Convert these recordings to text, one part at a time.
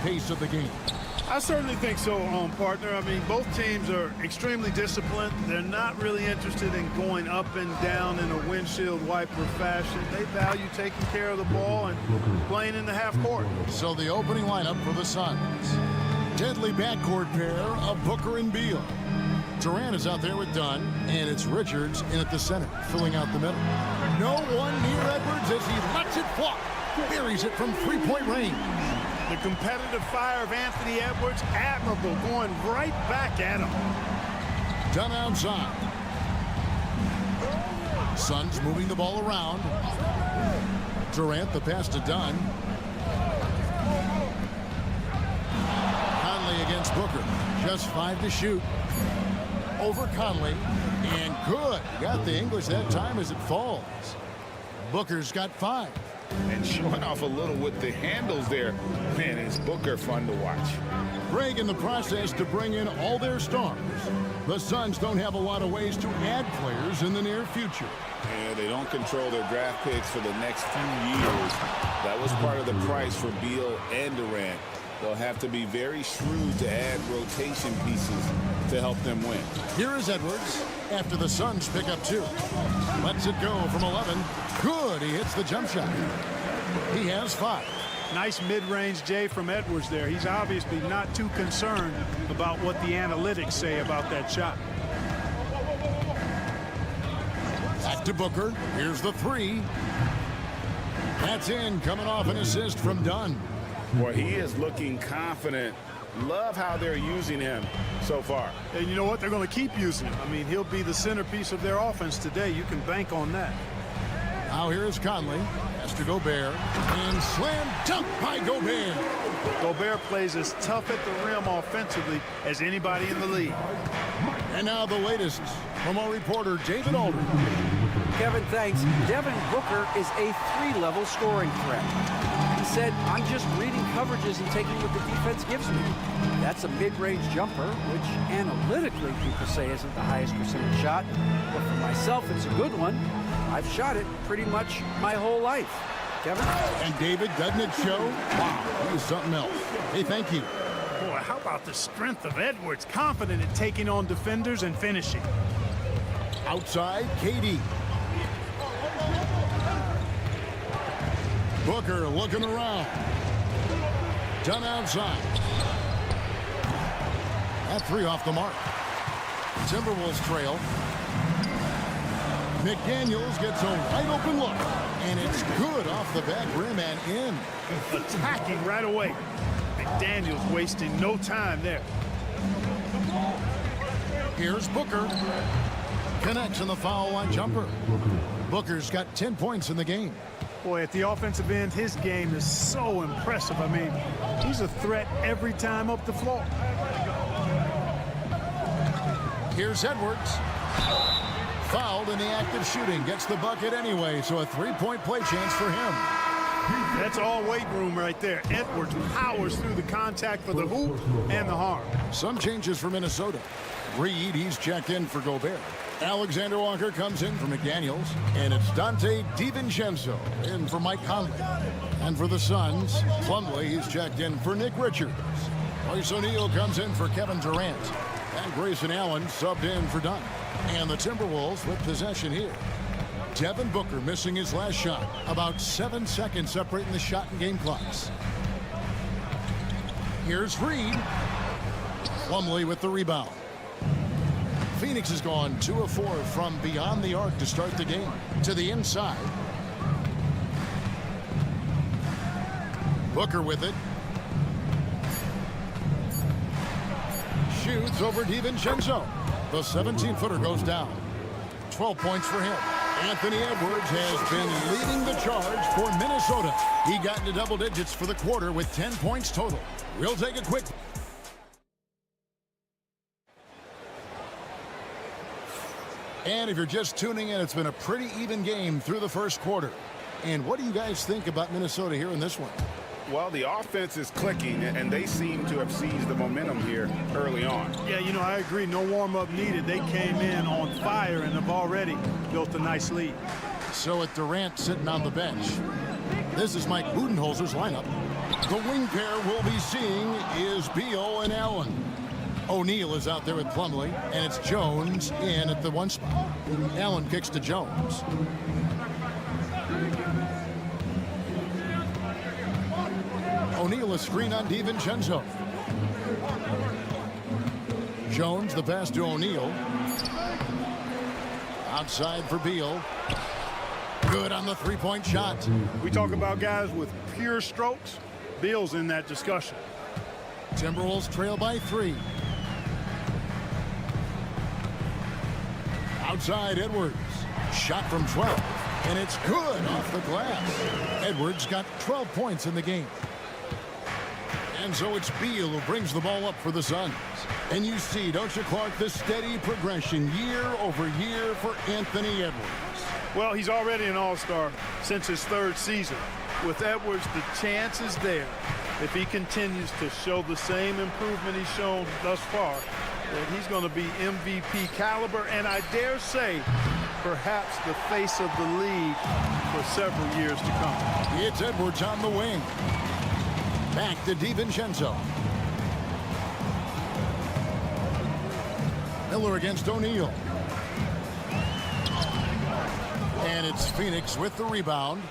Pace of the game. I certainly think so, partner. I mean, both teams are extremely disciplined. They're not really interested in going up and down in a windshield wiper fashion. They value taking care of the ball and playing in the half court. So the opening lineup for the Suns. Deadly backcourt pair of Booker and Beal. Durant is out there with Dunn, and it's Richards in at the center, filling out the middle. No one near Edwards as he lets it fly. Buries it from three-point range. The competitive fire of Anthony Edwards, admirable, going right back at him. Dunn outside. Suns moving the ball around. Durant the pass to Dunn. Conley against Booker. Just 5 to shoot. Over Conley. And good. Got the English that time as it falls. Booker's got 5. And showing off a little with the handles there. Man, is Booker fun to watch. Greg in the process to bring in all their stars. The Suns don't have a lot of ways to add players in the near future. Yeah, they don't control their draft picks for the next few years. That was part of the price for Beal and Durant. They'll have to be very shrewd to add rotation pieces to help them win. Here is Edwards after the Suns pick up 2. Lets it go from 11. Good. He hits the jump shot. He has 5. Nice mid-range J from Edwards there. He's obviously not too concerned about what the analytics say about that shot. Back to Booker. Here's the 3. That's in, coming off an assist from Dunn. Boy, he is looking confident. Love how they're using him so far. And you know what? They're going to keep using him. I mean, he'll be the centerpiece of their offense today. You can bank on that. Now here is Conley. Has to Gobert. And slam dunk by Gobert. Gobert plays as tough at the rim offensively as anybody in the league. And now the latest from our reporter, David Aldridge. Kevin, thanks. Devin Booker is a 3-level scoring threat. He said, I'm just reading coverages and taking what the defense gives me. That's a mid-range jumper, which analytically people say isn't the highest percentage shot. But for myself, it's a good one. I've shot it pretty much my whole life. Kevin? And David, doesn't it show? Wow, he's something else. Hey, thank you. Boy, how about the strength of Edwards? Confident in taking on defenders and finishing. Outside, KD. Booker looking around. Dunn outside. That 3 off the mark. Timberwolves trail. McDaniels gets a wide open look. And it's good off the back rim and in. Attacking right away. McDaniels wasting no time there. Here's Booker. Connects in the foul line jumper. Booker's got 10 points in the game. Boy, at the offensive end, his game is so impressive. I mean, he's a threat every time up the floor. Here's Edwards. Fouled in the act of shooting. Gets the bucket anyway, so a 3-point play chance for him. That's all weight room right there. Edwards powers through the contact for the hoop and the harm. Some changes for Minnesota. Reed, he's checked in for Gobert. Alexander Walker comes in for McDaniels. And it's Dante DiVincenzo in for Mike Conley. And for the Suns, Plumlee, he's checked in for Nick Richards. Royce O'Neal comes in for Kevin Durant. And Grayson Allen subbed in for Dunn. And the Timberwolves with possession here. Devin Booker missing his last shot. About 7 seconds separating the shot and game clocks. Here's Reed. Plumlee with the rebound. Phoenix has gone 2 of 4 from beyond the arc to start the game. To the inside. Booker with it. Shoots over DiVincenzo. The 17-footer goes down. 12 points for him. Anthony Edwards has been leading the charge for Minnesota. He got into double digits for the quarter with 10 points total. We'll take a quick... And if you're just tuning in, it's been a pretty even game through the first quarter. And what do you guys think about Minnesota here in this one? Well, the offense is clicking, and they seem to have seized the momentum here early on. Yeah, you know, I agree. No warm-up needed. They came in on fire and have already built a nice lead. So with Durant sitting on the bench, this is Mike Budenholzer's lineup. The wing pair we'll be seeing is Beal and Allen. O'Neal is out there with Plumlee, and it's Jones in at the one spot. Allen kicks to Jones. O'Neal a screen on DiVincenzo. Jones the pass to O'Neal. Outside for Beal. Good on the three-point shot. We talk about guys with pure strokes. Beal's in that discussion. Timberwolves trail by 3. Outside Edwards. Shot from 12. And it's good off the glass. Edwards got 12 points in the game. And so it's Beal who brings the ball up for the Suns. And you see, don't you, Clark, the steady progression year over year for Anthony Edwards. Well, he's already an all-star since his 3rd season. With Edwards, the chance is there, if he continues to show the same improvement he's shown thus far, that he's going to be MVP caliber, and I dare say, perhaps the face of the league for several years to come. It's Edwards on the wing. Back to DiVincenzo. Miller against O'Neal. And it's Phoenix with the rebound.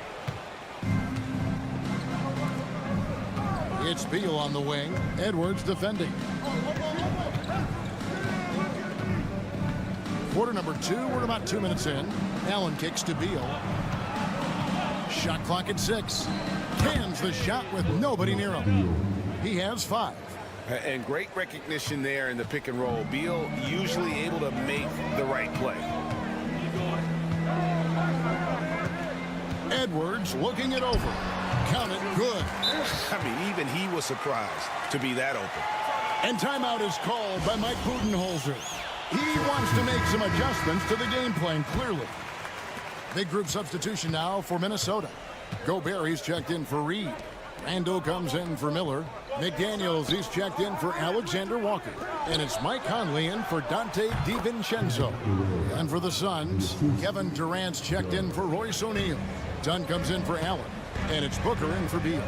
It's Beal on the wing. Edwards defending. Quarter number 2. We're about 2 minutes in. Allen kicks to Beal. Shot clock at 6. Cans the shot with nobody near him. He has 5. And great recognition there in the pick and roll. Beal usually able to make the right play. Edwards looking it over. Count it good. I mean, even he was surprised to be that open. And timeout is called by Mike Budenholzer. He wants to make some adjustments to the game plan, clearly. Big group substitution now for Minnesota. Gobert, he's checked in for Reed. Randall comes in for Miller. McDaniels, he's checked in for Alexander Walker. And it's Mike Conley in for Dante DiVincenzo. And for the Suns, Kevin Durant's checked in for Royce O'Neal. Dunn comes in for Allen. And it's Booker in for Beal.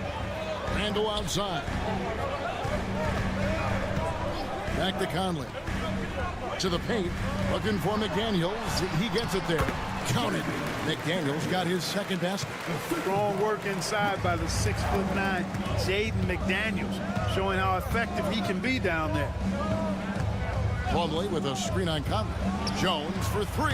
Randall outside. Back to Conley. To the paint. Looking for McDaniels. He gets it there. Counted. McDaniels got his second basket. Strong work inside by the 6'9" Jaden McDaniels, showing how effective he can be down there. Plumlee with a screen on Conley. Jones for 3.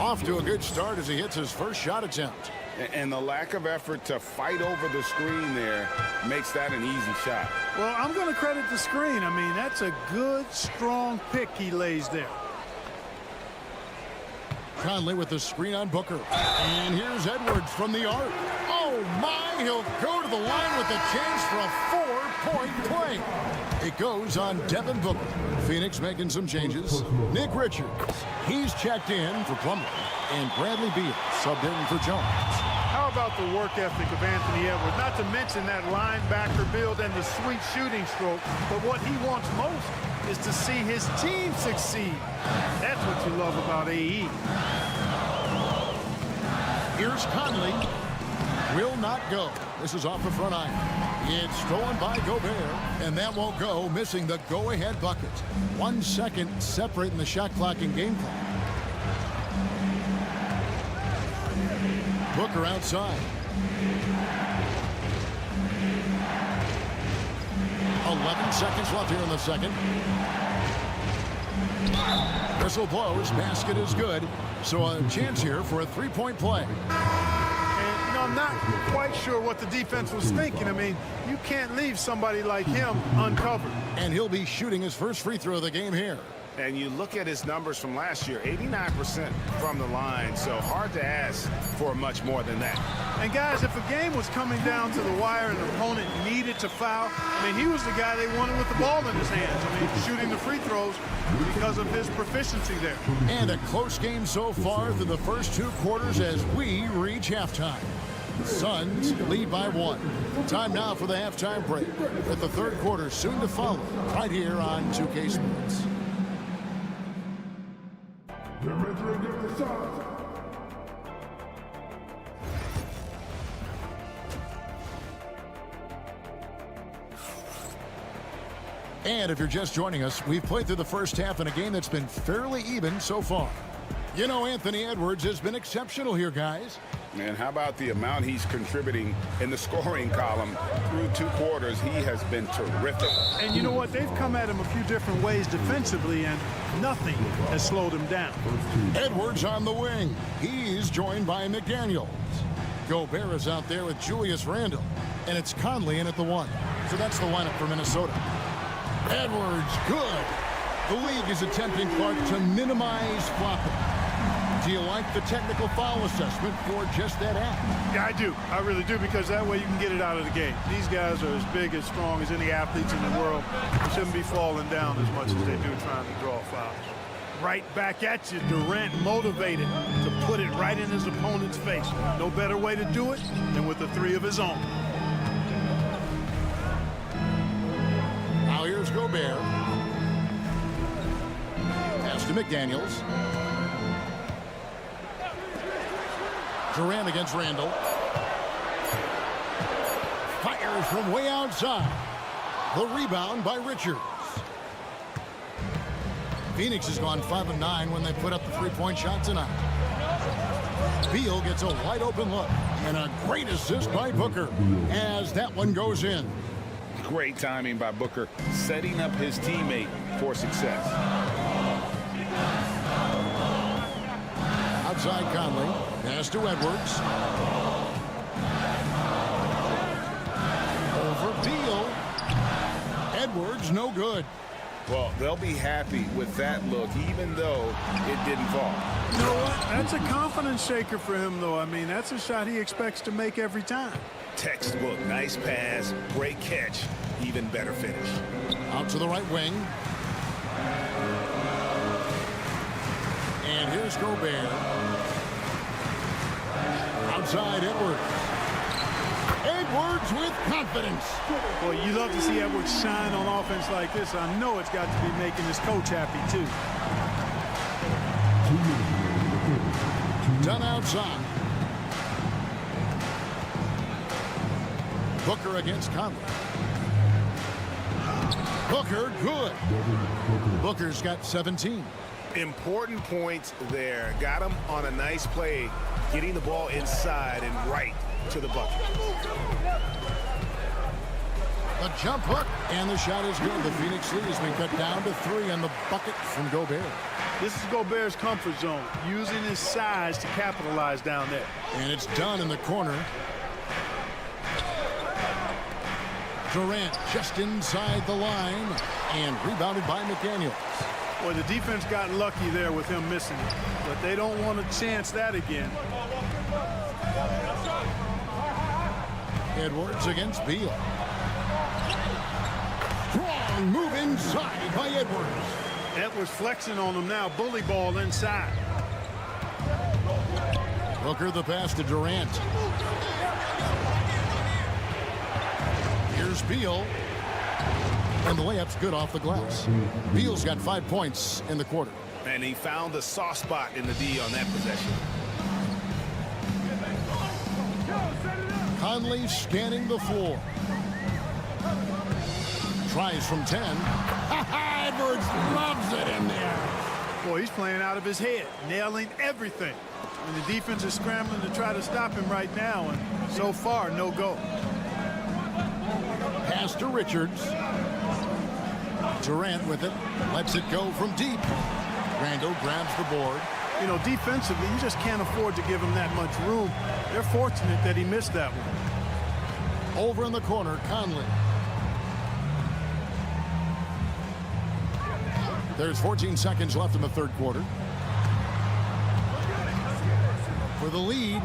Off to a good start as he hits his first shot attempt. And the lack of effort to fight over the screen there makes that an easy shot. Well, I'm going to credit the screen. I mean, that's a good, strong pick he lays there. Conley with the screen on Booker. And here's Edwards from the arc. Oh, my. He'll go to the line with a chance for a 4-point play. It goes on Devin Booker. Phoenix making some changes. Nick Richards. He's checked in for Plumlee. And Bradley Beal subbed in for Jones. How about the work ethic of Anthony Edwards? Not to mention that linebacker build and the sweet shooting stroke. But what he wants most is to see his team succeed. That's what you love about AE. Here's Conley. Will not go. This is off the front iron. It's stolen by Gobert, and that won't go, missing the go-ahead bucket. 1 second separating the shot clock and game clock. Booker outside. 11 seconds left here in the second. Whistle blows. Basket is good. So a chance here for a 3-point play. And, you know, I'm not quite sure what the defense was thinking. I mean, you can't leave somebody like him uncovered. And he'll be shooting his first free throw of the game here. And you look at his numbers from last year, 89% from the line, so hard to ask for much more than that. And guys, if a game was coming down to the wire and the opponent needed to foul, I mean, he was the guy they wanted with the ball in his hands. I mean, shooting the free throws because of his proficiency there. And a close game so far through the first 2 quarters as we reach halftime. The Suns lead by 1. Time now for the halftime break, with the third quarter soon to follow right here on 2K Sports. And if you're just joining us, we've played through the first half in a game that's been fairly even so far. You know, Anthony Edwards has been exceptional here, guys. And how about the amount he's contributing in the scoring column through 2 quarters? He has been terrific. And you know what? They've come at him a few different ways defensively, and nothing has slowed him down. Edwards on the wing. He's joined by McDaniels. Gobert is out there with Julius Randle. And it's Conley in at the 1. So that's the lineup for Minnesota. Edwards, good. The league is attempting, Clark, to minimize flopping. Do you like the technical foul assessment for just that act? Yeah, I do. I really do, because that way you can get it out of the game. These guys are as big, as strong as any athletes in the world. They shouldn't be falling down as much as they do trying to draw fouls. Right back at you, Durant motivated to put it right in his opponent's face. No better way to do it than with a 3 of his own. Now here's Gobert. Pass to McDaniels. Durant against Randle. Fires from way outside. The rebound by Richards. Phoenix has gone 5 of 9 when they put up the 3-point shot tonight. Beal gets a wide open look. And a great assist by Booker as that one goes in. Great timing by Booker, setting up his teammate for success. Outside Conley. Pass to Edwards. Over Beal. Edwards, no good. Well, they'll be happy with that look, even though it didn't fall. You know what? That's a confidence shaker for him, though. I mean, that's a shot he expects to make every time. Textbook, nice pass, great catch, even better finish. Out to the right wing. And here's Gobert. Outside Edwards. Edwards with confidence. Boy, you love to see Edwards shine on offense like this. I know it's got to be making his coach happy, too. Done outside. Booker against Conley. Booker, good. Booker's got 17. Important points there. Got him on a nice play, getting the ball inside and right to the bucket. The jump hook, and the shot is good. The Phoenix lead has been cut down to 3 on the bucket from Gobert. This is Gobert's comfort zone, using his size to capitalize down there. And it's done in the corner. Durant just inside the line and rebounded by McDaniels. Boy, the defense got lucky there with him missing it, but they don't want to chance that again. Edwards against Beal. Strong move inside by Edwards. Edwards flexing on him now, bully ball inside. Booker the pass to Durant. Here's Beal. And the layup's good off the glass. Beal's got 5 points in the quarter. And he found the soft spot in the D on that possession. Conley scanning the floor. Tries from 10. Edwards loves it in there. Boy, he's playing out of his head, nailing everything. And the defense is scrambling to try to stop him right now, and so far, no go. Pass to Richards. Durant with it. Lets it go from deep. Randle grabs the board. You know, defensively, you just can't afford to give him that much room. They're fortunate that he missed that one. Over in the corner, Conley. There's 14 seconds left in the third quarter. For the lead,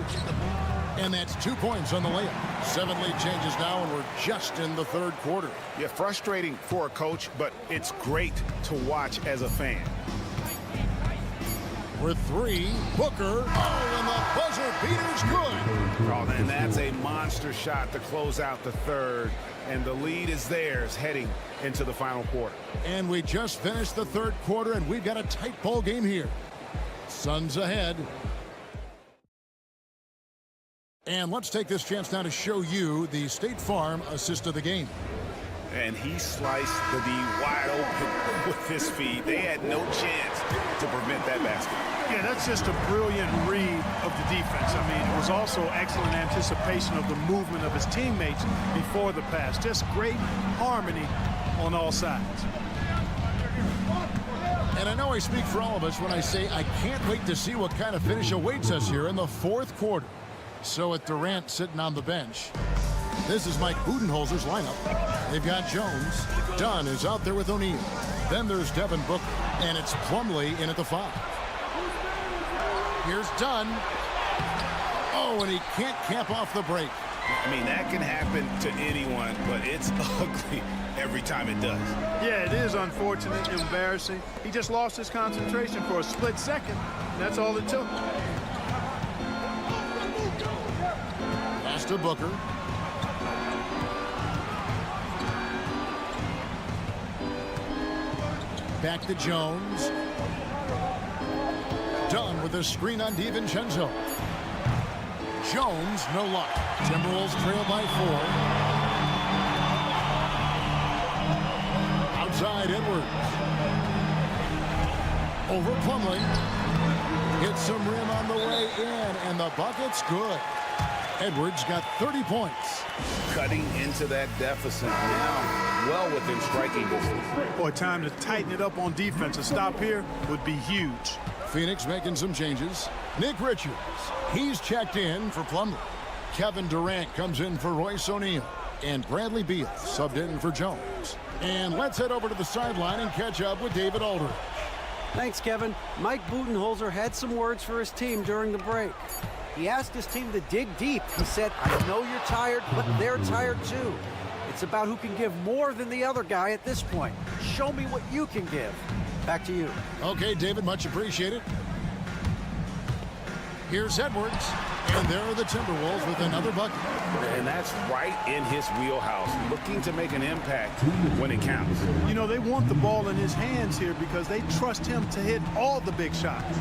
and that's 2 points on the layup. 7 lead changes now, and we're just in the third quarter. Yeah, frustrating for a coach, but it's great to watch as a fan. With 3, Booker. Oh, and the buzzer beater's good. Oh, and that's a monster shot to close out the third, and the lead is theirs heading into the final quarter. And we just finished the third quarter, and we've got a tight ball game here. Suns ahead. And let's take this chance now to show you the State Farm assist of the game. And he sliced the D wide open with his feet. They had no chance to prevent that basket. Yeah, that's just a brilliant read of the defense. I mean, it was also excellent anticipation of the movement of his teammates before the pass. Just great harmony on all sides. And I know I speak for all of us when I say I can't wait to see what kind of finish awaits us here in the fourth quarter. So with Durant sitting on the bench, this is Mike Budenholzer's lineup. They've got Jones. Dunn is out there with O'Neal. Then there's Devin Booker, and it's Plumlee in at the 5. Here's Dunn. Oh, and he can't camp off the break. I mean, that can happen to anyone, but it's ugly every time it does. Yeah, it is unfortunate, embarrassing. He just lost his concentration for a split second. That's all it took. Pass to Booker. Back to Jones. Dunn with a screen on DiVincenzo. Jones, no luck. Timberwolves trail by 4. Outside Edwards. Over Plumlee. Gets some rim on the way in, and the bucket's good. Edwards got 30 points. Cutting into that deficit now, well within striking distance. Boy, time to tighten it up on defense. A stop here would be huge. Phoenix making some changes. Nick Richards, he's checked in for Plumlee. Kevin Durant comes in for Royce O'Neal. And Bradley Beal subbed in for Jones. And let's head over to the sideline and catch up with David Aldridge. Thanks, Kevin. Mike Budenholzer had some words for his team during the break. He asked his team to dig deep. He said, I know you're tired, but they're tired too. It's about who can give more than the other guy at this point. Show me what you can give. Back to you. Okay, David, much appreciated. Here's Edwards, and there are the Timberwolves with another bucket. And that's right in his wheelhouse, looking to make an impact when it counts. You know, they want the ball in his hands here because they trust him to hit all the big shots.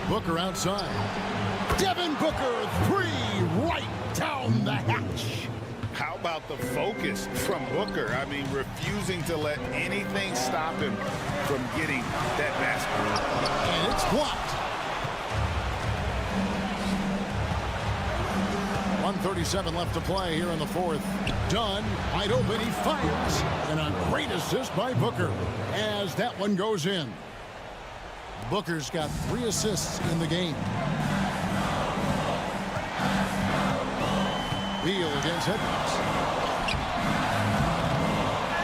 Booker outside. Devin Booker, 3 right down the hatch. How about the focus from Booker? I mean, refusing to let anything stop him from getting that basket. And it's blocked. 1:37 left to play here in the fourth. Dunn, wide open, he fires. And a great assist by Booker as that one goes in. Booker's got 3 assists in the game. Beal against Edwards.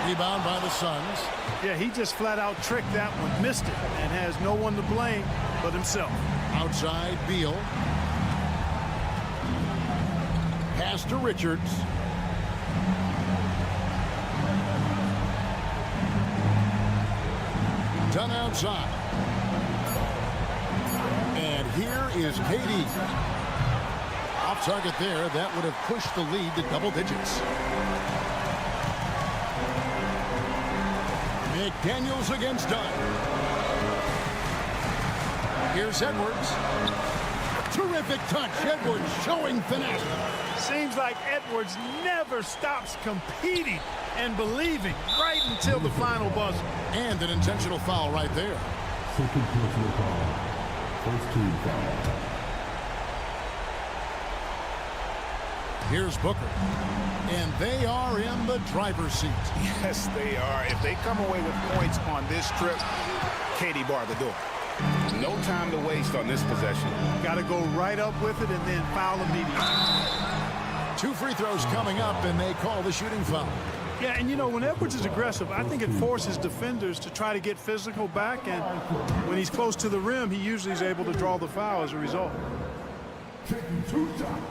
Rebound by the Suns. Yeah, he just flat out tricked that one, missed it, and has no one to blame but himself. Outside Beal. Pass to Richards. Dunn outside. And here is KD. Off target there. That would have pushed the lead to double digits. McDaniels against Dunn. Here's Edwards. Terrific touch. Edwards showing finesse. Seems like Edwards never stops competing and believing right until the final buzzer. And an intentional foul right there. Second personal foul. First team foul. Here's Booker. And they are in the driver's seat. Yes, they are. If they come away with points on this trip, Katie bar the door. No time to waste on this possession. Got to go right up with it and then foul immediately. 2 free throws coming up, and they call the shooting foul. Yeah, and you know, when Edwards is aggressive, I think it forces defenders to try to get physical back, and when he's close to the rim, he usually is able to draw the foul as a result.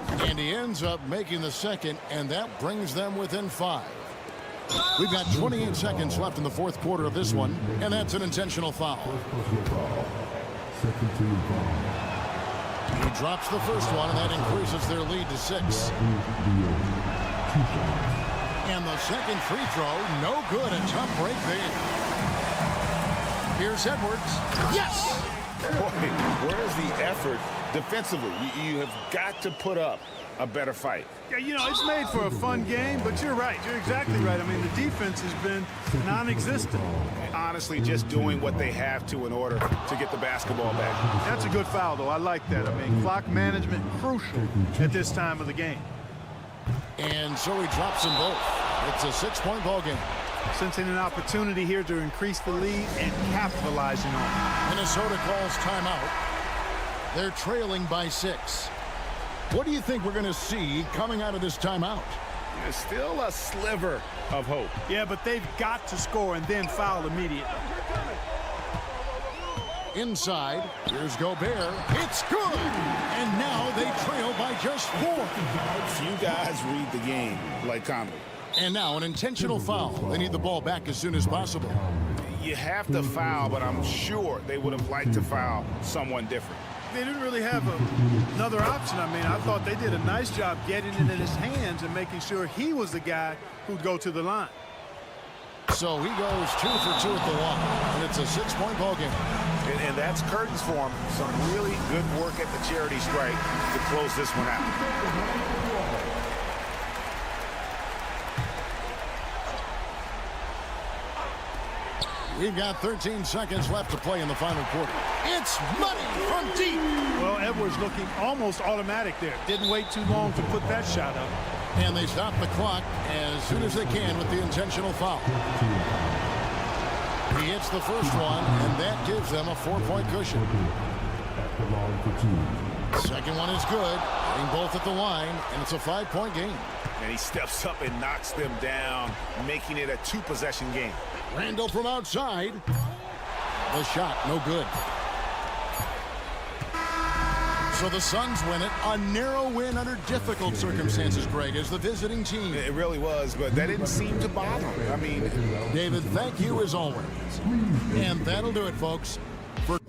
And he ends up making the second, and that brings them within 5. We've got 28 seconds left in the fourth quarter of this one, and that's an intentional foul. Second team foul. He drops the first one, and that increases their lead to 6. And the second free throw, no good. A tough break there. Here's Edwards. Yes! Boy, where's the effort defensively? You have got to put up a better fight. Yeah, you know, it's made for a fun game, but you're right. You're exactly right. I mean, the defense has been non-existent. Honestly, just doing what they have to in order to get the basketball back. That's a good foul, though. I like that. I mean, clock management crucial at this time of the game. And so he drops them both. It's a 6-point ball game. Sensing an opportunity here to increase the lead and capitalizing on it. Minnesota calls timeout. They're trailing by 6. What do you think we're going to see coming out of this timeout? There's still a sliver of hope. Yeah, but they've got to score and then foul immediately. Inside, here's Gobert. It's good! And now they trail by just 4. Few guys read the game like Conley. And now an intentional foul. They need the ball back as soon as possible. You have to foul, but I'm sure they would have liked to foul someone different. They didn't really have another option. I mean, I thought they did a nice job getting it in his hands and making sure he was the guy who'd go to the line. So he goes 2 for 2 at the line, and it's a 6-point ball game. And that's curtains for him. Some really good work at the charity stripe to close this one out. We've got 13 seconds left to play in the final quarter. It's money from deep. Well, Edwards looking almost automatic there. Didn't wait too long to put that shot up. And they stop the clock as soon as they can with the intentional foul. He hits the first one, and that gives them a 4-point cushion. Second one is good. Hitting both at the line, and it's a 5-point game. And he steps up and knocks them down, making it a 2-possession game. Randall from outside. The shot, no good. So the Suns win it. A narrow win under difficult circumstances, Greg, as the visiting team. It really was, but that didn't seem to bother him. I mean, David, thank you as always. And that'll do it, folks. For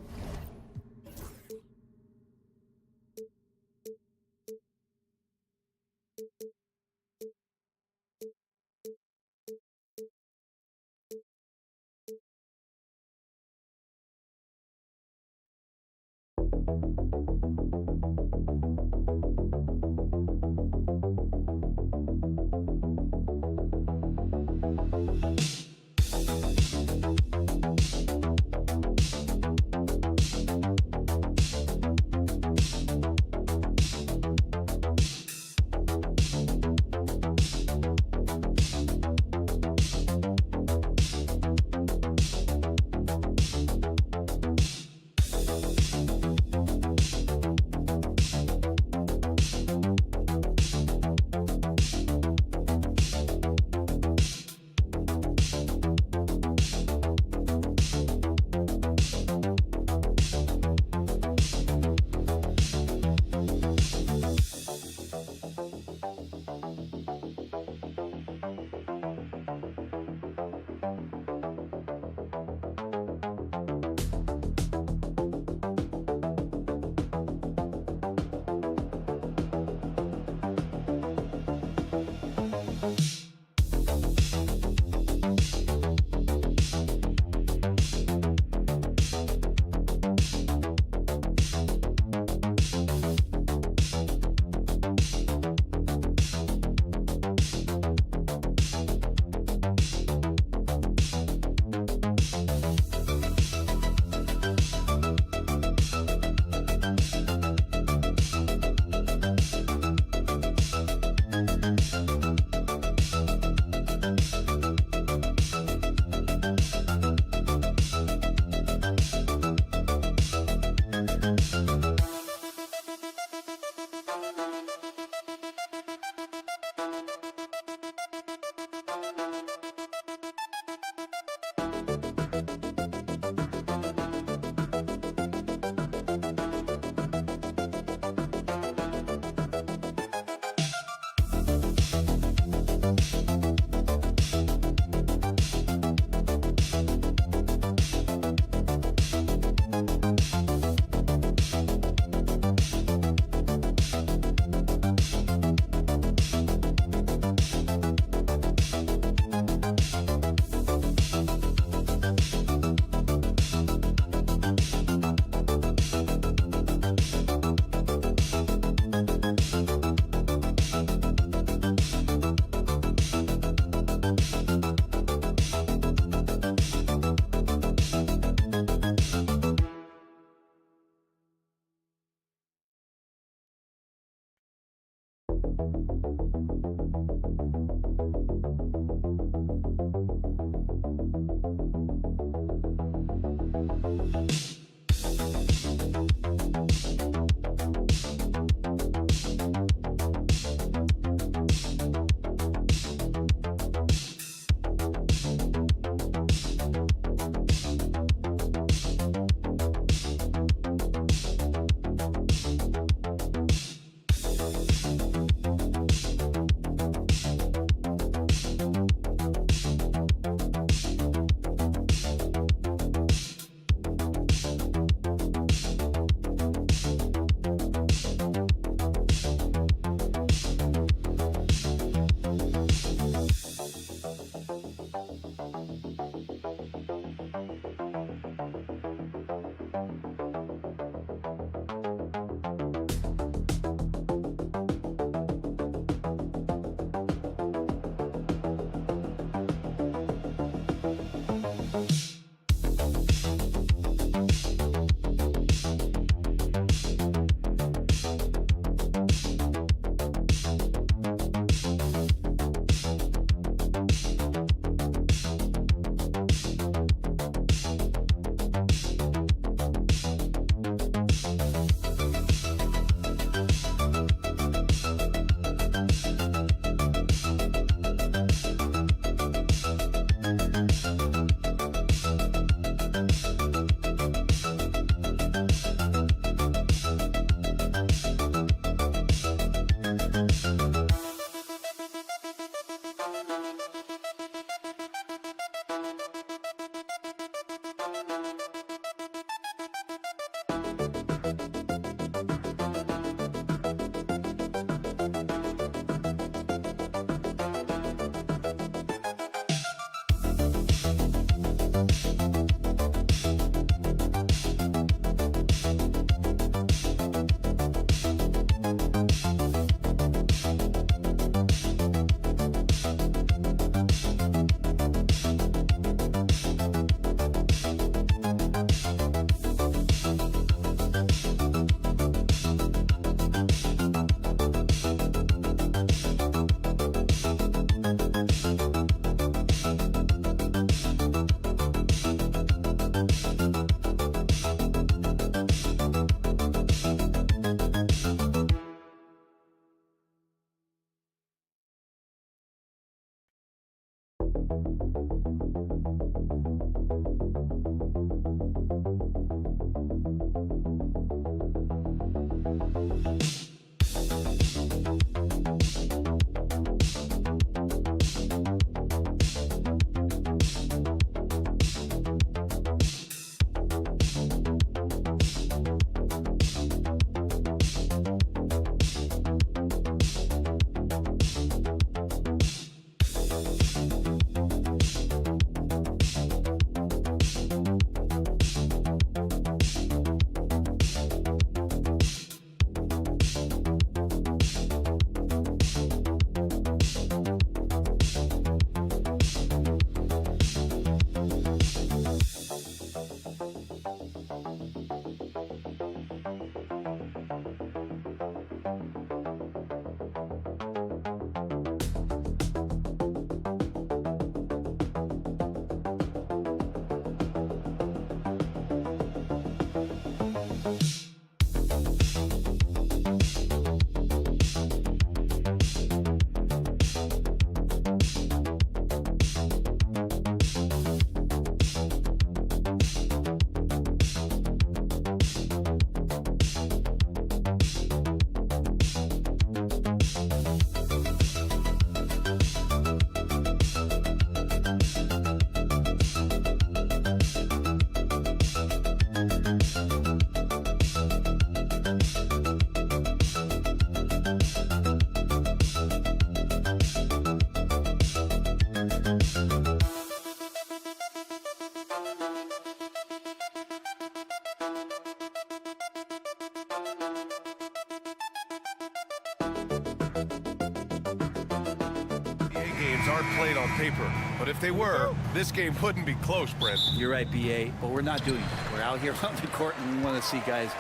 games aren't played on paper, but if they were, this game wouldn't be close, Brent. You're right, BA, but we're not doing that. We're out here on the court, and we want to see guys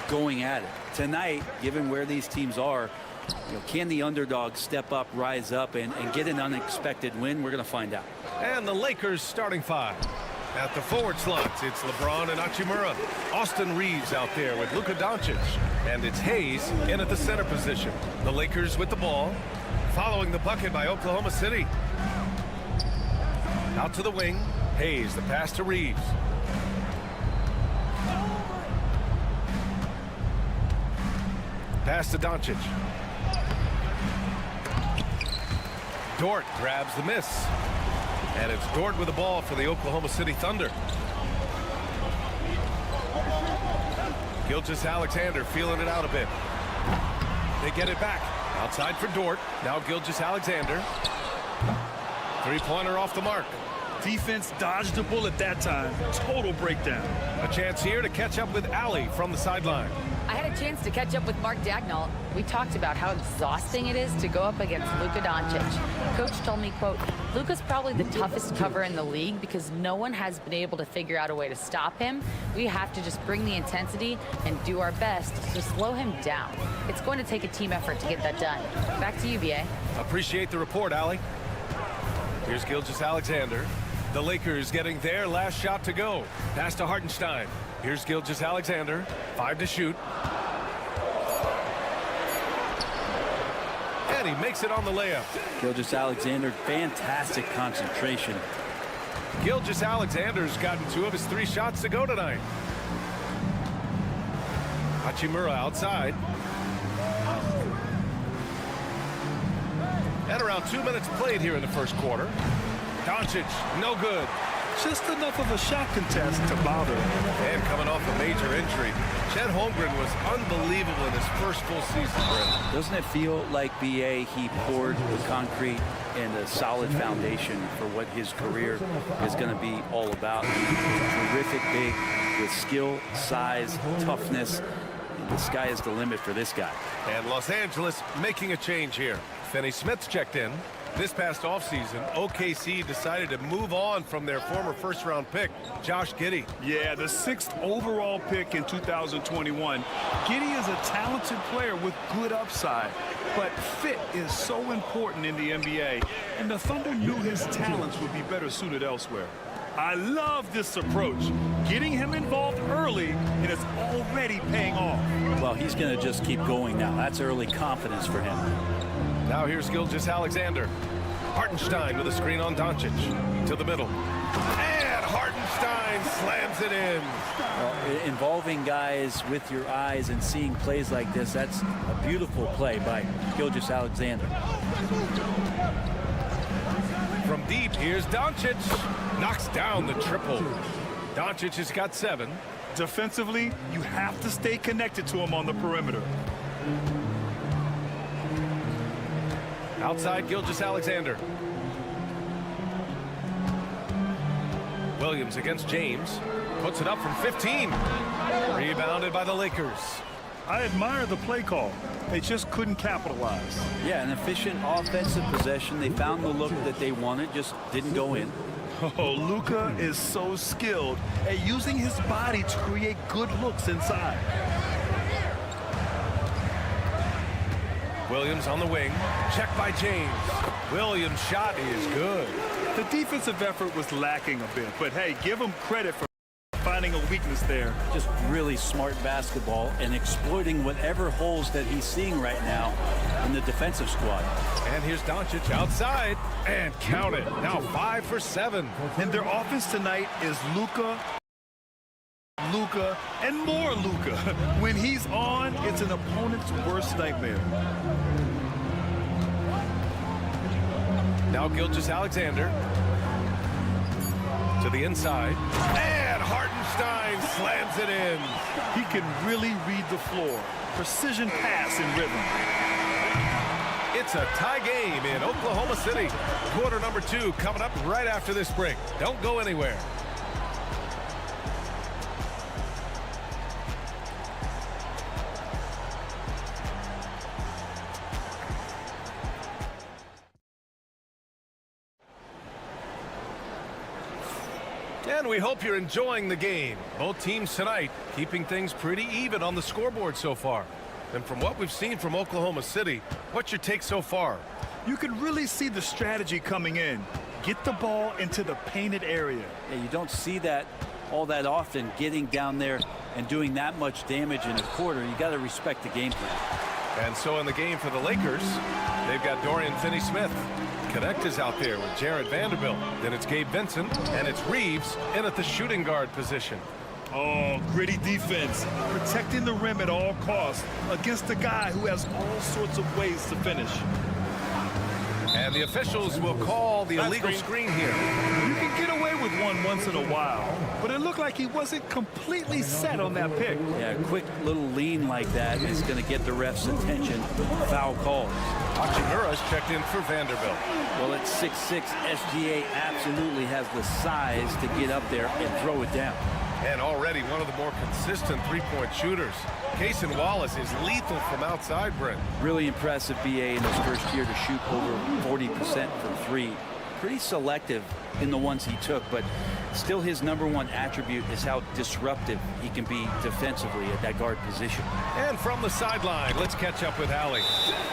going at it. Tonight, given where these teams are, Can the underdog step up, rise up, and get an unexpected win? We're going to find out. And the Lakers starting five. At the forward slots, it's LeBron and Hachimura. Austin Reeves out there with Luka Doncic. And it's Hayes in at the center position. The Lakers with the ball. Following the bucket by Oklahoma City. Out to the wing. Hayes, the pass to Reeves. Pass to Doncic. Dort grabs the miss. And it's Dort with the ball for the Oklahoma City Thunder. Gilgeous-Alexander feeling it out a bit. They get it back. Outside for Dort. Now Gilgeous-Alexander. Three-pointer off the mark. Defense dodged the bullet that time. Total breakdown. A chance here to catch up with Allie from the sideline. I had a chance to catch up with Mark Dagnall. We talked about how exhausting it is to go up against Luka Doncic. Coach told me, quote, Luka's probably the toughest cover in the league because no one has been able to figure out a way to stop him. We have to just bring the intensity and do our best to slow him down. It's going to take a team effort to get that done. Back to you, BA. Appreciate the report, Allie. Here's Gilgeous-Alexander. The Lakers getting their last shot to go. Pass to Hartenstein. Here's Gilgeous-Alexander. 5 to shoot. And he makes it on the layup. Gilgeous-Alexander, fantastic concentration. Gilgeous-Alexander's gotten 2 of his 3 shots to go tonight. Hachimura outside. And around 2 minutes played here in the first quarter. Doncic, no good. Just enough of a shot contest to bother. And coming off a major injury, Chet Holmgren was unbelievable in his first full season for him. Doesn't it feel like, BA, he poured the concrete and a solid foundation for what his career is going to be all about? He's a terrific big with skill, size, toughness. The sky is the limit for this guy. And Los Angeles making a change here. Finney Smith's checked in. This past offseason, OKC decided to move on from their former first-round pick, Josh Giddey. Yeah, the 6th overall pick in 2021. Giddey is a talented player with good upside, but fit is so important in the NBA, and the Thunder knew his talents would be better suited elsewhere. I love this approach, getting him involved early, and it's already paying off. Well, he's going to just keep going now. That's early confidence for him. Now here's Gilgeous-Alexander. Hartenstein with a screen on Doncic. To the middle. And Hartenstein slams it in. Well, involving guys with your eyes and seeing plays like this, that's a beautiful play by Gilgeous-Alexander. From deep, here's Doncic. Knocks down the triple. Doncic has got 7. Defensively, you have to stay connected to him on the perimeter. Outside, Gilgeous-Alexander. Williams against James. Puts it up from 15. Rebounded by the Lakers. I admire the play call. They just couldn't capitalize. Yeah, an efficient offensive possession. They found the look that they wanted, just didn't go in. Oh, Luka is so skilled at using his body to create good looks inside. Williams on the wing. Checked by James. Williams' shot is good. The defensive effort was lacking a bit, but hey, give him credit for finding a weakness there. Just really smart basketball and exploiting whatever holes that he's seeing right now in the defensive squad. And here's Doncic outside. And count it. Now 5 for 7. And their offense tonight is Luka, and more Luka. When he's on, it's an opponent's worst nightmare. Now Gilgeous-Alexander. To the inside. And Hartenstein slams it in. He can really read the floor. Precision pass in rhythm. It's a tie game in Oklahoma City. Quarter number 2 coming up right after this break. Don't go anywhere. And we hope you're enjoying the game. Both teams tonight keeping things pretty even on the scoreboard so far. And from what we've seen from Oklahoma City, what's your take so far? You can really see the strategy coming in. Get the ball into the painted area. Yeah, you don't see that all that often, getting down there and doing that much damage in a quarter. You got to respect the game plan. And so in the game for the Lakers, they've got Dorian Finney-Smith. Connect is out there with Jarrett Vanderbilt. Then it's Gabe Vincent, and it's Reeves in at the shooting guard position. Oh, gritty defense. Protecting the rim at all costs against a guy who has all sorts of ways to finish. And the officials will call the illegal screen here. You can get away with one once in a while, but it looked like he wasn't completely set on that pick. Yeah, a quick little lean like that is going to get the ref's attention. Foul calls. Hachimura's checked in for Vanderbilt. Well, at 6'6", SGA absolutely has the size to get up there and throw it down. And already one of the more consistent three-point shooters. Cason Wallace is lethal from outside, Brent. Really impressive BA in his first year to shoot over 40% from three. Pretty selective in the ones he took, but still his #1 attribute is how disruptive he can be defensively at that guard position. And from the sideline, let's catch up with Allie.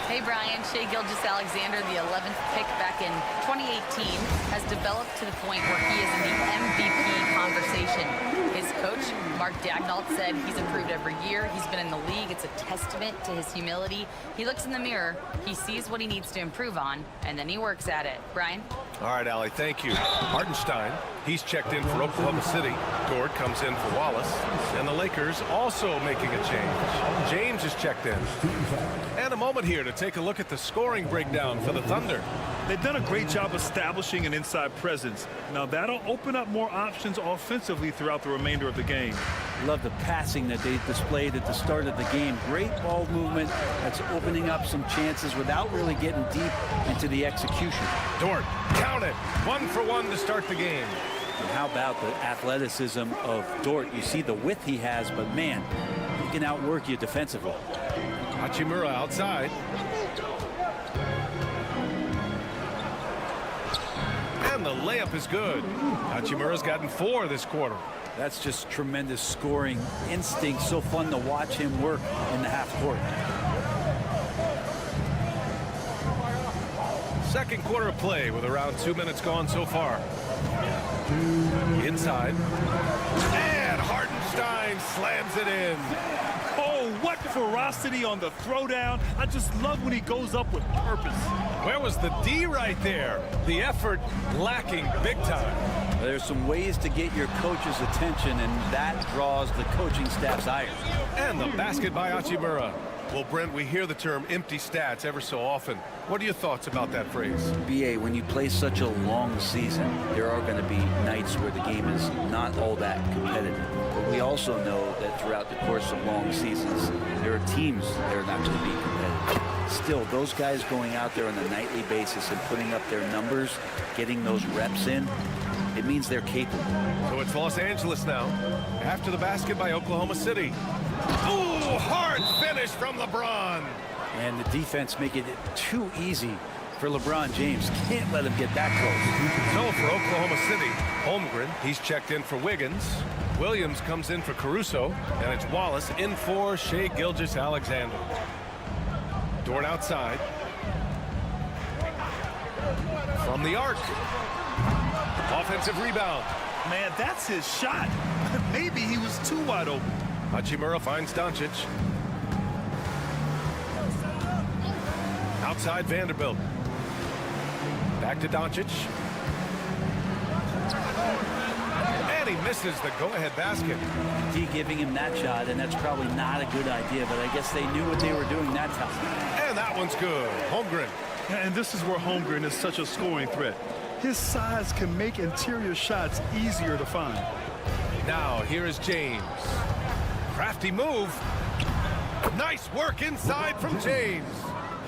Hey, Brian. Shai Gilgeous-Alexander, the 11th pick back in 2018, has developed to the point where he is in the MVP conversation. His coach, Mark Daignault, said he's improved every year. He's been in the league. It's a testament to his humility. He looks in the mirror, he sees what he needs to improve on, and then he works at it. Brian? All right, Allie, thank you. Hartenstein, he's checked in for Oklahoma City. Dort comes in for Wallace. And the Lakers also making a change. James is checked in. And a moment here to take a look at the scoring breakdown for the Thunder. They've done a great job establishing an inside presence. Now that'll open up more options offensively throughout the remainder of the game. Love the passing that they displayed at the start of the game. Great ball movement that's opening up some chances without really getting deep into the execution. Dort, count it. 1 for 1 to start the game. And how about the athleticism of Dort? You see the width he has, but man, he can outwork you defensively. Hachimura outside. And the layup is good. Hachimura's gotten 4 this quarter. That's just tremendous scoring instinct. So fun to watch him work in the half court. Second quarter of play with around 2 minutes gone so far. Inside. And Hartenstein slams it in. Oh, what ferocity on the throwdown. I just love when he goes up with purpose. Where was the D right there? The effort lacking big time. There's some ways to get your coach's attention, and that draws the coaching staff's ire. And the basket by Hachimura. Well, Brent, we hear the term empty stats ever so often. What are your thoughts about that phrase? BA, when you play such a long season, there are going to be nights where the game is not all that competitive. But we also know that throughout the course of long seasons, there are teams that are not going to be competitive. Still, those guys going out there on a nightly basis and putting up their numbers, getting those reps in, it means they're capable. So it's Los Angeles now. After the basket by Oklahoma City. Ooh, hard finish from LeBron. And the defense making it too easy for LeBron James. Can't let him get that close. So for Oklahoma City, Holmgren, he's checked in for Wiggins. Williams comes in for Caruso. And it's Wallace in for Shai Gilgeous-Alexander. Dort outside. From the arc. Offensive rebound. Man, that's his shot. Maybe he was too wide open. Hachimura finds Doncic. Outside Vanderbilt. Back to Doncic. And he misses the go-ahead basket. D giving him that shot, and that's probably not a good idea, but I guess they knew what they were doing that time. And that one's good. Holmgren. And this is where Holmgren is such a scoring threat. His size can make interior shots easier to find. Now, here is James. Crafty move. Nice work inside from James.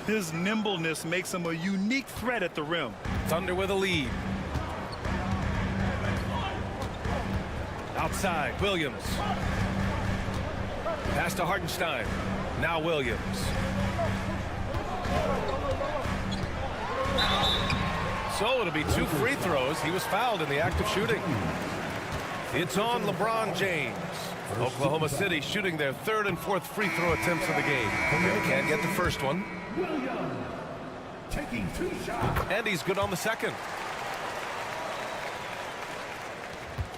His nimbleness makes him a unique threat at the rim. Thunder with a lead. Outside, Williams. Pass to Hartenstein. Now Williams. So it'll be 2 free throws. He was fouled in the act of shooting. It's on LeBron James. Oklahoma City shooting their third and fourth free throw attempts of the game. They can't get the first one. Taking 2 shots. And he's good on the second.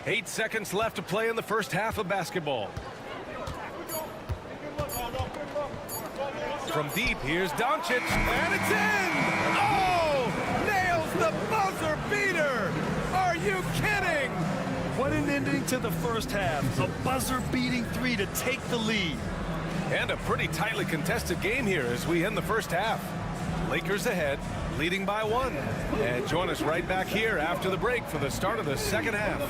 8 seconds left to play in the first half of basketball. From deep, here's Doncic, and it's in! Oh! Nails the buzzer beater! Are you kidding? What an ending to the first half. A buzzer-beating 3 to take the lead. And a pretty tightly contested game here as we end the first half. Lakers ahead, leading by 1. And join us right back here after the break for the start of the second half.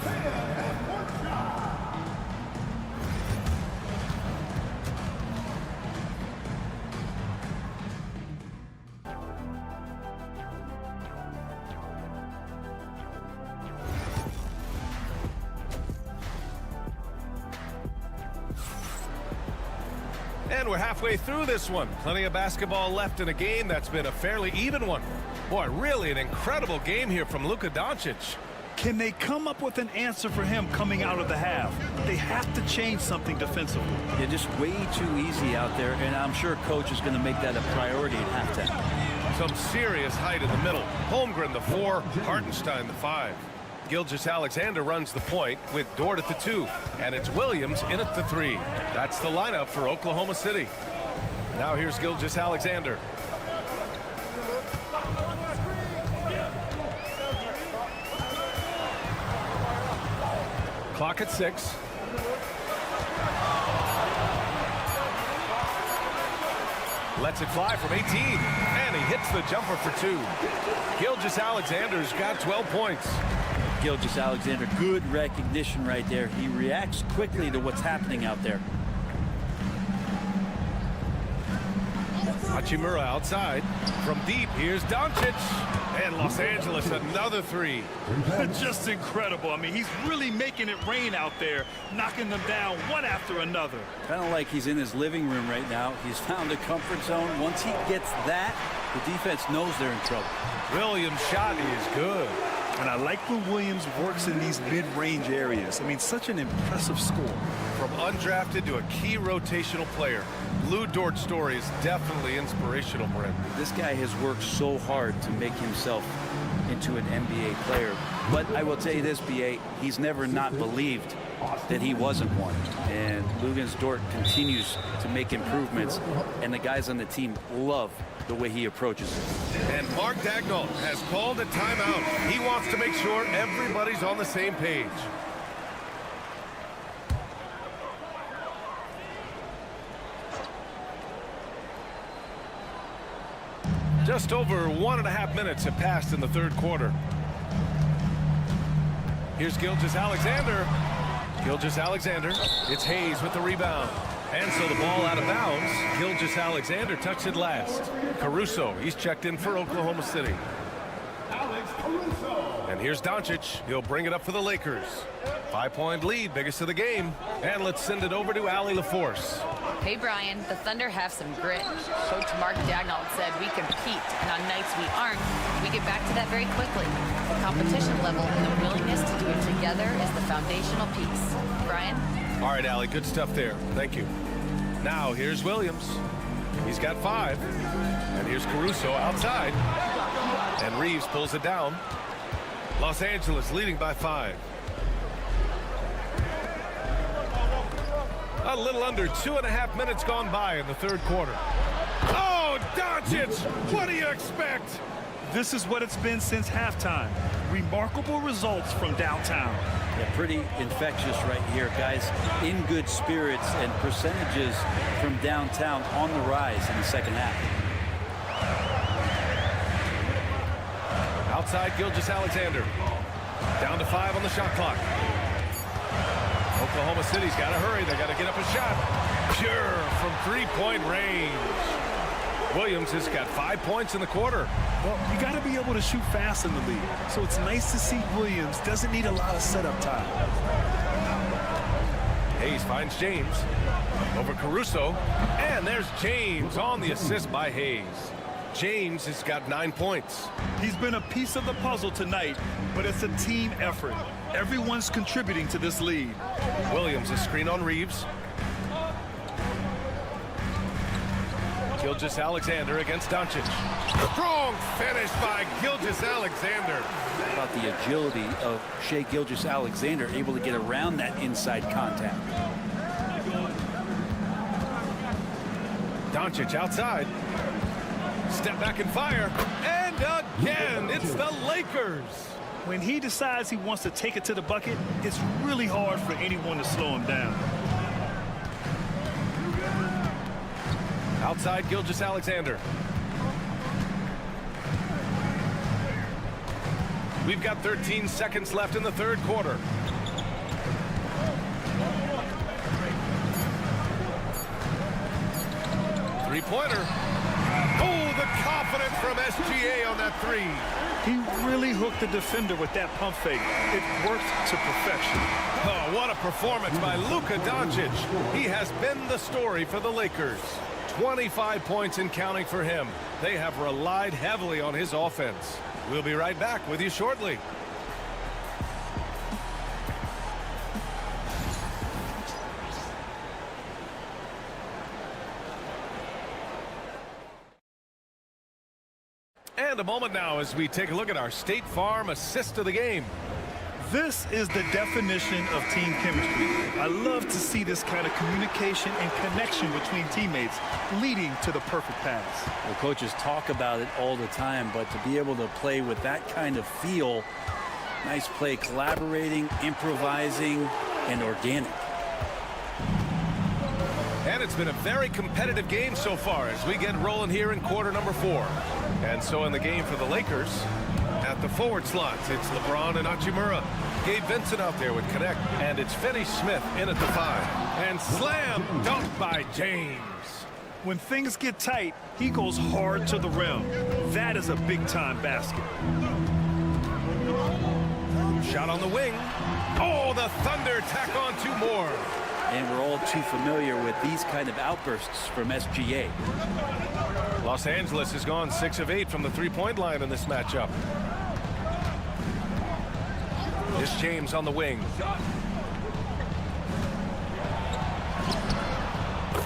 And we're halfway through this one. Plenty of basketball left in a game that's been a fairly even one. Boy, really an incredible game here from Luka Doncic. Can they come up with an answer for him coming out of the half? They have to change something defensively. They're just way too easy out there, and I'm sure coach is going to make that a priority at halftime. Some serious height in the middle. Holmgren the 4, Hartenstein the 5. Gilgeous-Alexander runs the point with Dort at the 2, and it's Williams in at the 3. That's the lineup for Oklahoma City. Now here's Gilgeous-Alexander. Clock at 6. Lets it fly from 18, and he hits the jumper for 2. Gilgeous-Alexander's got 12 points. Gilgeous-Alexander, good recognition right there. He reacts quickly to what's happening out there. Hachimura outside. From deep, here's Doncic. And Los Angeles, another 3. Just incredible. I mean, he's really making it rain out there, knocking them down one after another. Kind of like he's in his living room right now. He's found a comfort zone. Once he gets that, the defense knows they're in trouble. Williams' shot is good. And I like when Williams works in these mid-range areas. I mean, such an impressive score. From undrafted to a key rotational player, Lou Dort's story is definitely inspirational, Brent. This guy has worked so hard to make himself into an NBA player. But I will tell you this, B.A., he's never not believed that he wasn't one. And Luguentz Dort continues to make improvements, and the guys on the team love the way he approaches it. And Mark Daigneault has called a timeout. He wants to make sure everybody's on the same page. Just over 1.5 minutes have passed in the third quarter. Here's Gilgeous-Alexander. Gilgeous-Alexander. It's Hayes with the rebound. And so the ball out of bounds. Gilgeous-Alexander touched it last. Caruso, he's checked in for Oklahoma City. And here's Doncic. He'll bring it up for the Lakers. 5-point lead, biggest of the game. And let's send it over to Allie LaForce. Hey, Brian, the Thunder have some grit. Coach Mark Daigneault said we compete, and on nights we aren't, we get back to that very quickly. The competition level and the willingness to do it together is the foundational piece. Brian? All right, Allie, good stuff there. Thank you. Now, here's Williams. He's got 5. And here's Caruso outside. And Reeves pulls it down. Los Angeles leading by 5. A little under 2.5 minutes gone by in the third quarter. Oh, Doncic! What do you expect? This is what it's been since halftime. Remarkable results from downtown. Yeah, pretty infectious right here, guys. In good spirits, and percentages from downtown on the rise in the second half. Outside, Gilgeous-Alexander. Down to 5 on the shot clock. Oklahoma City's got to hurry. They got to get up a shot. Pure from 3-point range. Williams has got 5 points in the quarter. Well, you got to be able to shoot fast in the league. So it's nice to see Williams doesn't need a lot of setup time. Hayes finds James over Caruso. And there's James on the assist by Hayes. James has got 9 points. He's been a piece of the puzzle tonight, but it's a team effort. Everyone's contributing to this lead. Williams, a screen on Reeves. Gilgeous-Alexander against Doncic. Strong finish by Gilgeous-Alexander. How about the agility of Shai Gilgeous-Alexander, able to get around that inside contact. Doncic outside. Step back and fire. And again, it's the Lakers. When he decides he wants to take it to the bucket, it's really hard for anyone to slow him down. Outside Gilgeous-Alexander. We've got 13 seconds left in the third quarter. Three-pointer. Oh, the confidence from SGA on that three. He really hooked the defender with that pump fake. It worked to perfection. Oh, what a performance by Luka Doncic. He has been the story for the Lakers. 25 points and counting for him. They have relied heavily on his offense. We'll be right back with you shortly. And a moment now as we take a look at our State Farm assist of the game. This is the definition of team chemistry. I love to see this kind of communication and connection between teammates leading to the perfect pass. Well, coaches talk about it all the time, but to be able to play with that kind of feel, nice play, collaborating, improvising, and organic. And it's been a very competitive game so far as we get rolling here in quarter number 4. And so in the game for the Lakers, at the forward slots, it's LeBron and Hachimura. Gabe Vincent out there with connect. And it's Finney-Smith in at the 5. And slam dunk by James. When things get tight, he goes hard to the rim. That is a big-time basket. Shot on the wing. Oh, the Thunder tack on 2 more. And we're all too familiar with these kind of outbursts from SGA. Los Angeles has gone 6 of 8 from the three-point line in this matchup. Here's James on the wing.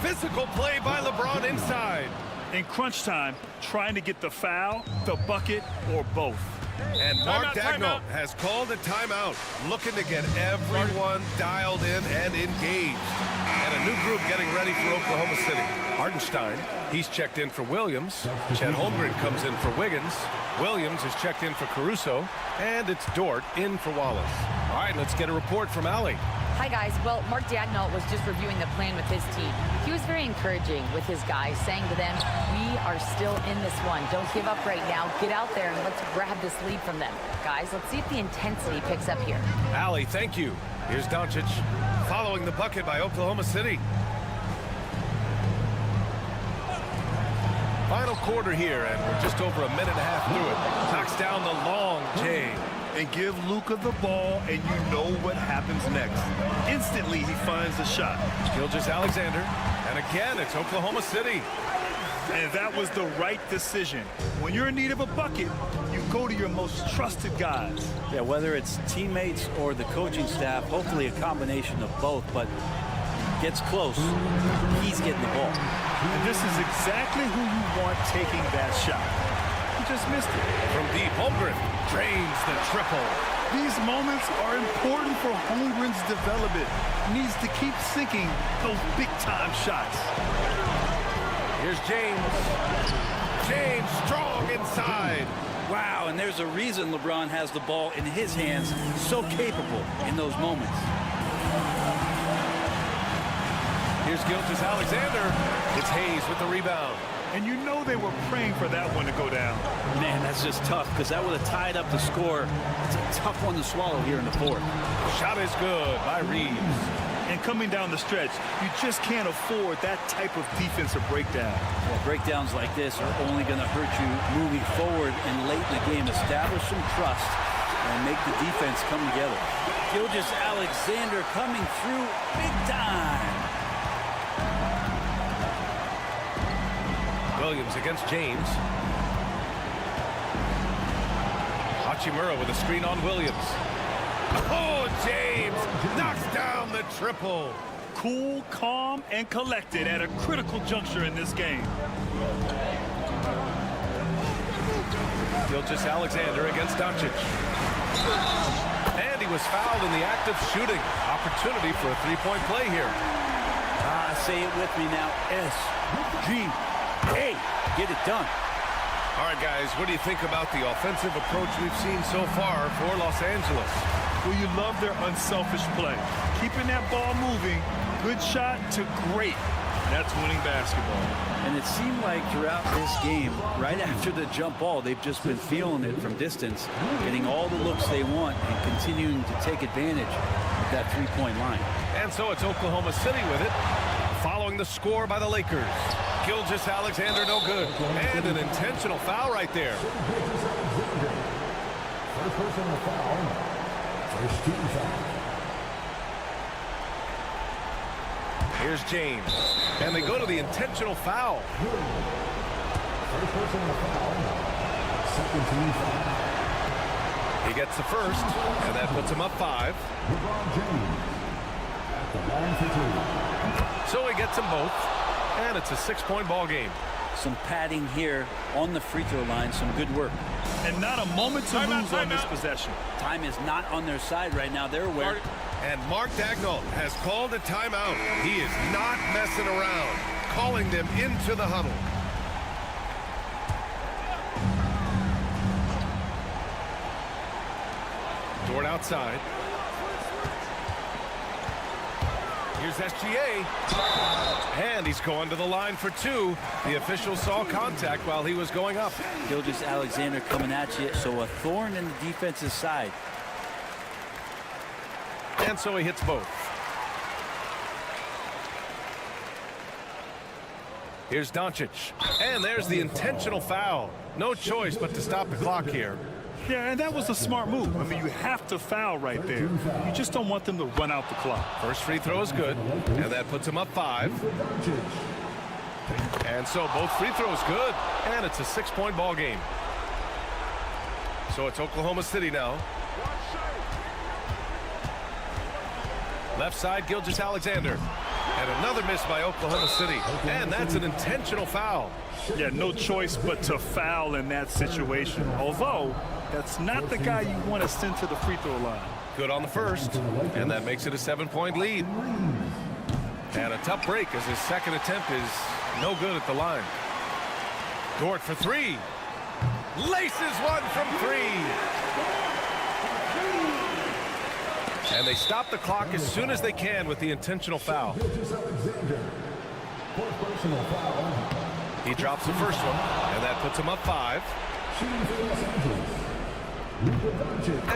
Physical play by LeBron inside. In crunch time, trying to get the foul, the bucket, or both. And Mark Daigneault has called a timeout, looking to get everyone dialed in and engaged. And a new group getting ready for Oklahoma City. Hartenstein, he's checked in for Williams. Chet Holmgren comes in for Wiggins. Williams is checked in for Caruso. And it's Dort in for Wallace. All right, let's get a report from Allie. Hi, guys. Well, Mark Daigneault was just reviewing the plan with his team. He was very encouraging with his guys, saying to them, we are still in this one. Don't give up right now. Get out there and let's grab this lead from them. Guys, let's see if the intensity picks up here. Allie, thank you. Here's Doncic following the bucket by Oklahoma City. Final quarter here, and we're just over a minute and a half through it. Knocks down the long J. And give Luka the ball, and you know what happens next. Instantly, he finds the shot. Gilgeous-Alexander, and again, it's Oklahoma City. And that was the right decision. When you're in need of a bucket, you go to your most trusted guys. Yeah, whether it's teammates or the coaching staff, hopefully a combination of both, but gets close, he's getting the ball. And this is exactly who you want taking that shot. He just missed it. From deep, Holmgren drains the triple. These moments are important for Holmgren's development. He needs to keep sinking those big-time shots. Here's James. James strong inside. Wow, and there's a reason LeBron has the ball in his hands, so capable in those moments. Here's Gilgeous-Alexander. It's Hayes with the rebound. And you know they were praying for that one to go down. Man, that's just tough, because that would have tied up the score. It's a tough one to swallow here in the fourth. Shot is good by Reeves. And coming down the stretch, you just can't afford that type of defensive breakdown. Yeah, breakdowns like this are only going to hurt you moving forward and late in the game. Establish some trust and make the defense come together. Gilgeous-Alexander coming through big time. Williams against James. Hachimura with a screen on Williams. Oh, James knocks down the triple. Cool, calm, and collected at a critical juncture in this game. Gilgeous-Alexander against Doncic. And he was fouled in the act of shooting. Opportunity for a three-point play here. Say it with me now. S-G-A. Get it done. All right, guys, what do you think about the offensive approach we've seen so far for Los Angeles? Well, you love their unselfish play. Keeping that ball moving, good shot to great. That's winning basketball. And it seemed like throughout this game, right after the jump ball, they've just been feeling it from distance, getting all the looks they want and continuing to take advantage of that three-point line. And so it's Oklahoma City with it, following the score by the Lakers. Gilgeous-Alexander no good. And an intentional foul right there. First personal foul. First team foul. Here's James. And they go to the intentional foul. First personal foul. Second team foul. He gets the first, and that puts him up 5. LeBron James at the line for 2. So he gets them both, and it's a 6-point ball game. Some padding here on the free throw line, some good work. And not a moment to lose on this possession. Time is not on their side right now. They're aware. And Mark Daigneault has called a timeout. He is not messing around, calling them into the huddle. Dort outside. Here's SGA. And he's going to the line for 2. The official saw contact while he was going up. Gilgeous-Alexander coming at you, so a thorn in the defense's side. And so he hits both. Here's Doncic. And there's the intentional foul. No choice but to stop the clock here. Yeah, and that was a smart move. I mean, you have to foul right there. You just don't want them to run out the clock. First free throw is good, and that puts him up 5. And so both free throws good, and it's a 6-point ball game. So it's Oklahoma City now. Left side, Gilgeous-Alexander. And another miss by Oklahoma City. And that's an intentional foul. Yeah, no choice but to foul in that situation. Although, that's not the guy you want to send to the free throw line. Good on the first, and that makes it a 7-point lead. And a tough break as his second attempt is no good at the line. Dort for 3. Laces one from 3. And they stop the clock as soon as they can with the intentional foul. He drops the first one, and that puts him up 5.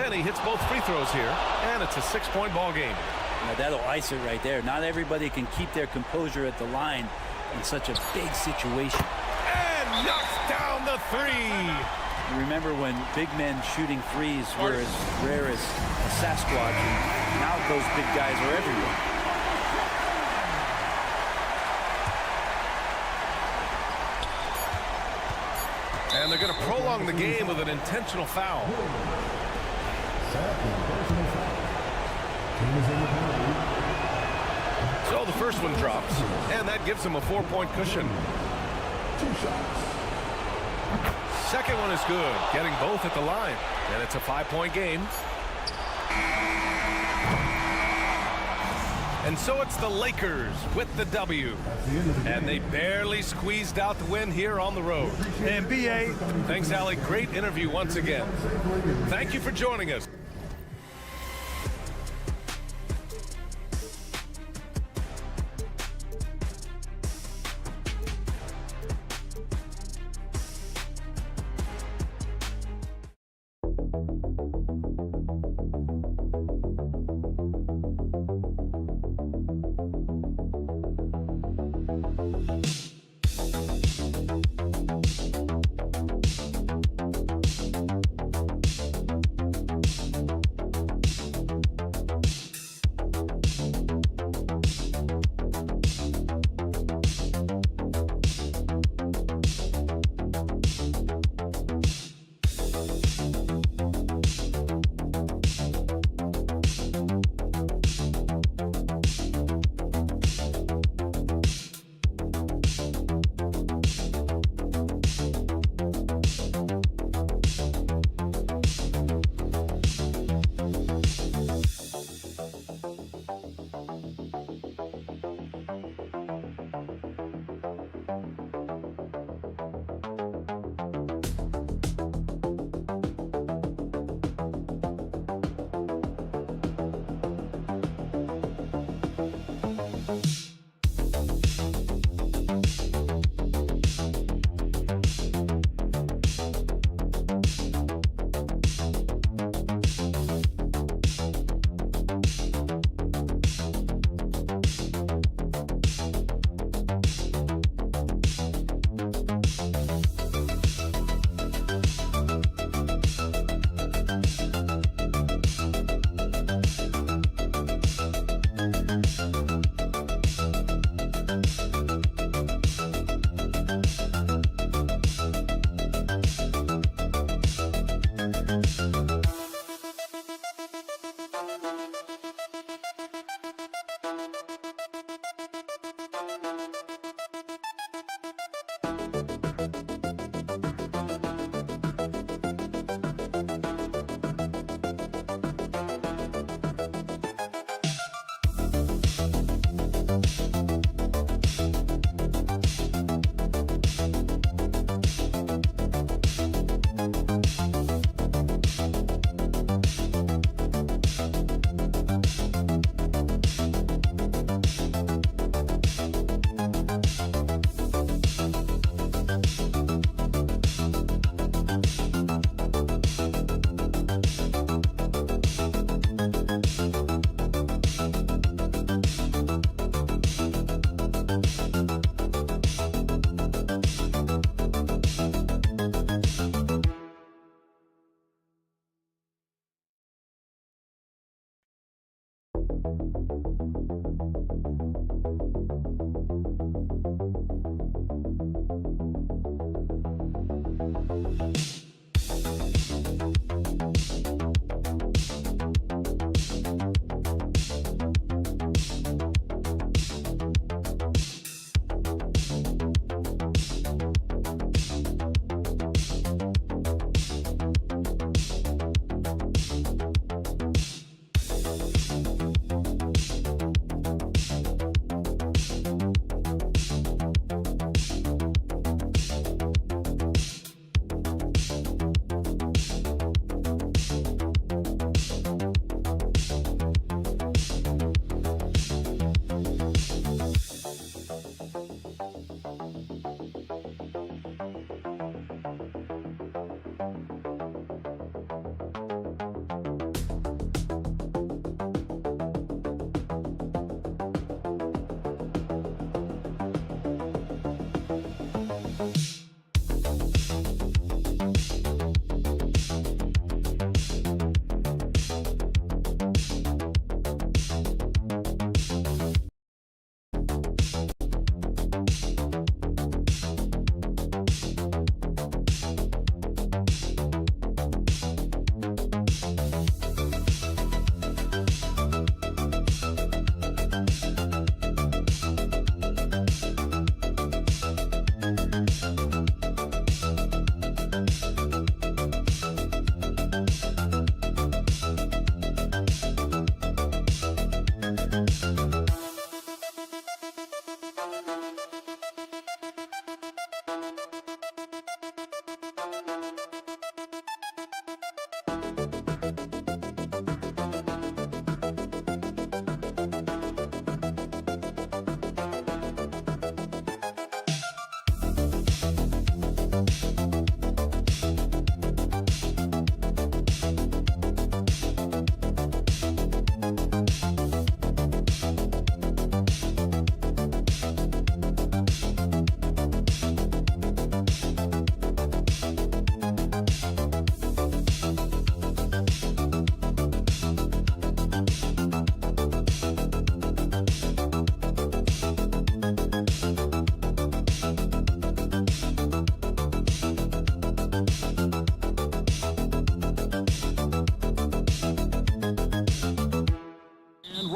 And he hits both free throws here, and it's a 6-point ball game. Now that'll ice it right there. Not everybody can keep their composure at the line in such a big situation. And knocks down the 3. You remember when big men shooting threes were as rare as a Sasquatch, and now those big guys are everywhere. And they're going to prolong the game with an intentional foul. So the first one drops, and that gives them a 4-point cushion. Second one is good, getting both at the line, and it's a 5-point game. And so it's the Lakers with the W, and they barely squeezed out the win here on the road. And B.A. Thanks, Allie. Great interview once again. Thank you for joining us.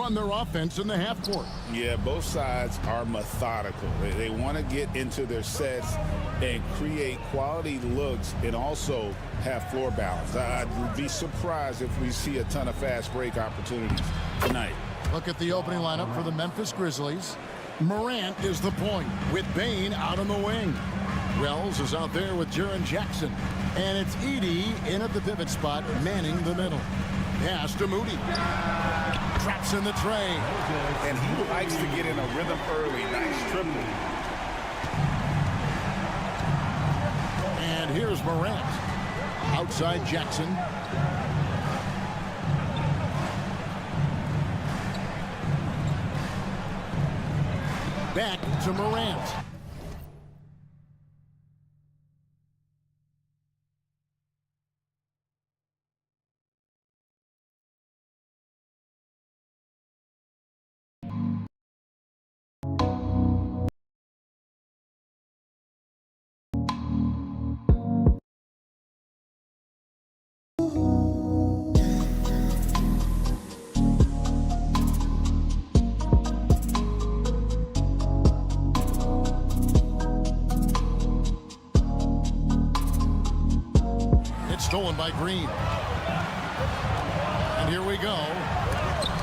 run their offense in the half court. Yeah, both sides are methodical. They want to get into their sets and create quality looks and also have floor balance. I'd be surprised if we see a ton of fast break opportunities tonight. Look at the opening lineup for the Memphis Grizzlies. Morant is the point with Bain out on the wing. Wells is out there with Jaren Jackson. And it's Edey in at the pivot spot, manning the middle. Pass to Moody. Traps in the tray. And he likes to get in a rhythm early. Nice triple. And here's Morant. Outside Jackson. Back to Morant. Stolen by Green. And here we go.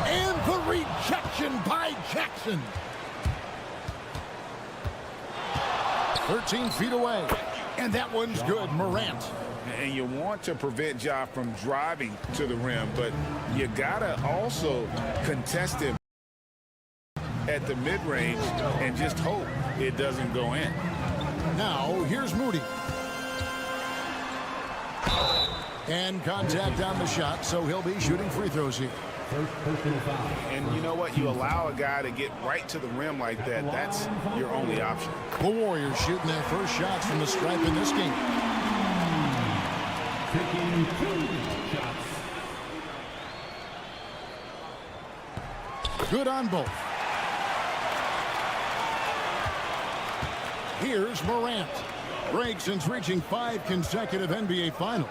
And the rejection by Jackson. 13 feet away. And that one's good. Morant. And you want to prevent Ja from driving to the rim, but you gotta also contest him at the mid-range and just hope it doesn't go in. Now, here's Moody. And contact on the shot, so he'll be shooting free throws here. And you know what? You allow a guy to get right to the rim like that, that's your only option. The Warriors shooting their first shots from the stripe in this game. Good on both. Here's Morant. Break since reaching 5 consecutive NBA Finals.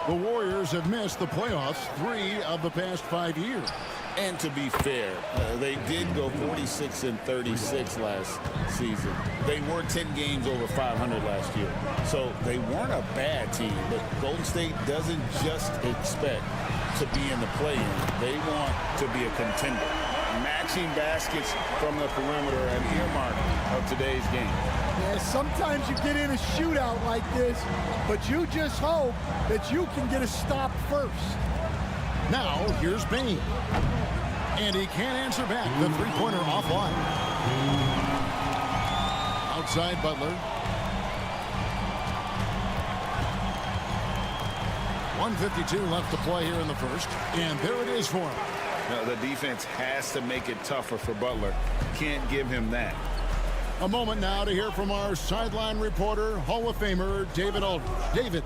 The Warriors have missed the playoffs 3 of the past 5 years. And to be fair, they did go 46-36 last season. They were 10 games over 500 last year. So they weren't a bad team, but Golden State doesn't just expect to be in the play-in. They want to be a contender. Matching baskets from the perimeter, an earmark of today's game. Yeah, sometimes you get in a shootout like this, but you just hope that you can get a stop first. Now, here's Bain. And he can't answer back. The three-pointer offline. Outside Butler. 1:52 left to play here in the first. And there it is for him. No, the defense has to make it tougher for Butler. Can't give him that. A moment now to hear from our sideline reporter, Hall of Famer David Aldridge. David.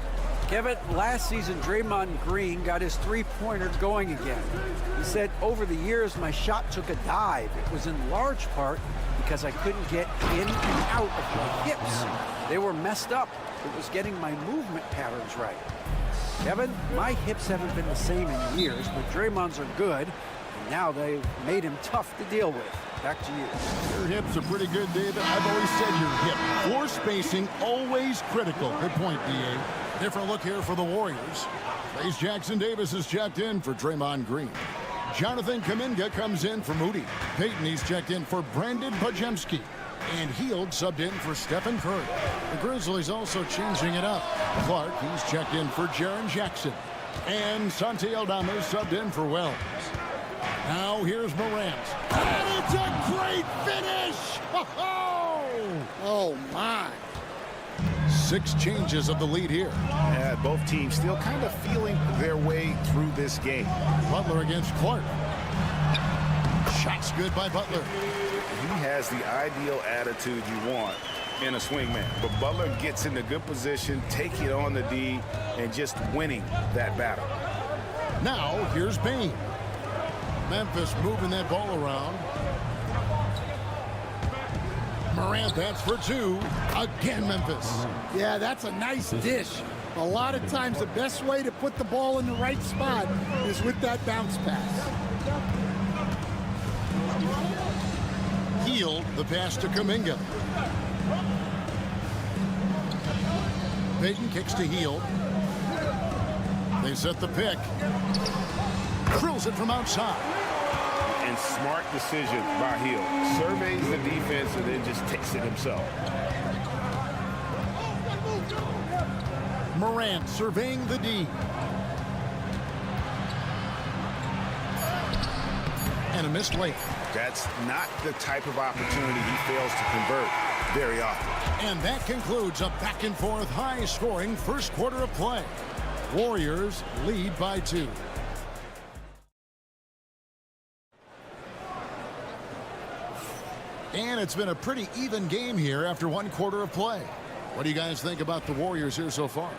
Kevin, last season, Draymond Green got his three-pointer going again. He said, over the years, my shot took a dive. It was in large part because I couldn't get in and out of my hips. They were messed up. It was getting my movement patterns right. Kevin, my hips haven't been the same in years, but Draymond's are good, and now they've made him tough to deal with. Back to you. Your hips are pretty good, David. I've always said your hip. Floor spacing, always critical. Good point, D.A. Different look here for the Warriors. Trace Jackson-Davis is checked in for Draymond Green. Jonathan Kuminga comes in for Moody. Payton, he's checked in for Brandon Podziemski. And Hield subbed in for Stephen Curry. The Grizzlies also changing it up. Clark, he's checked in for Jaren Jackson. And Santi Aldama subbed in for Wells. Now here's Morant. And it's a great finish! Oh, my. 6 changes of the lead here. Yeah, both teams still kind of feeling their way through this game. Butler against Clark. Shots good by Butler. He has the ideal attitude you want in a swingman. But Butler gets in a good position, taking it on the D, and just winning that battle. Now here's Bain. Memphis moving that ball around. Morant, that's for 2. Again, Memphis. Yeah, that's a nice dish. A lot of times the best way to put the ball in the right spot is with that bounce pass. Hield, the pass to Kuminga. Payton kicks to Hield. They set the pick. Drills it from outside. And smart decision by Hield. Surveys the defense and then just takes it himself. Morant surveying the D. And a missed late. That's not the type of opportunity he fails to convert very often. And that concludes a back-and-forth, high-scoring first quarter of play. Warriors lead by 2. And it's been a pretty even game here after 1 quarter of play. What do you guys think about the Warriors here so far?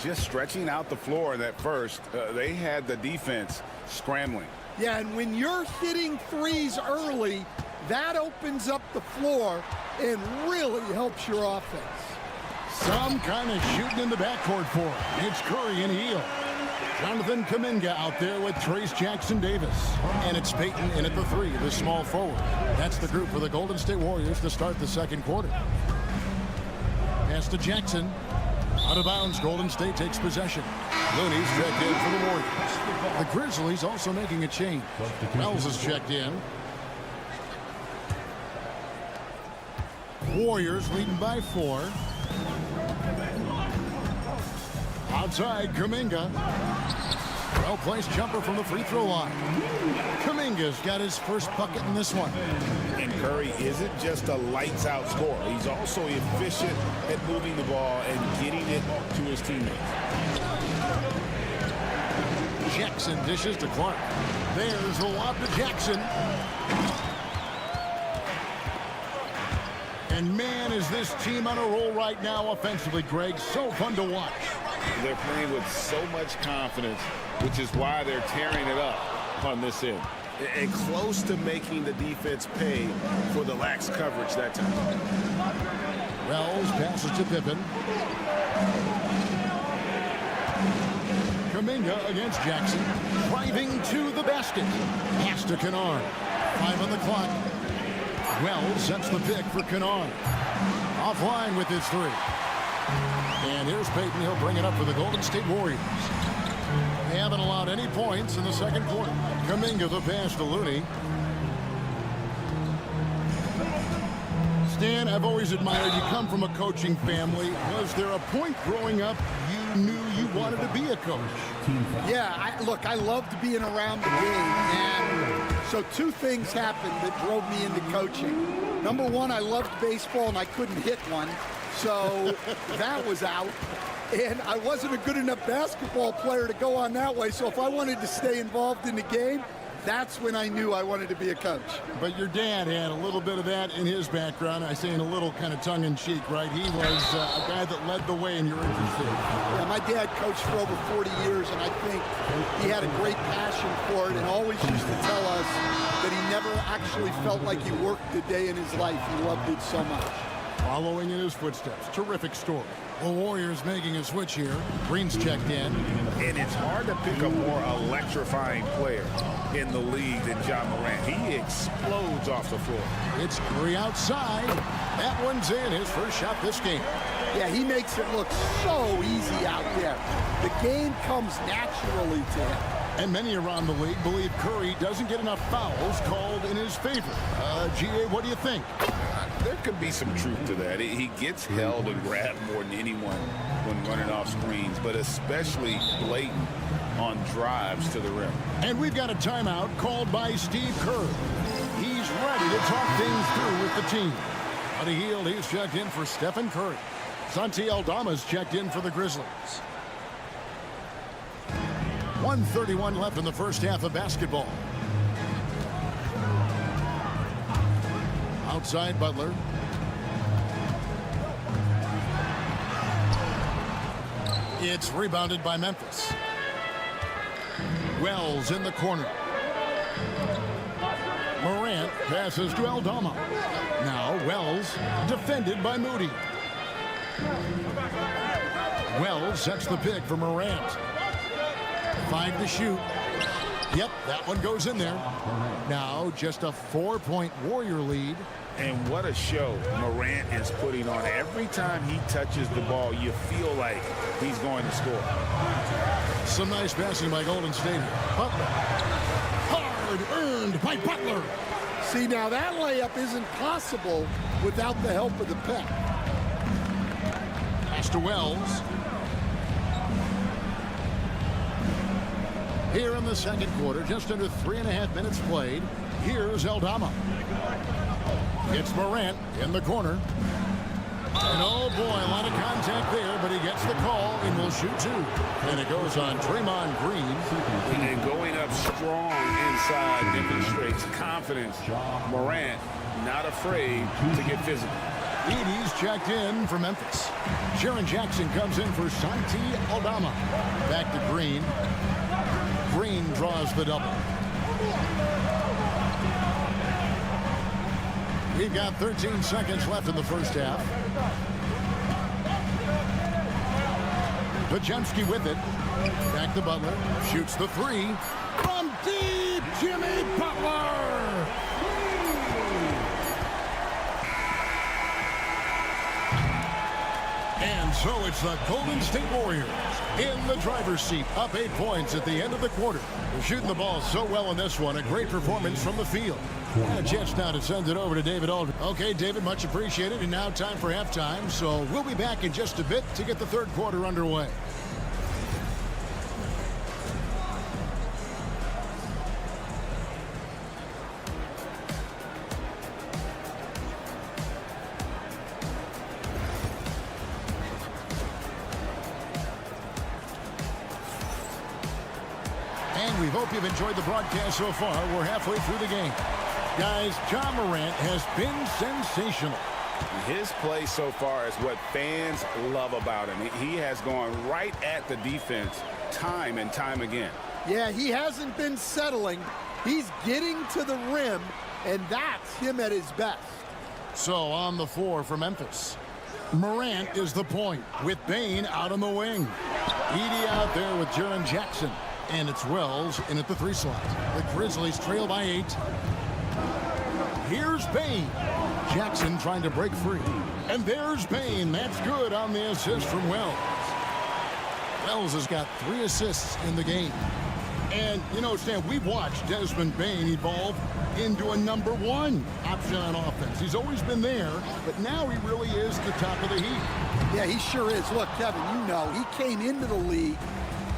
Just stretching out the floor in that first, they had the defense scrambling. Yeah, and when you're hitting threes early, that opens up the floor and really helps your offense. Some kind of shooting in the backcourt for him. It's Curry and Hield. Jonathan Kuminga out there with Trace Jackson-Davis. And it's Payton in at the 3, the small forward. That's the group for the Golden State Warriors to start the second quarter. Pass to Jackson. Out of bounds, Golden State takes possession. Looney's checked in for the Warriors. The Grizzlies also making a change. Wells is checked in. Warriors leading by 4. Outside, Kuminga. Well-placed jumper from the free throw line. Kuminga's got his first bucket in this one. And Curry isn't just a lights-out scorer. He's also efficient at moving the ball and getting it to his teammates. Jackson dishes to Clark. There's a lob to Jackson. And man, is this team on a roll right now offensively, Greg. So fun to watch. They're playing with so much confidence, which is why they're tearing it up on this end. and close to making the defense pay for the lax coverage that time. Wells passes to Pippen. Kuminga against Jackson. Driving to the basket. Pass to Kennard. 5 on the clock. Wells sets the pick for Kennard. Offline with his 3. And here's Payton. He'll bring it up for the Golden State Warriors. They haven't allowed any points in the second quarter. Kuminga the pass to Looney. Stan, I've always admired you. Come from a coaching family. Was there a point growing up you knew you wanted to be a coach? Yeah, look, I loved being around the game. And so 2 things happened that drove me into coaching. Number 1, I loved baseball and I couldn't hit one. So that was out. And I wasn't a good enough basketball player to go on that way. So if I wanted to stay involved in the game, that's when I knew I wanted to be a coach. But your dad had a little bit of that in his background. I say in a little kind of tongue-in-cheek, right? He was a guy that led the way in your interest. Yeah, my dad coached for over 40 years, and I think he had a great passion for it and always used to tell us that he never actually felt like he worked a day in his life. He loved it so much. Following in his footsteps. Terrific story. The Warriors making a switch here. Green's checked in. And it's hard to pick a more electrifying player in the league than John Morant. He explodes off the floor. It's Curry outside. That one's in. His first shot this game. Yeah, he makes it look so easy out there. The game comes naturally to him. And many around the league believe Curry doesn't get enough fouls called in his favor. GA, what do you think? There could be some truth to that. He gets held and grabbed more than anyone when running off screens, but especially blatant on drives to the rim. And we've got a timeout called by Steve Kerr. He's ready to talk things through with the team. Buddy Hield, he's checked in for Stephen Curry. Santi Aldama's checked in for the Grizzlies. 1:31 left in the first half of basketball. Outside Butler. It's rebounded by Memphis. Wells in the corner. Morant passes to Aldama. Now Wells defended by Moody. Wells sets the pick for Morant. 5 to shoot. Yep, that one goes in there. Now just a 4-point Warrior lead. And what a show Morant is putting on. Every time he touches the ball, you feel like he's going to score. Some nice passing by Golden State. Butler. Hard earned by Butler. See, now that layup isn't possible without the help of the pick. Pass to Wells. Here in the second quarter, just under 3.5 minutes played. Here's Aldama. It's Morant in the corner. And oh boy, a lot of contact there, but he gets the call and will shoot 2. And it goes on Draymond Green. And going up strong inside demonstrates confidence. Morant not afraid to get physical. Edie's checked in for Memphis. Jaren Jackson comes in for Santi Aldama. Back to Green. Green draws the double. We've got 13 seconds left in the first half. Pajemski with it. Back to Butler. Shoots the 3. From deep, Jimmy Butler! And so it's the Golden State Warriors in the driver's seat, up 8 points at the end of the quarter. They're shooting the ball so well in this one. A great performance from the field. And a chance now to send it over to David Aldridge. Okay, David, much appreciated. And now time for halftime. So we'll be back in just a bit to get the third quarter underway. And we hope you've enjoyed the broadcast so far. We're halfway through the game. Guys, John Morant has been sensational. His play so far is what fans love about him. He has gone right at the defense time and time again. Yeah, he hasn't been settling. He's getting to the rim, and that's him at his best. So on the floor for Memphis, Morant is the point with Bane out on the wing. Edey out there with Jaren Jackson. And it's Wells in at the 3 slot. The Grizzlies trail by 8. Here's Bane. Jackson trying to break free. And there's Bane. That's good on the assist from Wells. Wells has got 3 assists in the game. And, you know, Stan, we've watched Desmond Bane evolve into a #1 option on offense. He's always been there, but now he really is the top of the heap. Yeah, he sure is. Look, Kevin, you know, he came into the league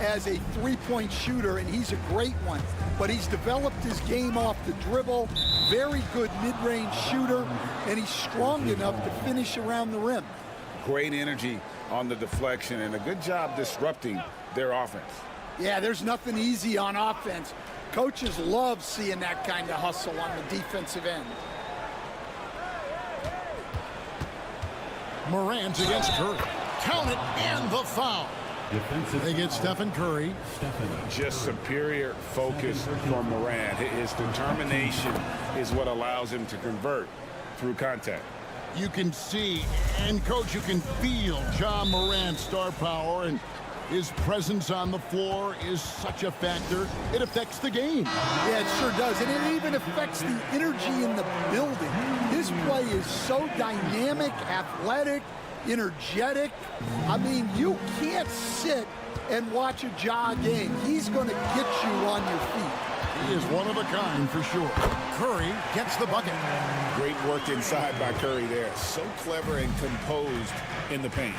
as a 3-point shooter, and he's a great one. But he's developed his game off the dribble, very good mid-range shooter, and he's strong enough to finish around the rim. Great energy on the deflection and a good job disrupting their offense. Yeah, there's nothing easy on offense. Coaches love seeing that kind of hustle on the defensive end. Morant against Curry. Count it, and the foul. They get Stephen Curry. Just superior focus from Morant. His determination is what allows him to convert through contact. You can see, and Coach, you can feel John Morant's star power, and his presence on the floor is such a factor. It affects the game. Yeah, it sure does, and it even affects the energy in the building. His play is so dynamic, athletic, energetic. I mean, you can't sit and watch a Ja game. He's going to get you on your feet. He is one of a kind for sure. Curry gets the bucket. Great work inside by Curry there. So clever and composed in the paint.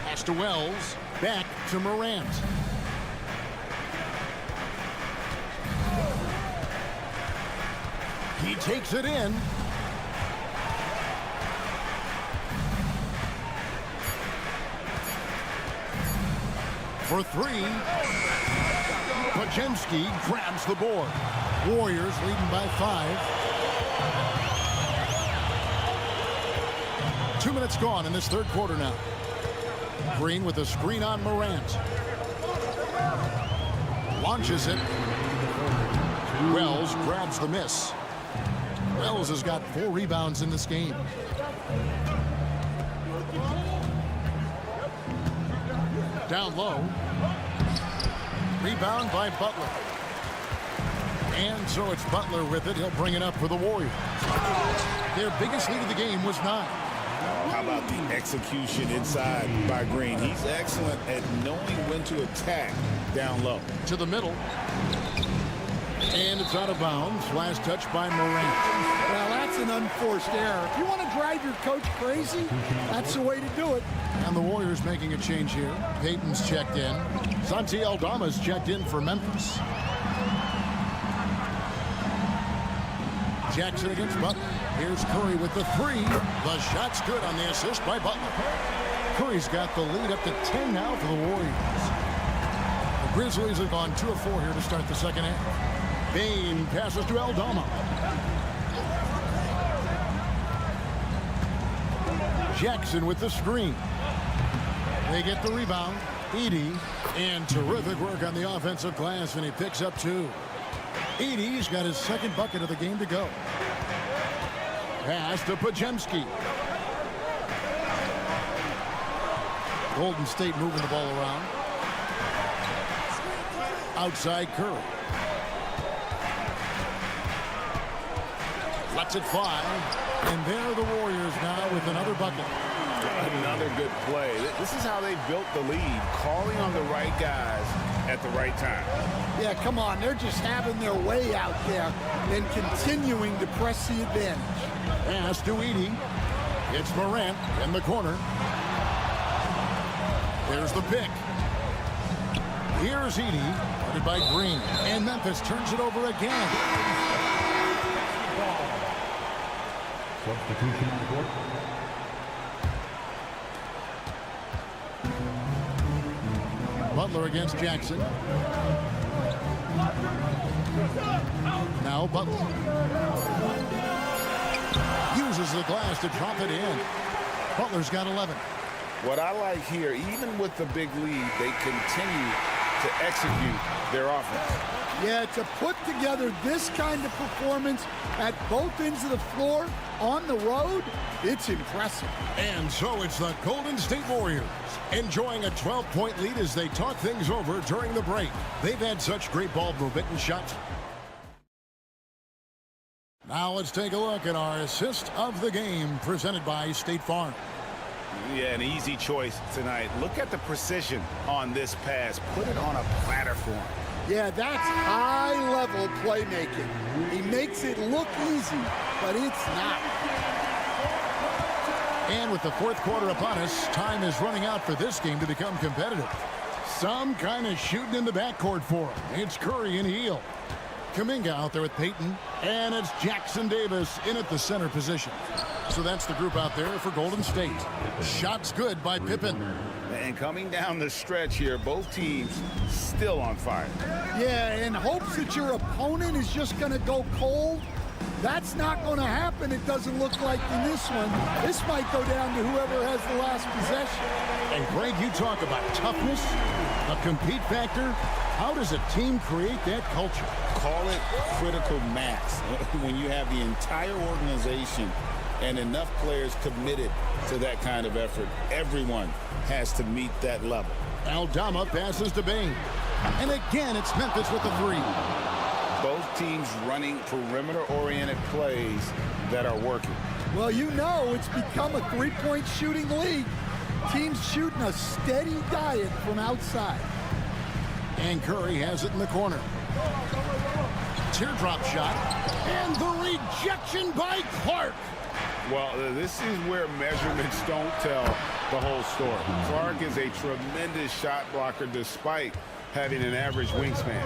Pass to Wells. Back to Morant. He takes it in. For 3. Pajemski grabs the board. Warriors leading by 5. 2 minutes gone in this third quarter now. Green with a screen on Morant. Launches it. Wells grabs the miss. Wells has got 4 rebounds in this game. Down low. Rebound by Butler. And so it's Butler with it. He'll bring it up for the Warriors. Their biggest lead of the game was 9. How about the execution inside by Green? He's excellent at knowing when to attack down low. To the middle. And it's out of bounds. Last touch by Morant. Well, that's an unforced error. If you want to drive your coach crazy, that's the way to do it. And the Warriors making a change here. Payton's checked in. Santi Aldama's checked in for Memphis. Jackson against Butler. Here's Curry with the 3. The shot's good on the assist by Butler. Curry's got the lead up to 10 now for the Warriors. The Grizzlies have gone 2 of 4 here to start the second half. Bane passes to Aldama. Jackson with the screen. They get the rebound. Edey, and terrific work on the offensive glass, and he picks up 2. Edey's got his second bucket of the game to go. Pass to Pajemski. Golden State moving the ball around. Outside Curry. Lets it fly. And there are the Warriors now with another bucket. Another good play. This is how they built the lead, calling on the right guys at the right time. Yeah, come on. They're just having their way out there and continuing to press the advantage. Pass to Edey. It's Morant in the corner. There's the pick. Here's Edey, guarded by Green. And Memphis turns it over again. Substitution on the court. Butler against Jackson. Now Butler uses the glass to drop it in. Butler's got 11. What I like here, even with the big lead, they continue to execute their offense. Yeah, to put together this kind of performance at both ends of the floor on the road, it's impressive. And so it's the Golden State Warriors enjoying a 12-point lead as they talk things over during the break. They've had such great ball movement and shots. Now let's take a look at our assist of the game presented by State Farm. Yeah, an easy choice tonight. Look at the precision on this pass. Put it on a platter for him. Yeah, that's high-level playmaking. He makes it look easy, but it's not. And with the fourth quarter upon us, time is running out for this game to become competitive. Some kind of shooting in the backcourt for him. It's Curry and Heel. Kuminga out there with Payton. And it's Jackson Davis in at the center position. So that's the group out there for Golden State. Shots good by Pippen. And coming down the stretch here, both teams still on fire. Yeah, in hopes that your opponent is just going to go cold. That's not going to happen, it doesn't look like in this one. This might go down to whoever has the last possession. And Greg, you talk about toughness, a compete factor. How does a team create that culture? Call it critical mass. When you have the entire organization and enough players committed to that kind of effort, everyone has to meet that level. Aldama passes to Bain. And again, it's Memphis with the three. Both teams running perimeter-oriented plays that are working. Well, you know it's become a three-point shooting league. Teams shooting a steady diet from outside. And Curry has it in the corner. Teardrop shot. And the rejection by Clark. Well, this is where measurements don't tell the whole story. Clark is a tremendous shot blocker despite having an average wingspan.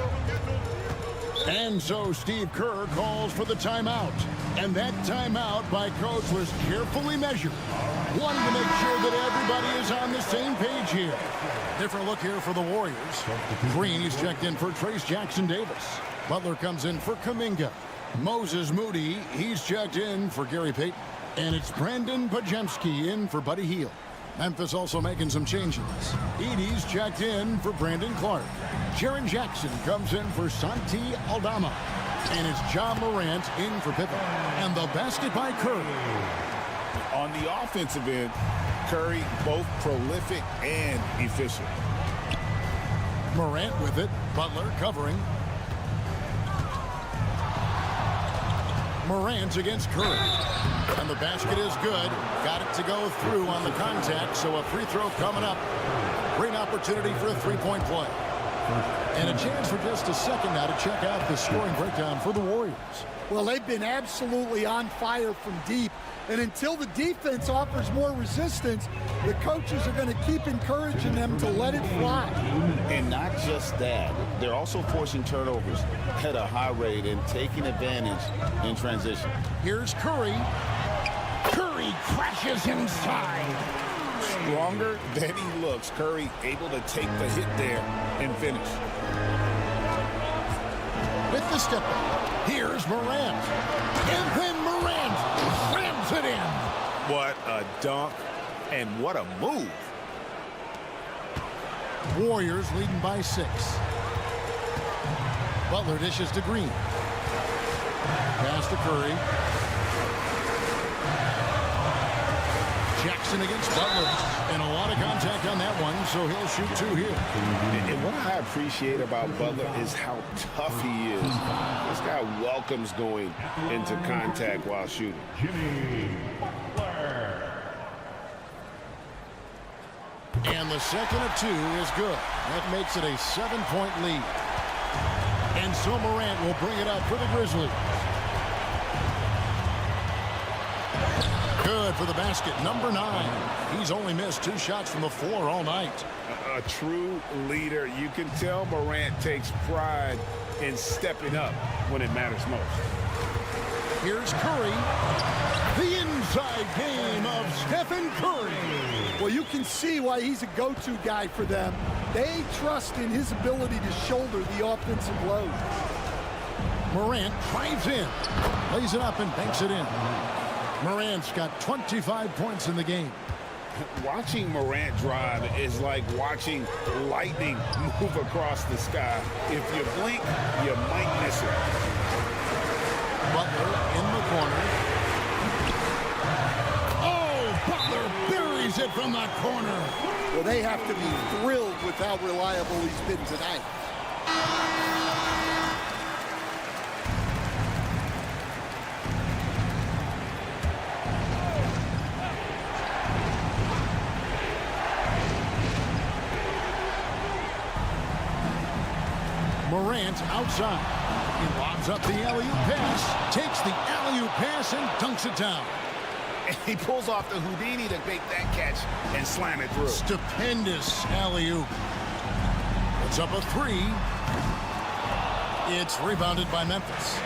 And so Steve Kerr calls for the timeout. And that timeout by coach was carefully measured. Wanting to make sure that everybody is on the same page here. Different look here for the Warriors. Green, he's checked in for Trace Jackson Davis. Butler comes in for Kuminga. Moses Moody, he's checked in for Gary Payton. And it's Brandon Pajemski in for Buddy Hield. Memphis also making some changes. Edey's checked in for Brandon Clark. Jaren Jackson comes in for Santi Aldama. And it's John Morant in for Pippen. And the basket by Curry. On the offensive end, Curry both prolific and efficient. Morant with it. Butler covering. Morant against Curry. And the basket is good. Got it to go through on the contact, so a free throw coming up. Great opportunity for a three-point play. And a chance for just a second now to check out the scoring breakdown for the Warriors. Well, they've been absolutely on fire from deep. And until the defense offers more resistance, the coaches are going to keep encouraging them to let it fly. And not just that, they're also forcing turnovers at a high rate and taking advantage in transition. Here's Curry. Curry crashes inside. Stronger than he looks. Curry able to take the hit there and finish. With the step back, here's Morant. And then Morant slams it in. What a dunk and what a move. Warriors leading by 6. Butler dishes to Green. Pass to Curry. Jackson against Butler. And a lot of contact on that one, so he'll shoot 2 here. And what I appreciate about Butler is how tough he is. This guy welcomes going into contact while shooting. And the second of 2 is good. That makes it a 7-point lead. And so Morant will bring it up for the Grizzlies. Good for the basket, number 9. He's only missed 2 shots from the floor all night. A true leader. You can tell Morant takes pride in stepping up when it matters most. Here's Curry. The inside game of Stephen Curry. Well, you can see why he's a go-to guy for them. They trust in his ability to shoulder the offensive load. Morant drives in, lays it up and banks it in. Morant's got 25 points in the game. Watching Morant drive is like watching lightning move across the sky. If you blink, you might miss it. Butler in the corner. Oh, Butler buries it from the corner. Well, they have to be thrilled with how reliable he's been tonight. Morant outside. He lobs up the alley-oop pass, takes the alley-oop pass and dunks it down. And he pulls off the Houdini to make that catch and slam it through. Stupendous alley-oop. It's up a three. It's rebounded by Memphis.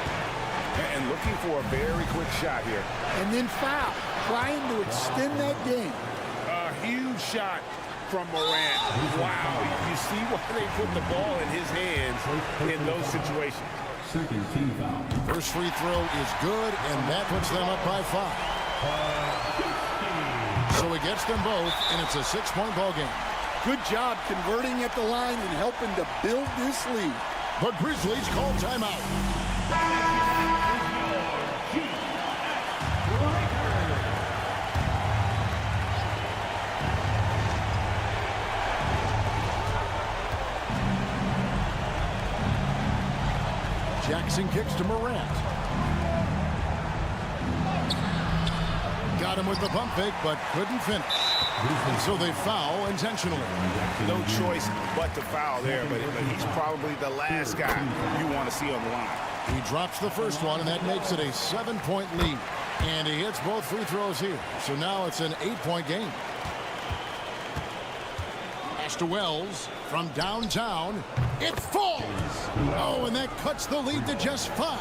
And looking for a very quick shot here. And then foul, trying to extend that game. A huge shot from Morant. Wow, you see why they put the ball in his hands in those situations. Second team foul. First free throw is good, and that puts them up by 5. So he gets them both, and it's a 6-point ball game. Good job converting at the line and helping to build this lead. But Grizzlies call timeout. Jackson kicks to Morant. Got him with the pump fake, but couldn't finish. And so they foul intentionally. No choice but to foul there, but he's probably the last guy you want to see on the line. He drops the first one, and that makes it a 7-point lead. And he hits both free throws here. So now it's an 8-point game. Pass to Wells from downtown. It falls. Oh, and that cuts the lead to just 5.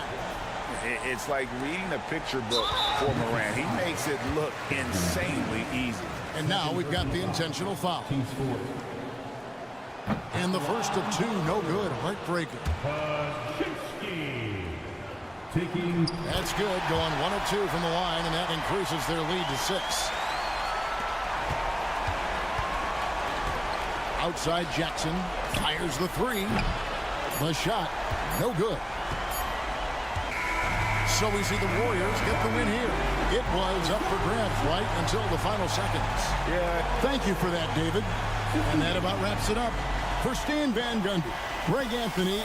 It's like reading a picture book for Morant. He makes it look insanely easy. And now we've got the intentional foul. And the first of 2, no good. Heartbreaker. That's good. Going 1 of 2 from the line, and that increases their lead to 6. Outside Jackson fires the 3. The shot, no good. So we see the Warriors get the win here. It was up for grabs right until the final seconds. Yeah. Thank you for that, David. And that about wraps it up. For Stan Van Gundy, Greg Anthony.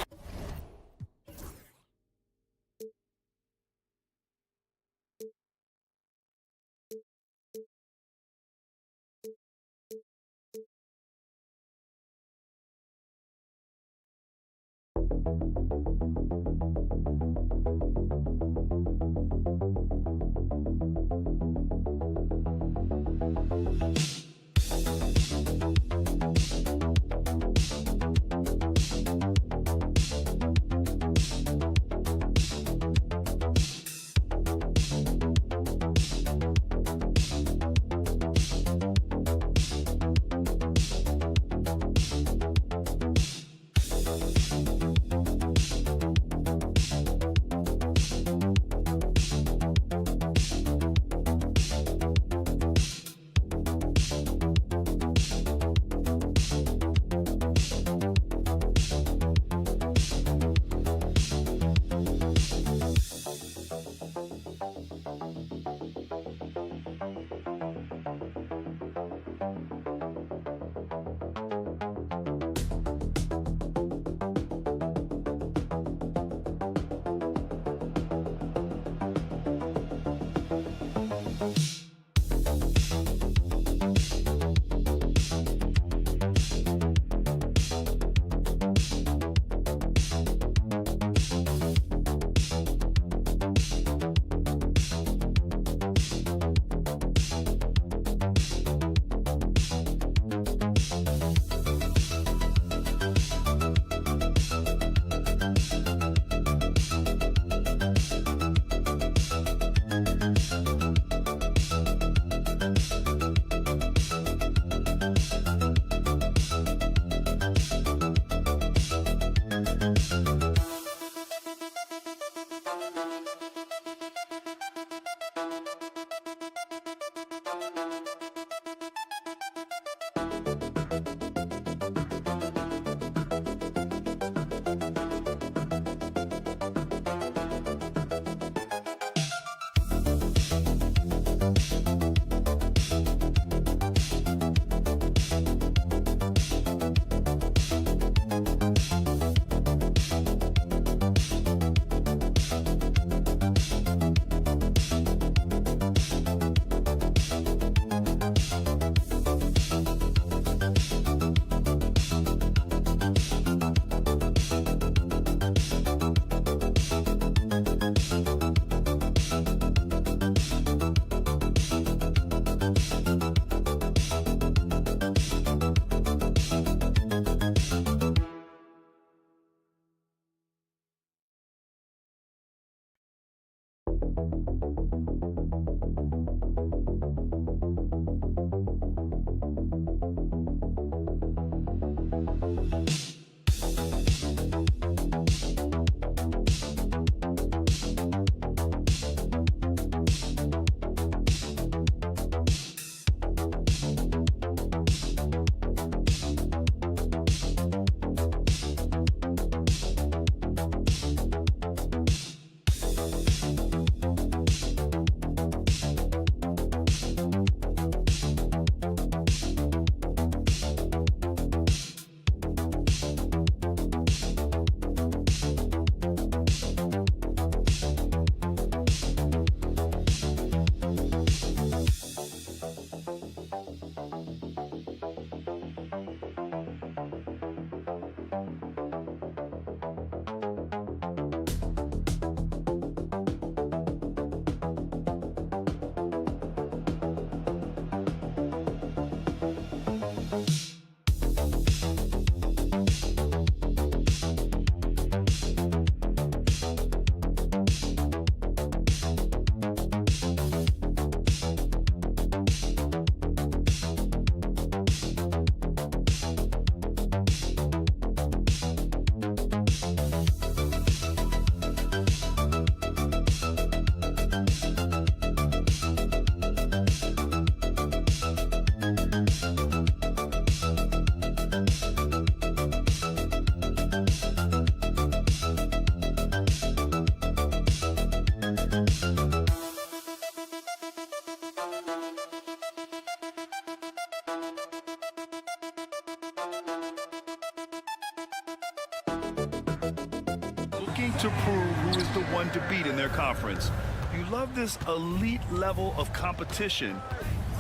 Looking to prove who is the one to beat in their conference. You love this elite level of competition.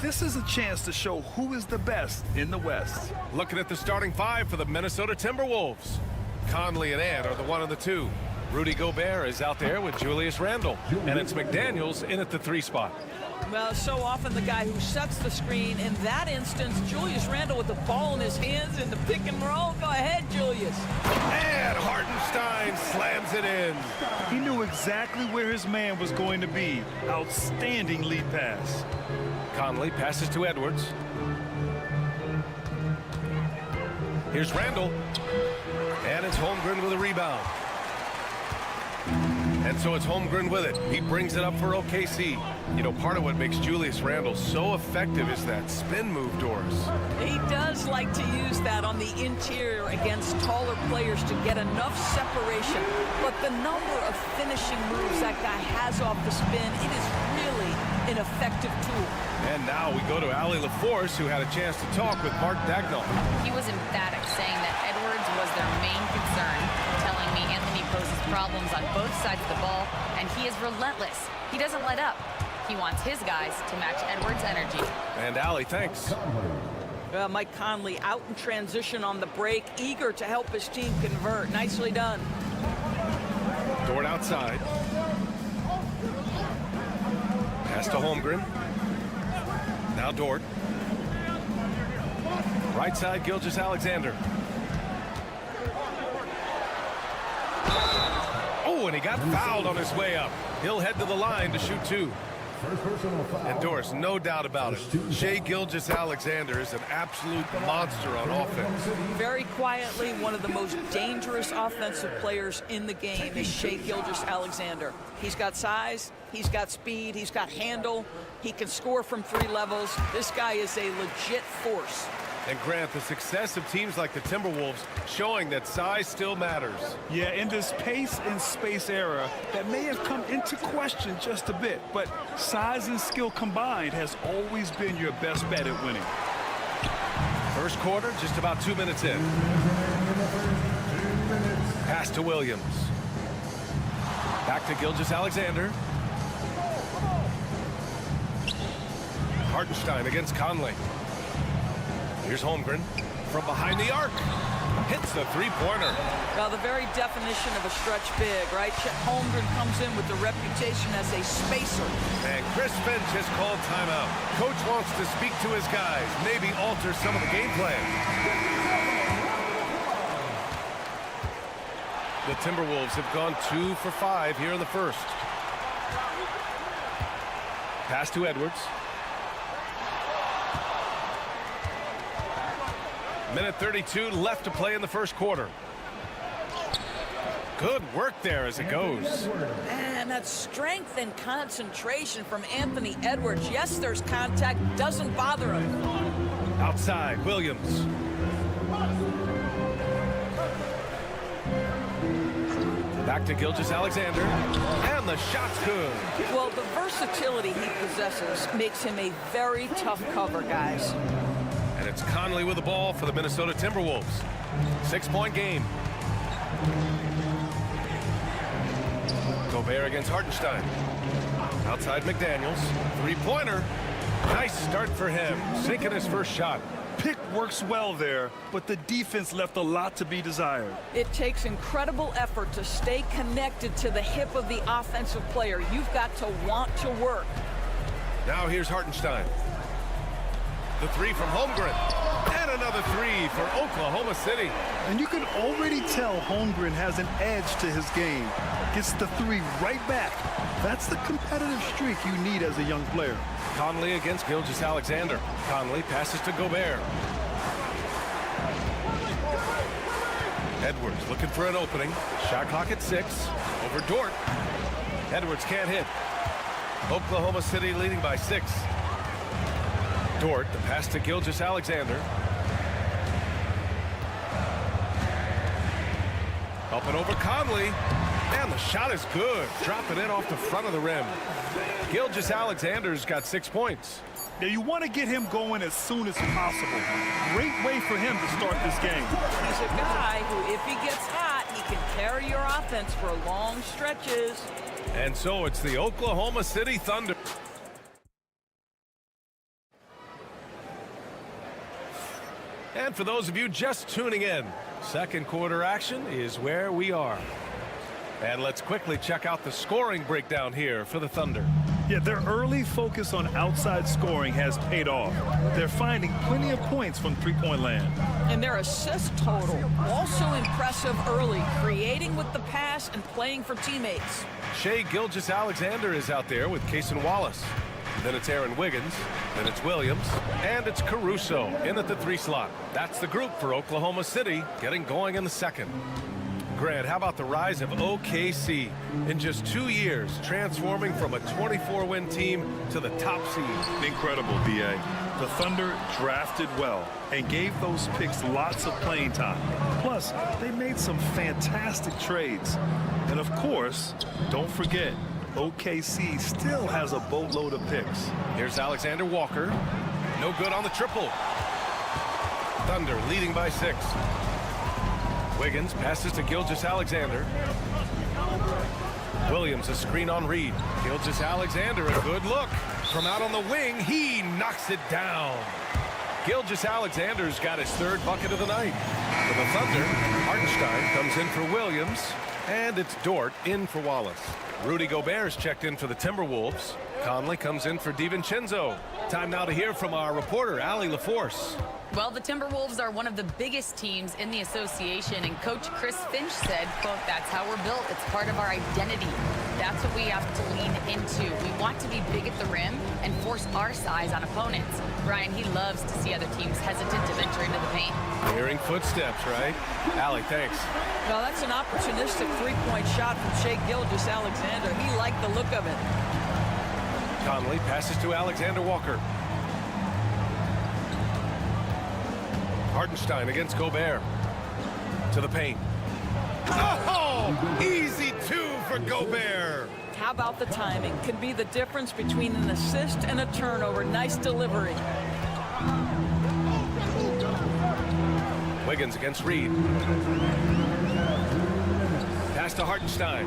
This is a chance to show who is the best in the West. Looking at the starting five for the Minnesota Timberwolves. Conley and Ant are the 1 and the 2. Rudy Gobert is out there with Julius Randle. And it's McDaniels in at the 3 spot. Well, so often the guy who sets the screen. In that instance, Julius Randle with the ball in his hands in the pick and roll. Go ahead, Julius. And Hartenstein slams it in. He knew exactly where his man was going to be. Outstanding lead pass. Conley passes to Edwards. Here's Randle. And it's Holmgren with a rebound. And so it's Holmgren with it. He brings it up for OKC. You know, part of what makes Julius Randle so effective is that spin move, Doris. He does like to use that on the interior against taller players to get enough separation. But the number of finishing moves that guy has off the spin, it is really an effective tool. And now we go to Allie LaForce, who had a chance to talk with Mark Dagnall. He was emphatic, saying that Edwards was their main concern, telling me Anthony poses problems on both sides of the ball, and he is relentless. He doesn't let up. He wants his guys to match Edwards' energy. And Allie, thanks. Mike Conley out in transition on the break, eager to help his team convert. Nicely done. Dort outside. Pass to Holmgren. Now Dort. Right side, Gilgeous-Alexander. Oh, and he got fouled on his way up. He'll head to the line to shoot 2. And Doris, no doubt about it, Shai Gilgeous-Alexander is an absolute monster on offense. Very quietly, one of the most dangerous offensive players in the game is Shai Gilgeous-Alexander. He's got size, he's got speed, he's got handle, he can score from 3 levels. This guy is a legit force. And Grant, the success of teams like the Timberwolves showing that size still matters. Yeah, in this pace and space era, that may have come into question just a bit, but size and skill combined has always been your best bet at winning. First quarter, just about 2 minutes in. Pass to Williams. Back to Gilgeous-Alexander. Hartenstein against Conley. Here's Holmgren from behind the arc. Hits the three-pointer. Well, the very definition of a stretch big, right? Chet Holmgren comes in with the reputation as a spacer. And Chris Finch has called timeout. Coach wants to speak to his guys, maybe alter some of the game plan. The Timberwolves have gone 2 for 5 here in the first. Pass to Edwards. Minute 32 left to play in the first quarter. Good work there as it goes. And that strength and concentration from Anthony Edwards. Yes, there's contact. Doesn't bother him. Outside, Williams. Back to Gilgeous-Alexander. And the shot's good. Well, the versatility he possesses makes him a very tough cover, guys. And it's Conley with the ball for the Minnesota Timberwolves. 6-point game. Gobert against Hartenstein. Outside McDaniels. Three-pointer. Nice start for him. Sinking his first shot. Pick works well there, but the defense left a lot to be desired. It takes incredible effort to stay connected to the hip of the offensive player. You've got to want to work. Now here's Hartenstein. The three from Holmgren. And another three for Oklahoma City. And you can already tell Holmgren has an edge to his game. Gets the three right back. That's the competitive streak you need as a young player. Conley against Gilgeous-Alexander. Conley passes to Gobert. Edwards looking for an opening. Shot clock at 6. Over Dort. Edwards can't hit. Oklahoma City leading by 6. Dort, the pass to Gilgeous-Alexander. Up and over Conley. And the shot is good. Dropping it off the front of the rim. Gilgeous-Alexander's got 6 points. Now you want to get him going as soon as possible. Great way for him to start this game. He's a guy who, if he gets hot, he can carry your offense for long stretches. And so it's the Oklahoma City Thunder. And for those of you just tuning in, second quarter action is where we are. And let's quickly check out the scoring breakdown here for the Thunder. Yeah, their early focus on outside scoring has paid off. They're finding plenty of points from three-point land. And their assist total, also impressive early, creating with the pass and playing for teammates. Shai Gilgeous-Alexander is out there with Cason Wallace. Then it's Aaron Wiggins, then it's Williams, and it's Caruso in at the 3 slot. That's the group for Oklahoma City getting going in the second. Grant, how about the rise of OKC in just 2 years, transforming from a 24-win team to the top seed? Incredible, B.A. The Thunder drafted well and gave those picks lots of playing time. Plus, they made some fantastic trades. And of course, don't forget, OKC still has a boatload of picks. Here's Alexander Walker. No good on the triple. Thunder leading by 6. Wiggins passes to Gilgeous-Alexander. Williams a screen on Reed. Gilgeous-Alexander a good look. From out on the wing, he knocks it down. Gilgeous-Alexander's got his 3rd bucket of the night. For the Thunder, Hartenstein comes in for Williams. And it's Dort in for Wallace. Rudy Gobert's checked in for the Timberwolves. Conley comes in for DiVincenzo. Time now to hear from our reporter, Allie LaForce. Well, the Timberwolves are one of the biggest teams in the association, and Coach Chris Finch said, quote, "That's how we're built. It's part of our identity. That's what we have to lean into. We want to be big at the rim and force our size on opponents." Brian, he loves to see other teams hesitant to venture into the paint. Hearing footsteps, right? Allie, thanks. Well, that's an opportunistic three-point shot from Shai Gilgeous-Alexander. He liked the look of it. Conley passes to Alexander Walker. Hartenstein against Gobert. To the paint. Oh, easy two for Gobert. How about the timing? Can be the difference between an assist and a turnover. Nice delivery. Wiggins against Reed. Pass to Hartenstein.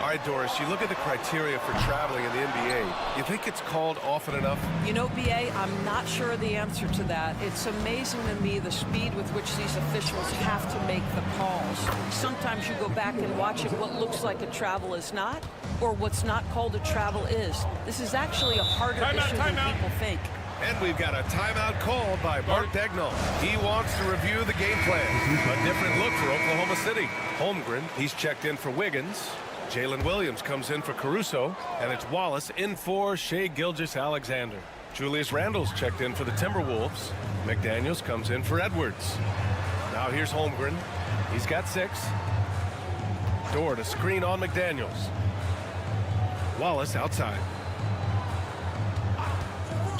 All right, Doris, you look at the criteria for traveling in the NBA. You think it's called often enough? You know, BA, I'm not sure the answer to that. It's amazing to me the speed with which these officials have to make the calls. Sometimes you go back and watch it, what looks like a travel is not, or what's not called a travel is. This is actually a harder issue than people think. And we've got a timeout called by Mark Daigneault. He wants to review the game plan. A different look for Oklahoma City. Holmgren, he's checked in for Wiggins. Jalen Williams comes in for Caruso, and it's Wallace in for Shai Gilgeous-Alexander. Julius Randle's checked in for the Timberwolves. McDaniels comes in for Edwards. Now here's Holmgren. He's got 6. Dort to screen on McDaniels. Wallace outside.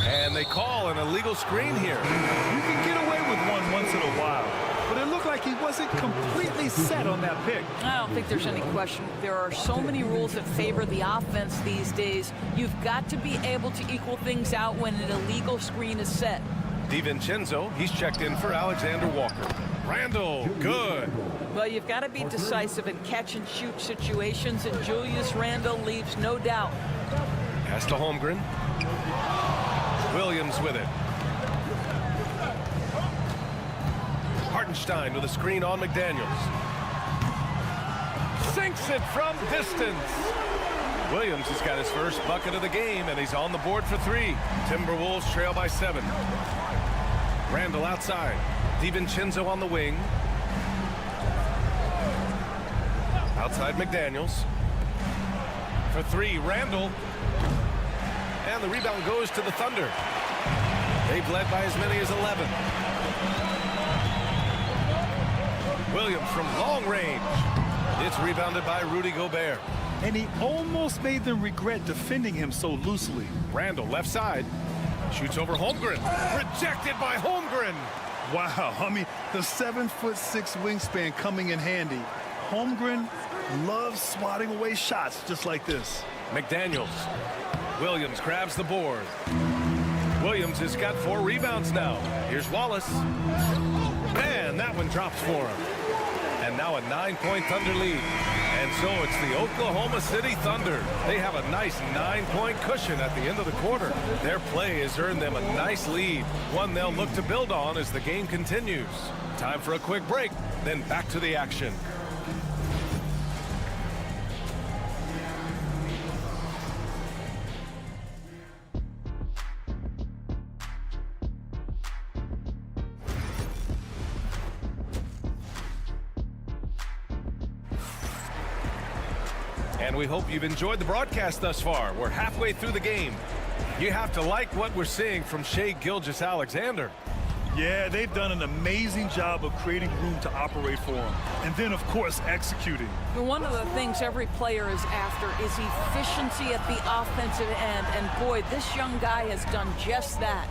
And they call an illegal screen here. You can get away with one once in a while, but it looked like he wasn't completely set on that pick. I don't think there's any question. There are so many rules that favor the offense these days. You've got to be able to equal things out when an illegal screen is set. DiVincenzo, he's checked in for Alexander Walker. Randle, good. Well, you've got to be decisive in catch-and-shoot situations, and Julius Randle leaves no doubt. Pass to Holmgren. Williams with it. Hartenstein with a screen on McDaniels. Sinks it from distance. Williams has got his first bucket of the game, and he's on the board for 3. Timberwolves trail by 7. Randle outside. DiVincenzo on the wing. Outside McDaniels. For 3, Randle. And the rebound goes to the Thunder. They've led by as many as 11. Williams from long range. It's rebounded by Rudy Gobert. And he almost made them regret defending him so loosely. Randle left side. Shoots over Holmgren. Rejected by Holmgren. Wow, I mean, the 7'6" wingspan coming in handy. Holmgren loves swatting away shots just like this. McDaniels. Williams grabs the board. Williams has got 4 rebounds now. Here's Wallace. Man, that one drops for him. And now a 9-point Thunder lead. And so it's the Oklahoma City Thunder. They have a nice 9-point cushion at the end of the quarter. Their play has earned them a nice lead, one they'll look to build on as the game continues. Time for a quick break, then back to the action. And we hope you've enjoyed the broadcast thus far. We're halfway through the game. You have to like what we're seeing from Shai Gilgeous-Alexander. Yeah, they've done an amazing job of creating room to operate for him. And then, of course, executing. One of the things every player is after is efficiency at the offensive end. And boy, this young guy has done just that.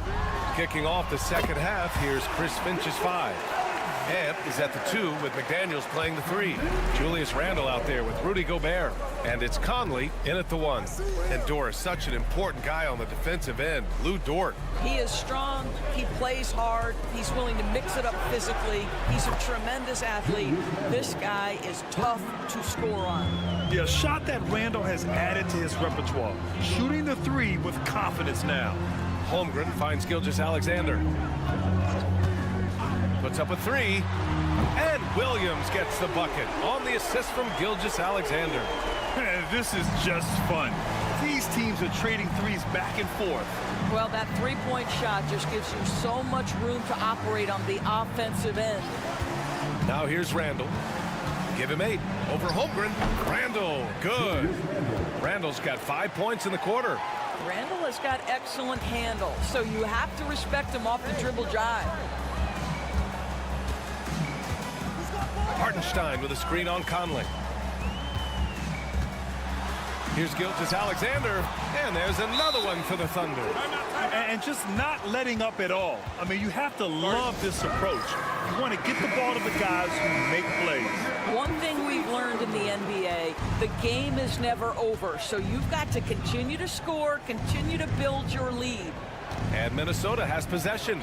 Kicking off the second half, here's Chris Finch's 5. Ant is at the 2 with McDaniels playing the 3. Julius Randle out there with Rudy Gobert. And it's Conley in at the 1. And Doris, such an important guy on the defensive end, Lou Dort. He is strong. He plays hard. He's willing to mix it up physically. He's a tremendous athlete. This guy is tough to score on. Yeah, a shot that Randle has added to his repertoire. Shooting the 3 with confidence now. Holmgren finds Gilgeous-Alexander. Puts up a 3, and Williams gets the bucket on the assist from Gilgeous-Alexander. This is just fun. These teams are trading threes back and forth. Well, that three-point shot just gives you so much room to operate on the offensive end. Now here's Randle. Give him 8. Over Holmgren. Randle, good. Randle's got 5 points in the quarter. Randle has got excellent handle, so you have to respect him off the dribble drive. Hartenstein with a screen on Conley. Here's Gilgeous-Alexander, and there's another one for the Thunder. And just not letting up at all. I mean, you have to love this approach. You want to get the ball to the guys who make plays. One thing we've learned in the NBA, the game is never over. So you've got to continue to score, continue to build your lead. And Minnesota has possession.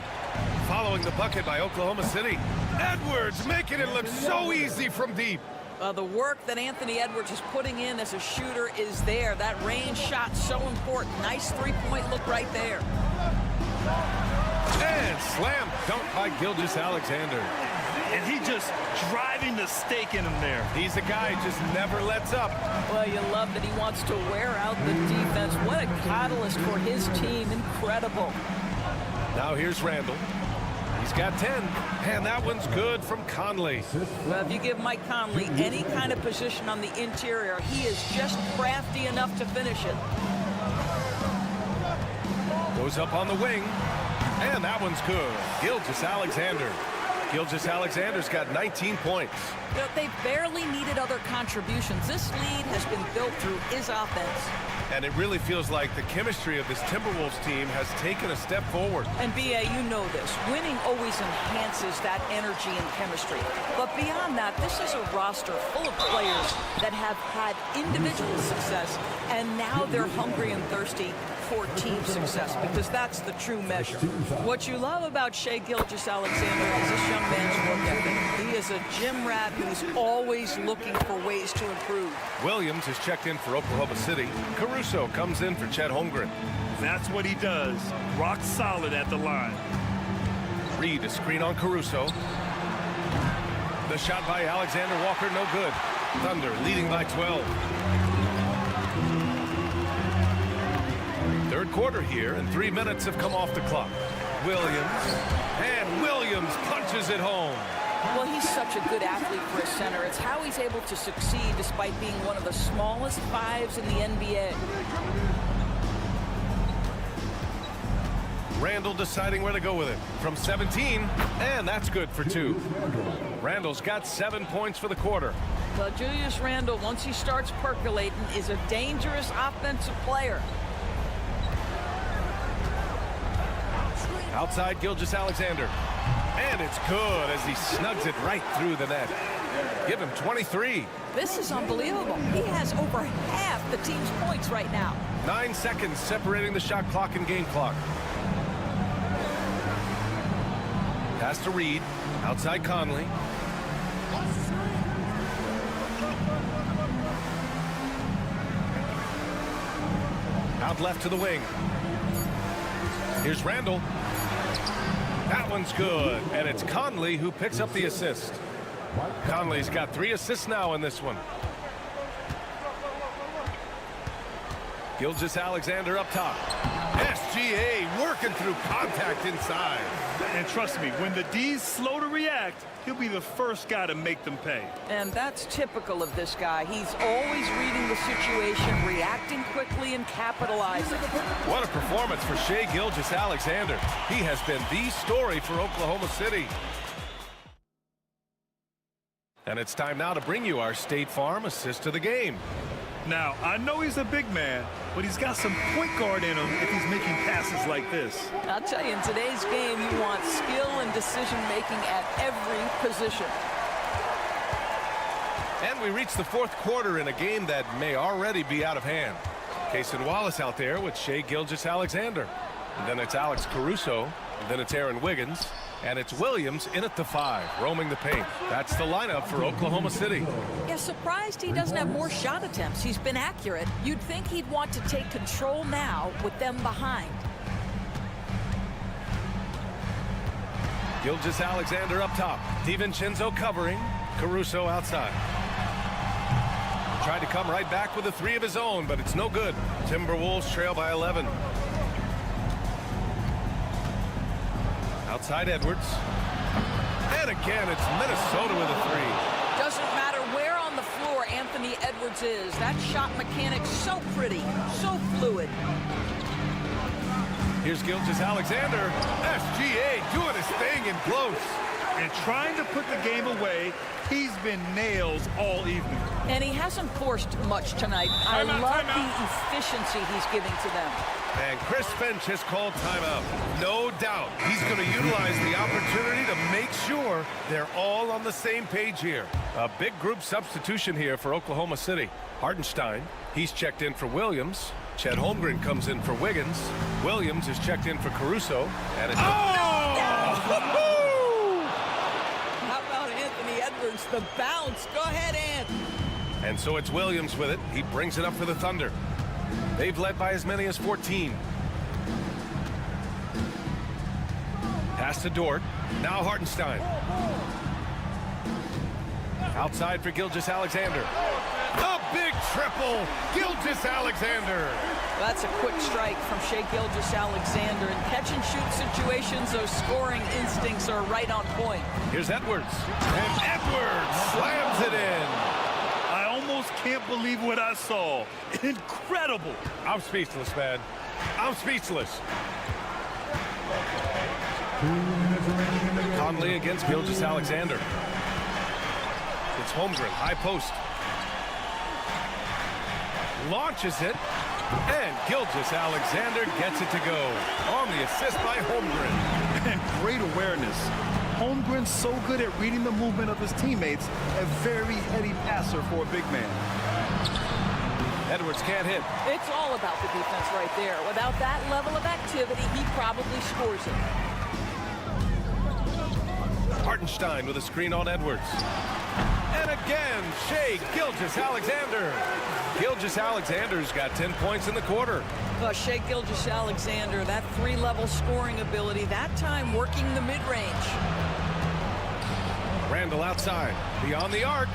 Following the bucket by Oklahoma City. Edwards making it look so easy from deep. The work that Anthony Edwards is putting in as a shooter is there. That range shot so important. Nice three-point look right there. And slam dunk by Gilgeous-Alexander. And he just driving the stake in him there. He's a guy who just never lets up. Well, you love that he wants to wear out the defense. What a catalyst for his team. Incredible. Now here's Randall. He's got 10, and that one's good from Conley. Well, if you give Mike Conley any kind of position on the interior, he is just crafty enough to finish it. Goes up on the wing, and that one's good. Gilgeous-Alexander. Gilgeous-Alexander's got 19 points. You know, they've barely needed other contributions. This lead has been built through his offense. And it really feels like the chemistry of this Timberwolves team has taken a step forward. And B.A., you know this. Winning always enhances that energy and chemistry. But beyond that, this is a roster full of players that have had individual success, and now they're hungry and thirsty for team success, because that's the true measure. What you love about Shai Gilgeous-Alexander is this young man's work ethic. He is a gym rat who's always looking for ways to improve. Williams is checked in for Oklahoma City. Caruso comes in for Chet Holmgren. That's what he does. Rock solid at the line. Reed, a screen on Caruso. The shot by Alexander Walker, no good. Thunder leading by 12. Third quarter here, and 3 minutes have come off the clock. Williams, and Williams punches it home. Well, he's such a good athlete for a center. It's how he's able to succeed despite being one of the smallest fives in the NBA. Randall deciding where to go with it. From 17, and that's good for 2. Randall's got 7 points for the quarter. Well, Julius Randle, once he starts percolating, is a dangerous offensive player. Outside Gilgeous-Alexander. And it's good as he snugs it right through the net. Give him 23. This is unbelievable. He has over half the team's points right now. 9 seconds separating the shot clock and game clock. Pass to Reed. Outside Conley. Out left to the wing. Here's Randall. That one's good, and it's Conley who picks up the assist. Conley's got 3 assists now in this one. Gilgeous-Alexander up top. SGA working through contact inside. And trust me, when the D's slow to react, he'll be the first guy to make them pay. And that's typical of this guy. He's always reading the situation, reacting quickly, and capitalizing. What a performance for Shai Gilgeous-Alexander. He has been the story for Oklahoma City. And it's time now to bring you our State Farm assist of the game. Now, I know he's a big man, but he's got some point guard in him if he's making passes like this. I'll tell you, in today's game, you want skill and decision-making at every position. And we reach the fourth quarter in a game that may already be out of hand. Cason Wallace out there with Shai Gilgeous-Alexander. And then it's Alex Caruso. And then it's Aaron Wiggins. And it's Williams in at the 5, roaming the paint. That's the lineup for Oklahoma City. Yeah, surprised he doesn't have more shot attempts. He's been accurate. You'd think he'd want to take control now with them behind. Gilgeous-Alexander up top. DiVincenzo covering. Caruso outside. Tried to come right back with a 3 of his own, but it's no good. Timberwolves trail by 11. Outside Edwards. And again, it's Minnesota with a 3. Doesn't matter where on the floor Anthony Edwards is. That shot mechanic's so pretty, so fluid. Here's Gilgeous-Alexander. SGA doing his thing in close. And trying to put the game away, he's been nails all evening. And he hasn't forced much tonight. I love the efficiency he's giving to them. And Chris Finch has called timeout. No doubt he's going to utilize the opportunity to make sure they're all on the same page here. A big group substitution here for Oklahoma City. Hartenstein, he's checked in for Williams. Chet Holmgren comes in for Wiggins. Williams is checked in for Caruso. And it's How about Anthony Edwards, the bounce? Go ahead, Ant. And so it's Williams with it. He brings it up for the Thunder. They've led by as many as 14. Pass to Dort. Now Hartenstein. Outside for Gilgeous-Alexander. A big triple. Gilgeous-Alexander. That's a quick strike from Shai Gilgeous-Alexander. In catch-and-shoot situations, those scoring instincts are right on point. Here's Edwards. And Edwards slams it in. I almost can't believe what I saw. Incredible. I'm speechless, man. I'm speechless. Conley against Gilgeous-Alexander. It's Holmgren, high post. Launches it, and Gilgeous-Alexander gets it to go on the assist by Holmgren. And great awareness. Holmgren's so good at reading the movement of his teammates, a very heady passer for a big man. Edwards can't hit. It's all about the defense right there. Without that level of activity, he probably scores it. Hartenstein with a screen on Edwards. And again, Shai Gilgeous-Alexander. Gilgeous-Alexander's got 10 points in the quarter. Shai Gilgeous-Alexander, that three-level scoring ability, that time working the mid-range. Randall outside, beyond the arc,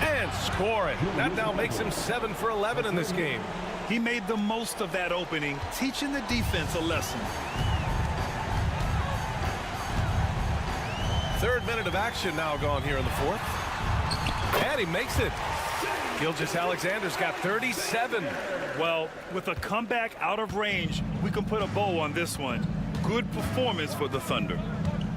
and score it. That now makes him 7 for 11 in this game. He made the most of that opening, teaching the defense a lesson. Third minute of action now gone here in the fourth. And he makes it. Gilgeous-Alexander's got 37. Well, with a comeback out of range, we can put a bow on this one. Good performance for the Thunder.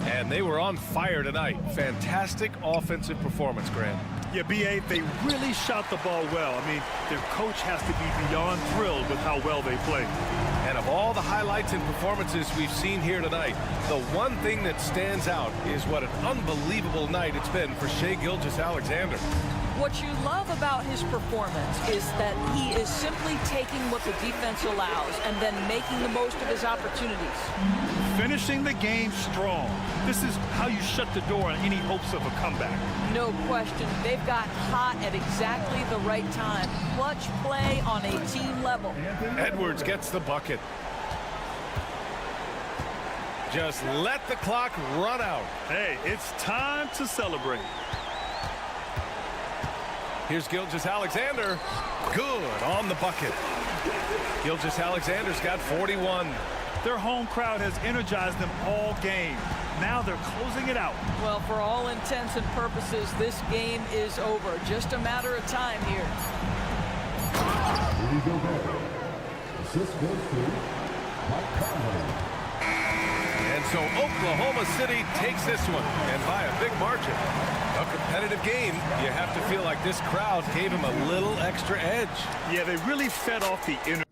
And they were on fire tonight. Fantastic offensive performance, Grant. Yeah, B.A., they really shot the ball well. I mean, their coach has to be beyond thrilled with how well they played. And of all the highlights and performances we've seen here tonight, the one thing that stands out is what an unbelievable night it's been for Shai Gilgeous-Alexander. What you love about his performance is that he is simply taking what the defense allows and then making the most of his opportunities. Finishing the game strong. This is how you shut the door on any hopes of a comeback. No question. They've got hot at exactly the right time. Clutch play on a team level. Edwards gets the bucket. Just let the clock run out. Hey, it's time to celebrate. Here's Gilgeous-Alexander. Good on the bucket. Gilgeous-Alexander's got 41. Their home crowd has energized them all game. Now they're closing it out. Well, for all intents and purposes, this game is over. Just a matter of time here. Rudy Gobert. Assist goes to Mike Conley. And so Oklahoma City takes this one, and by a big margin. A competitive game. You have to feel like this crowd gave him a little extra edge. Yeah, they really fed off the energy.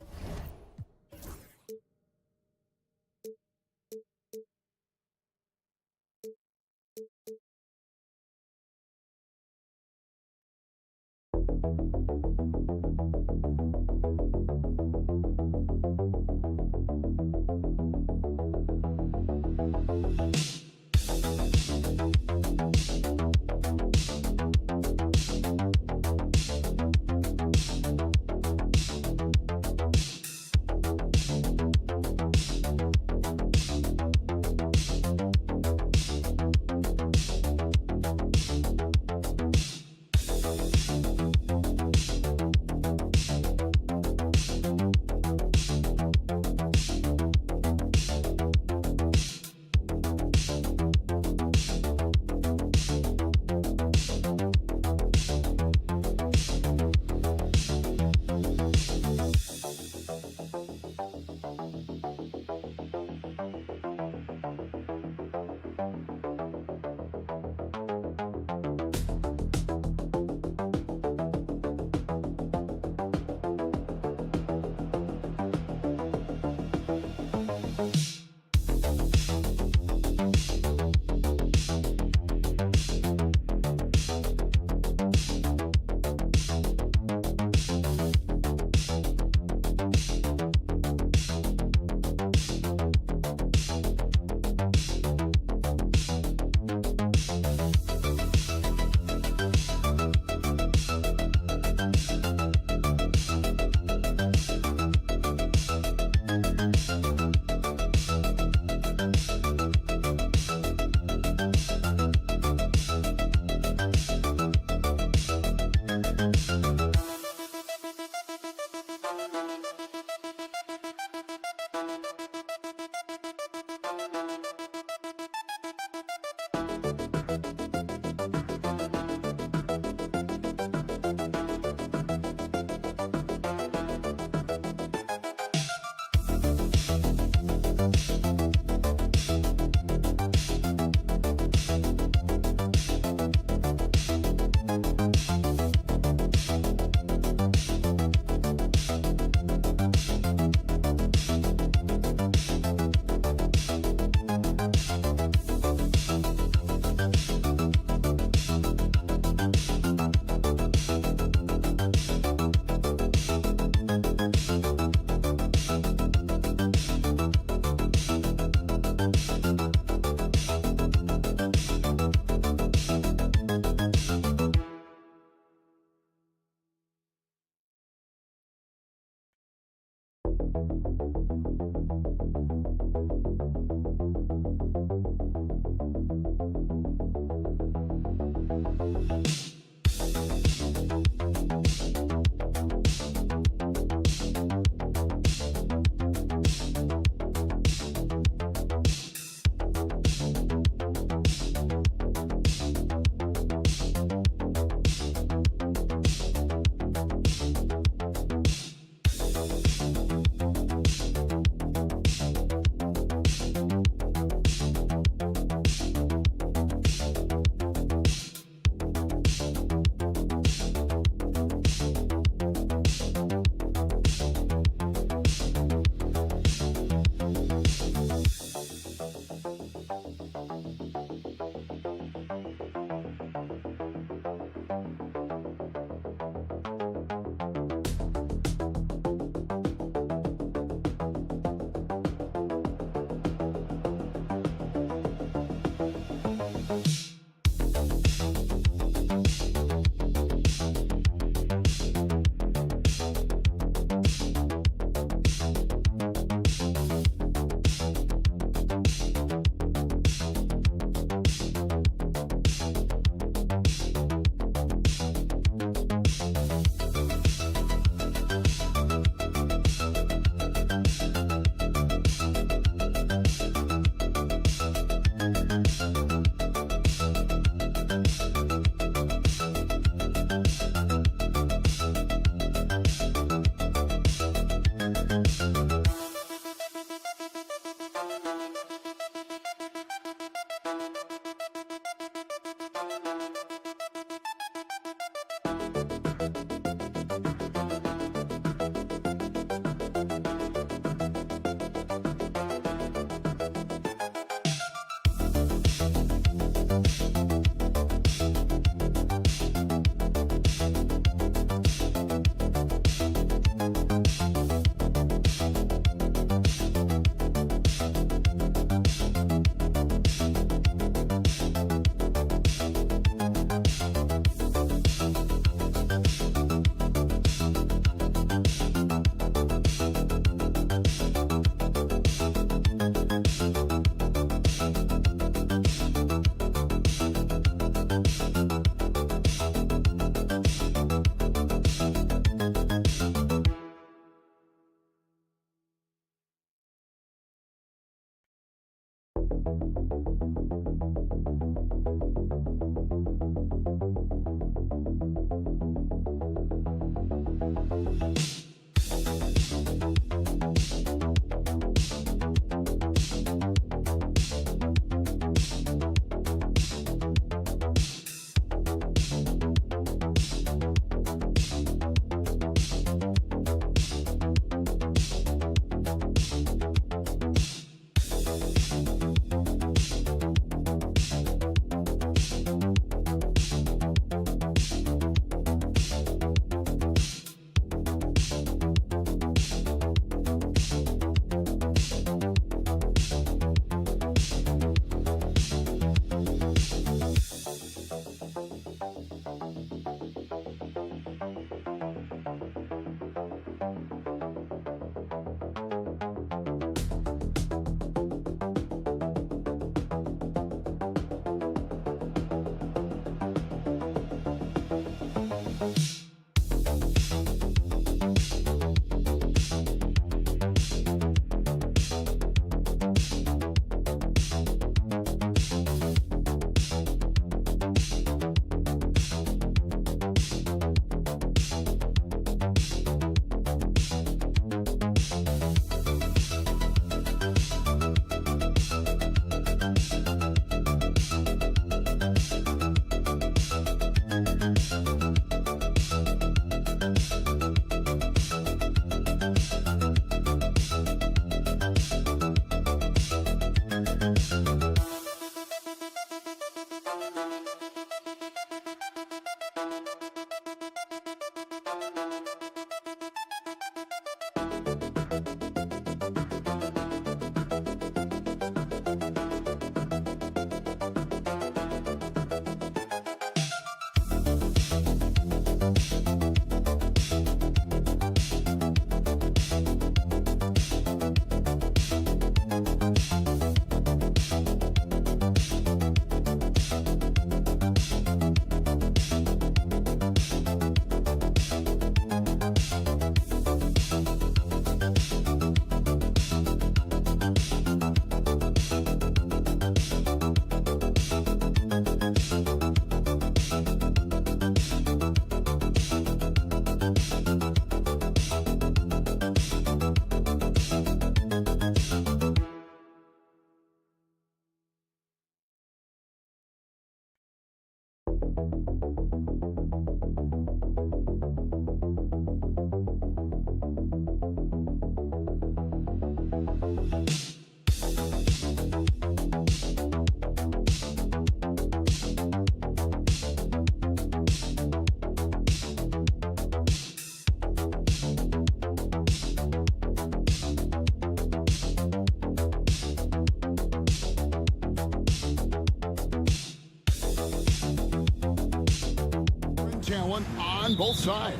Talent on both sides.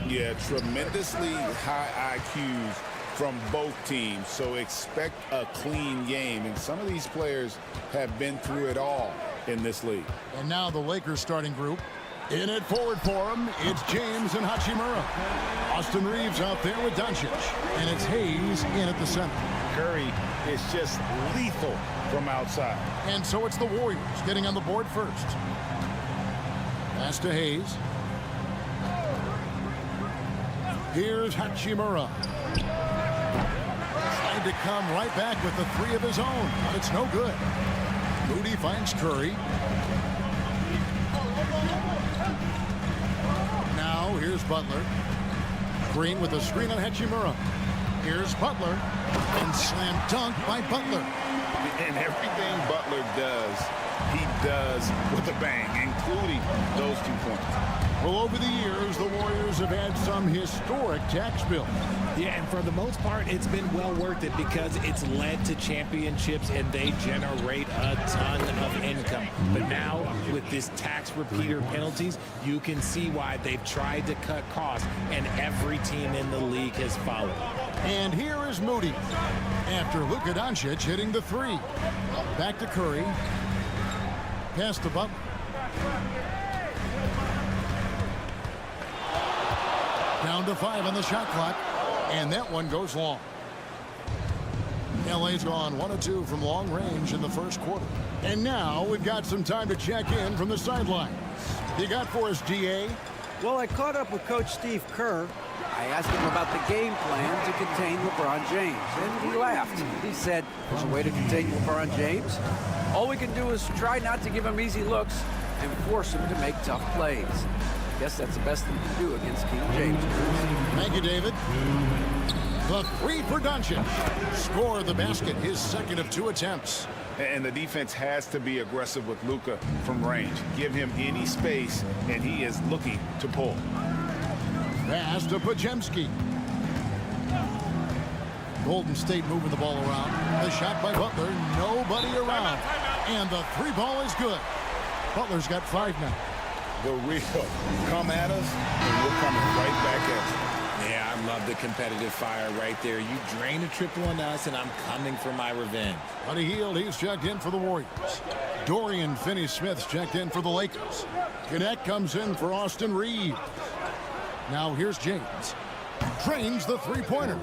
Yeah, tremendously high IQs from both teams, so expect a clean game. And some of these players have been through it all in this league. And now the Lakers starting group. In it forward for him, it's James and Hachimura. Austin Reeves out there with Doncic. And it's Hayes in at the center. Curry is just lethal from outside. And so it's the Warriors getting on the board first. Pass to Hayes. Here's Hachimura. Trying to come right back with the three of his own, but it's no good. Moody finds Curry. Now here's Butler. Green with a screen on Hachimura. Here's Butler. And slam dunk by Butler. And everything Butler does, he does with a bang, including those 2 points. Well, over the years, the Warriors have had some historic tax bills. Yeah, and for the most part, it's been well worth it because it's led to championships and they generate a ton of income. But now, with this tax repeater penalties, you can see why they've tried to cut costs, and every team in the league has followed. And here is Moody after Luka Doncic hitting the three. Back to Curry. Pass to Butler. Down to 5 on the shot clock, and that one goes long. LA's gone 1 of 2 from long range in the first quarter. And now we've got some time to check in from the sidelines. You got for us, DA? Well, I caught up with Coach Steve Kerr. I asked him about the game plan to contain LeBron James, and he laughed. He said, there's a way to contain LeBron James. All we can do is try not to give him easy looks and force him to make tough plays. I guess that's the best thing to do against King James. Thank you, David. The three for Doncic. Score the basket, his second of 2 attempts. And the defense has to be aggressive with Luka from range. Give him any space, and he is looking to pull. Pass to Podziemski. Golden State moving the ball around. The shot by Butler, nobody around. And the 3 ball is good. Butler's got 5 now. The real come at us, and we're coming right back at you. Yeah, I love the competitive fire right there. You drain a triple on us, and I'm coming for my revenge. Buddy Hield, he's checked in for the Warriors. Dorian Finney-Smith's checked in for the Lakers. Connect comes in for Austin Reeves. Now here's James. Drains the three-pointer.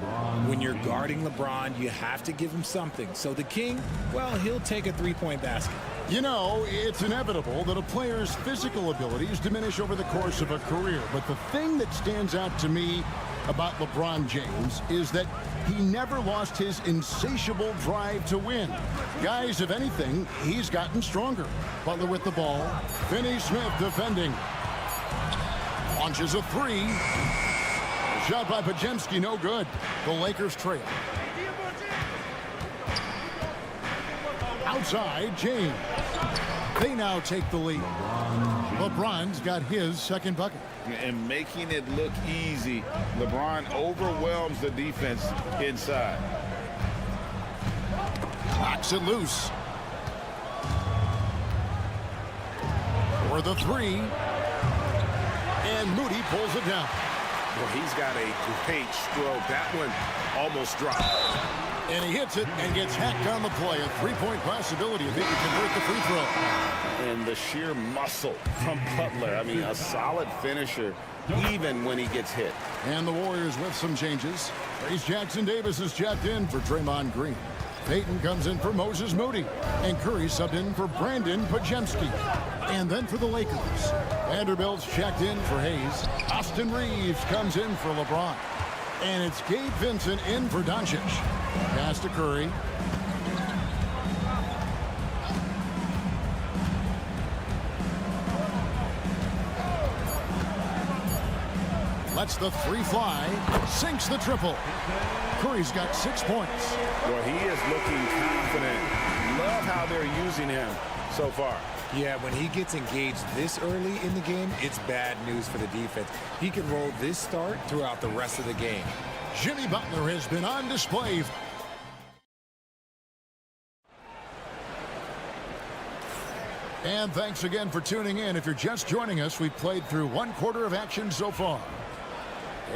When you're guarding LeBron, you have to give him something. So the King, well, he'll take a three-point basket. You know, it's inevitable that a player's physical abilities diminish over the course of a career. But the thing that stands out to me about LeBron James is that he never lost his insatiable drive to win. Guys, if anything, he's gotten stronger. Butler with the ball. Finney-Smith defending. Launches a 3. Shot by Podziemski, no good. The Lakers trail. Outside, James. They now take the lead. LeBron's got his second bucket. And making it look easy, LeBron overwhelms the defense inside. Knocks it loose. For the 3. And Moody pulls it down. Well, he's got a great stroke. That one almost dropped. And he hits it and gets hacked on the play. A 3-point possibility if he can convert the free throw. And the sheer muscle from Butler. I mean, a solid finisher, even when he gets hit. And the Warriors with some changes. Trace Jackson-Davis is checked in for Draymond Green. Payton comes in for Moses Moody. And Curry subbed in for Brandon Podziemski. And then for the Lakers, Vanderbilt's checked in for Hayes. Austin Reeves comes in for LeBron. And it's Gabe Vincent in for Doncic. Pass to Curry. Lets the three fly. Sinks the triple. Curry's got 6 points. Well, he is looking confident. Love how they're using him so far. Yeah, when he gets engaged this early in the game, it's bad news for the defense. He can roll this start throughout the rest of the game. Jimmy Butler has been on display. And thanks again for tuning in. If you're just joining us, we've played through 1/4 of action so far.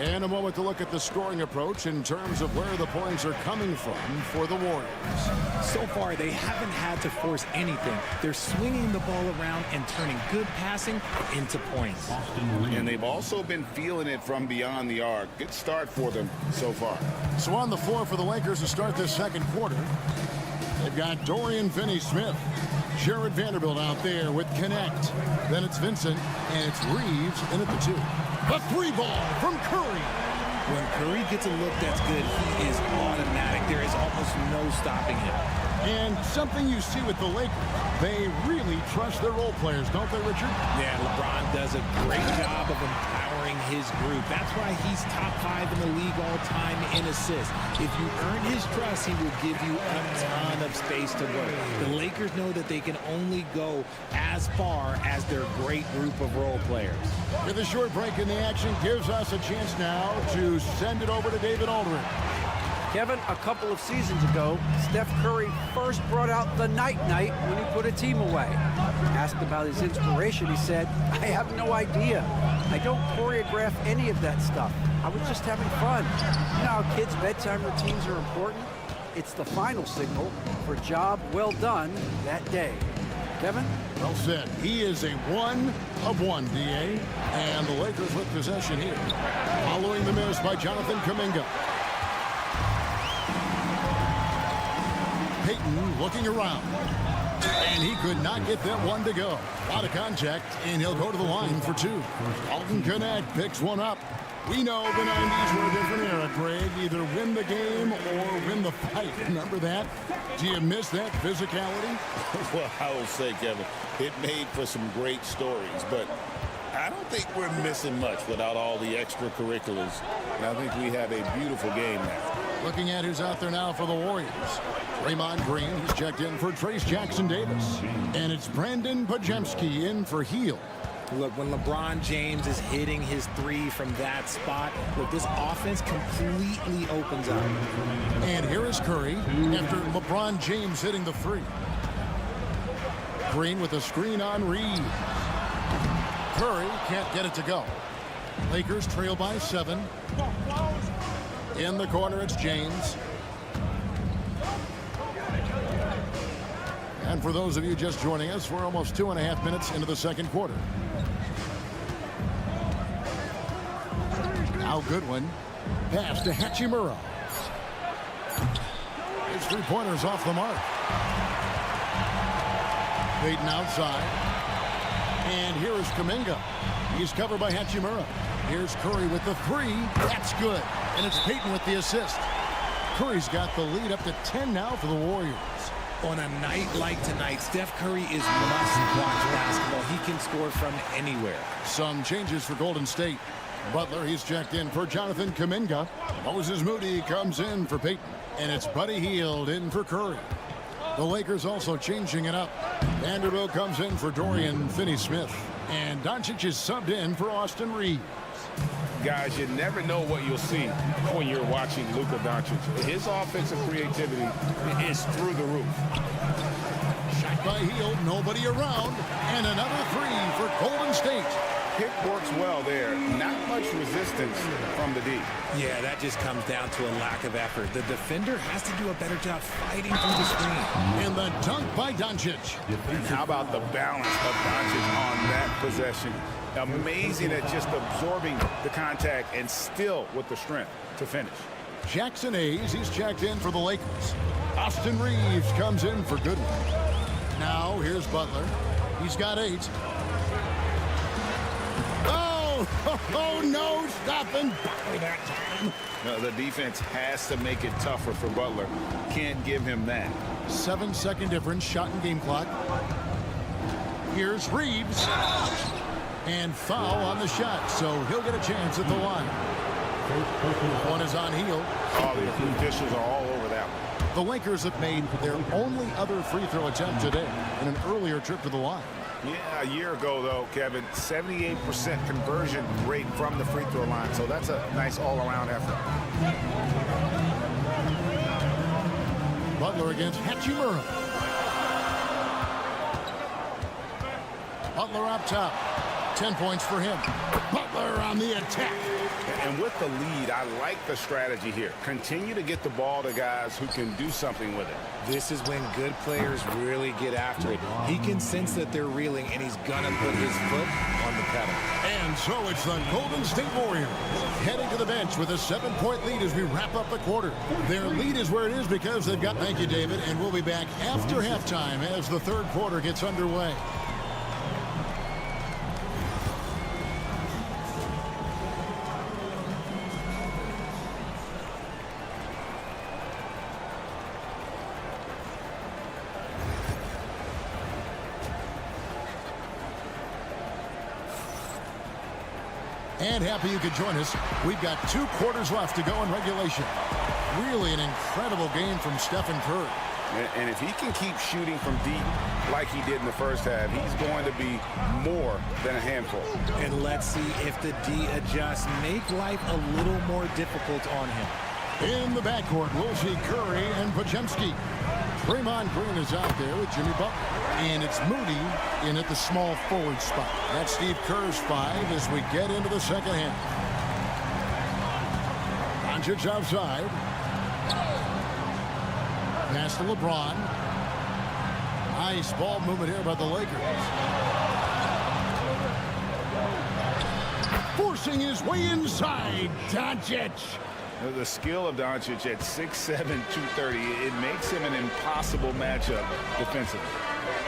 In a moment to look at the scoring approach in terms of where the points are coming from for the Warriors. So far, they haven't had to force anything. They're swinging the ball around and turning good passing into points. And they've also been feeling it from beyond the arc. Good start for them so far. So on the floor for the Lakers to start this second quarter, they've got Dorian Finney-Smith, Jared Vanderbilt out there with Connect. Then it's Vincent, and it's Reeves in at the 2. The 3 ball from Curry. When Curry gets a look that's good, he is automatic. There is almost no stopping him. And something you see with the Lakers, they really trust their role players, don't they, Richard? Yeah, LeBron does a great job of empowering his group. That's why he's top 5 in the league all time in assists. If you earn his trust, he will give you a ton of space to work. The Lakers know that they can only go as far as their great group of role players. With a short break in the action, gives us a chance now to send it over to David Aldridge. Kevin, a couple of seasons ago, Steph Curry first brought out the night-night when he put a team away. Asked about his inspiration, he said, "I have no idea. I don't choreograph any of that stuff. I was just having fun." You know how kids' bedtime routines are important? It's the final signal for job well done that day. Kevin? Well said. He is a 1 of 1, D.A. And the Lakers with possession here. Following the miss by Jonathan Kuminga. Payton looking around. And he could not get that one to go. Out of contact, and he'll go to the line for 2. Alton Connect picks one up. We know the 90s were a different era, Greg. Either win the game or win the fight. Remember that? Do you miss that physicality? Well, I will say, Kevin, it made for some great stories, but I don't think we're missing much without all the extracurriculars. And I think we have a beautiful game now. Looking at who's out there now for the Warriors. Draymond Green, he's checked in for Trace Jackson-Davis. And it's Brandon Pajemski in for Heel. Look, when LeBron James is hitting his 3 from that spot, look, this offense completely opens up. And here is Curry after LeBron James hitting the 3. Green with a screen on Reed. Curry can't get it to go. Lakers trail by 7. In the corner, it's James. And for those of you just joining us, we're almost 2.5 minutes into the second quarter. Now Goodwin. Pass to Hachimura. His 3-pointer's off the mark. Payton outside. And here is Kuminga. He's covered by Hachimura. Here's Curry with the 3. That's good. And it's Payton with the assist. Curry's got the lead up to 10 now for the Warriors. On a night like tonight, Steph Curry is must-watch basketball. He can score from anywhere. Some changes for Golden State. Butler, he's checked in for Jonathan Kuminga. Moses Moody comes in for Payton. And it's Buddy Hield in for Curry. The Lakers also changing it up. Vanderbilt comes in for Dorian Finney-Smith. And Doncic is subbed in for Austin Reeves. Guys, you never know what you'll see when you're watching Luka Doncic. His offensive creativity is through the roof. Shot by Hield, nobody around. And another 3 for Golden State. Pick works well there. Not much resistance from the D. Yeah, that just comes down to a lack of effort. The defender has to do a better job fighting through the screen. And the dunk by Doncic. And how about the balance of Doncic on that possession? Amazing at just absorbing the contact and still with the strength to finish. Jackson Hayes, he's checked in for the Lakers. Austin Reeves comes in for Goodwin. Now here's Butler. He's got 8. Oh, no, stopping Butler that time. No, the defense has to make it tougher for Butler. Can't give him that. 7-second difference, shot and game clock. Here's Reeves. And foul on the shot, so he'll get a chance at the line. One is on heel. Oh, the officials are all over that one. The Lakers have made their only other free throw attempt today in an earlier trip to the line. Yeah, a year ago, though, Kevin, 78% conversion rate from the free throw line, so that's a nice all-around effort. Butler against Hachimura. Butler up top. 10 points for him. Butler on the attack. And with the lead, I like the strategy here. Continue to get the ball to guys who can do something with it. This is when good players really get after it. He can sense that they're reeling, and he's going to put his foot on the pedal. And so it's the Golden State Warriors heading to the bench with a 7-point lead as we wrap up the quarter. Their lead is where it is because they've got... Thank you, David. And we'll be back after halftime as the third quarter gets underway. And happy you could join us. We've got 2 quarters left to go in regulation. Really an incredible game from Stephen Curry. And if he can keep shooting from deep like he did in the first half, he's going to be more than a handful. And let's see if the D adjusts, make life a little more difficult on him. In the backcourt, we'll see Curry and Podziemski. Draymond Green is out there with Jimmy Butler. And it's Moody in at the small forward spot. That's Steve Kerr's 5 as we get into the second half. Doncic outside. Pass to LeBron. Nice ball movement here by the Lakers. Forcing his way inside. Doncic. The skill of Doncic at 6'7", 230, it makes him an impossible matchup defensively.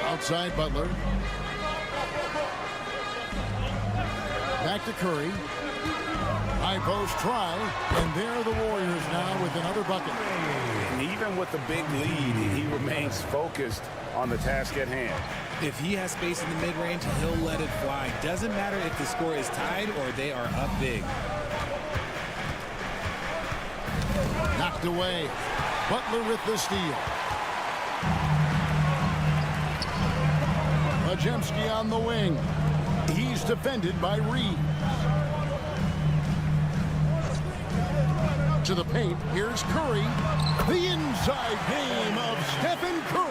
Outside Butler. Back to Curry. High post try. And there are the Warriors now with another bucket. And even with the big lead, he remains focused on the task at hand. If he has space in the mid-range, he'll let it fly. Doesn't matter if the score is tied or they are up big. Knocked away. Butler with the steal. Podziemski on the wing. He's defended by Reeves. To the paint. Here's Curry. The inside game of Stephen Curry.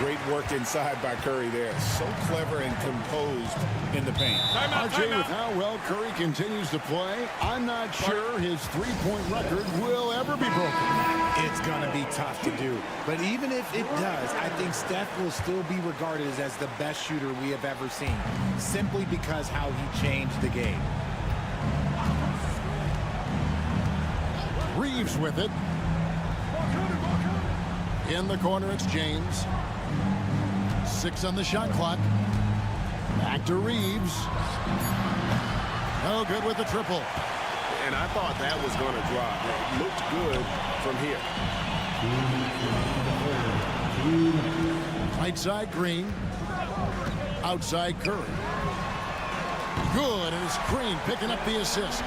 Great work inside by Curry there. So clever and composed in the paint. RJ, with how well Curry continues to play, I'm not sure his three-point record will ever be broken. It's going to be tough to do. But even if it does, I think Steph will still be regarded as the best shooter we have ever seen, simply because how he changed the game. Reeves with it. In the corner, it's James. 6 on the shot clock. Back to Reeves. No good with the triple. And I thought that was going to drop. It looked good from here. Right side, Green. Outside, Curry. Good, and it's Green picking up the assist.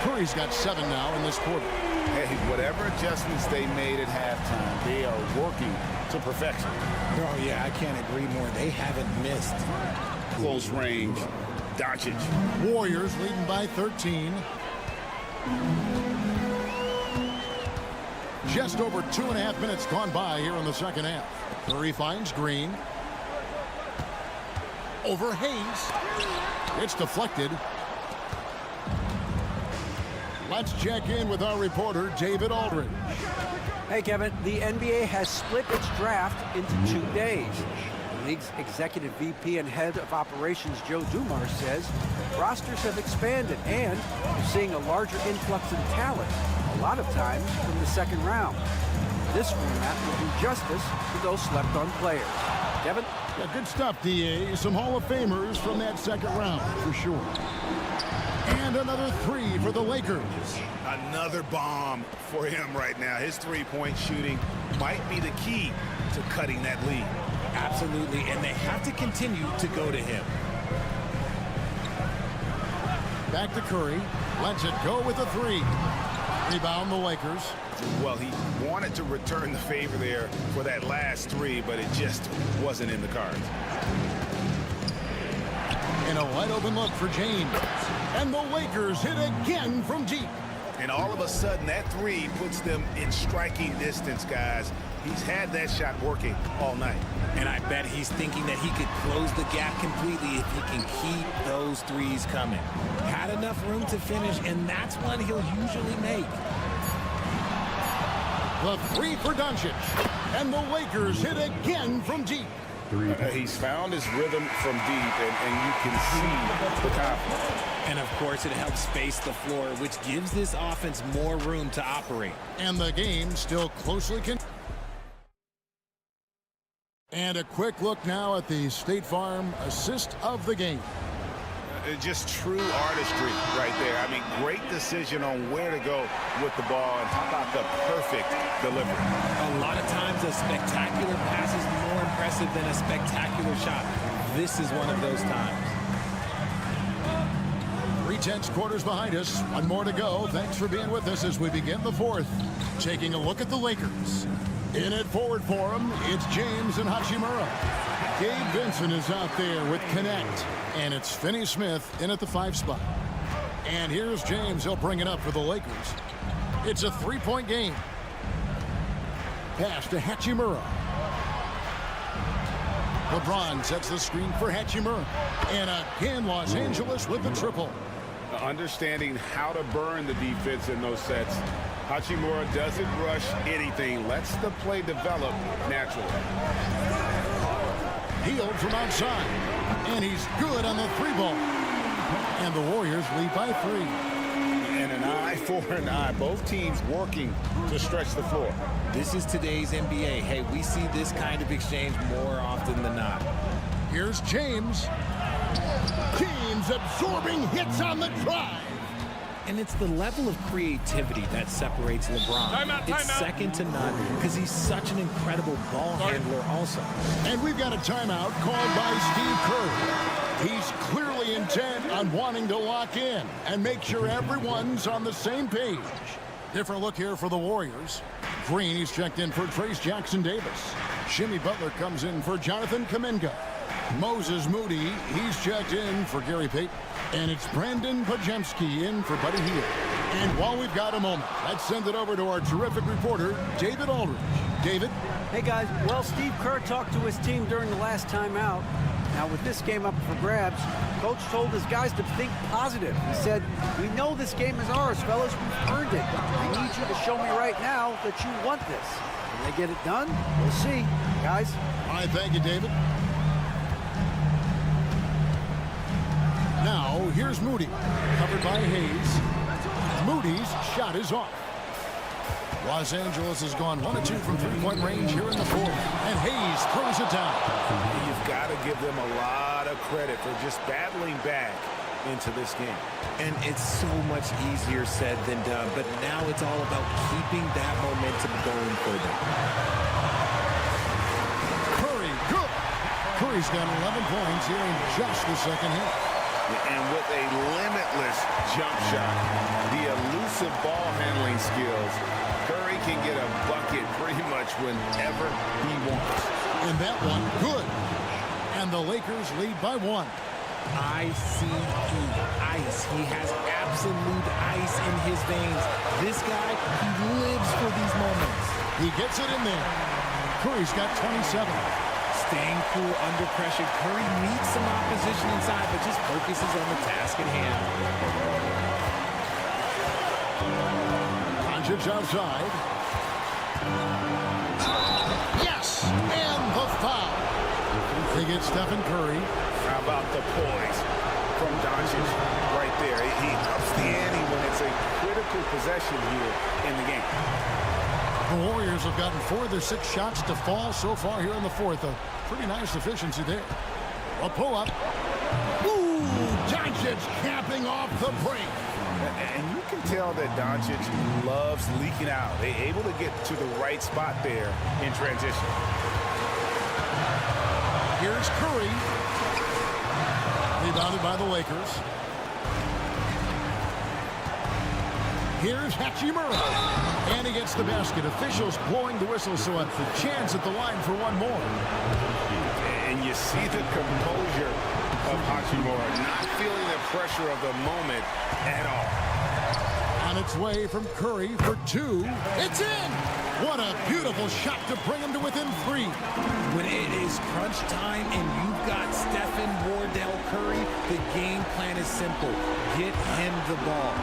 Curry's got 7 now in this quarter. Hey, whatever adjustments they made at halftime, they are working to perfection. Oh, yeah, I can't agree more. They haven't missed. Close range. Doncic. Warriors leading by 13. Just over 2.5 minutes gone by here in the second half. Curry finds Green. Over Hayes. It's deflected. Let's check in with our reporter, David Aldridge. Hey, Kevin, the NBA has split its draft into 2 days. The league's executive VP and head of operations, Joe Dumars, says rosters have expanded and we're seeing a larger influx in talent, a lot of times from the second round. This format will do justice to those slept-on players. Kevin? Yeah, good stuff, D.A. Some Hall of Famers from that second round, for sure. And another 3 for the Lakers. Another bomb for him right now. His three-point shooting might be the key to cutting that lead. Absolutely, and they have to continue to go to him. Back to Curry. Lets it go with a three. Rebound the Lakers. Well, he wanted to return the favor there for that last three, but it just wasn't in the cards. And a wide open look for James. And the Lakers hit again from deep. And all of a sudden, that three puts them in striking distance, guys. He's had that shot working all night. And I bet he's thinking that he could close the gap completely if he can keep those threes coming. Had enough room to finish, and that's one he'll usually make. The three for Doncic. And the Lakers hit again from deep. He's found his rhythm from deep, and you can see the confidence. And, of course, it helps space the floor, which gives this offense more room to operate. And the game still closely And a quick look now at the State Farm assist of the game. Just true artistry right there. I mean, great decision on where to go with the ball, and how about the perfect delivery. A lot of times a spectacular pass is more impressive than a spectacular shot. This is one of those times. 3/10 quarters behind us. One more to go. Thanks for being with us as we begin the fourth. Taking a look at the Lakers. In it forward for him, it's James and Hachimura. Gabe Vincent is out there with Connect. And it's Finney Smith in at the 5 spot. And here's James. He'll bring it up for the Lakers. It's a 3-point game. Pass to Hachimura. LeBron sets the screen for Hachimura. And again, Los Angeles with the triple. Understanding how to burn the defense in those sets. Hachimura doesn't rush anything. Lets the play develop naturally. Healed from outside. And he's good on the 3-ball. And the Warriors lead by 3. And an eye for an eye. Both teams working to stretch the floor. This is today's NBA. Hey, we see this kind of exchange more often than not. Here's James. James absorbing hits on the drive. And it's the level of creativity that separates LeBron. It's second to none because he's such an incredible ball handler also. And we've got a timeout called by Steve Kerr. He's clearly intent on wanting to lock in and make sure everyone's on the same page. Different look here for the Warriors. Green, he's checked in for Trace Jackson-Davis. Jimmy Butler comes in for Jonathan Kuminga. Moses Moody, he's checked in for Gary Payton. And it's Brandon Pajemski in for Buddy Hield. And while we've got a moment, let's send it over to our terrific reporter, David Aldridge. David? Hey, guys. Well, Steve Kerr talked to his team during the last timeout. Now, with this game up for grabs, Coach told his guys to think positive. He said, "We know this game is ours, fellas. We've earned it. I need you to show me right now that you want this. Can they get it done? We'll see, guys." All right, thank you, David. Now, here's Moody, covered by Hayes. Moody's shot is off. Los Angeles has gone 1 of 2 from 3-point range here in the fourth, and Hayes throws it down. You've got to give them a lot of credit for just battling back into this game. And it's so much easier said than done, but now it's all about keeping that momentum going for them. Curry, good. Curry's got 11 points here in just the second half. And with a limitless jump shot, the elusive ball handling skills, Curry can get a bucket pretty much whenever he wants. And that one, good. And the Lakers lead by 1. ICE, ice. He has absolute ice in his veins. This guy, he lives for these moments. He gets it in there. Curry's got 27. Staying cool under pressure. Curry meets some opposition inside, but just focuses on the task at hand. Doncic outside. Yes! And the foul. They get Stephen Curry. How about the poise from Doncic right there? He ups the ante when it's a critical possession here in the game. The Warriors have gotten 4 of their 6 shots to fall so far here in the fourth. A pretty nice efficiency there. A pull-up. Ooh! Doncic capping off the break. And you can tell that Doncic loves leaking out. They're able to get to the right spot there in transition. Here's Curry. Rebounded by the Lakers. Here's Hachimura. And he gets the basket. Officials blowing the whistle, so a chance at the line for one more. And you see the composure of Hachimura, not feeling the pressure of the moment at all. On its way from Curry for two. It's in! What a beautiful shot to bring him to within 3. When it is crunch time and you've got Stephen Wardell Curry, the game plan is simple. Get him the ball.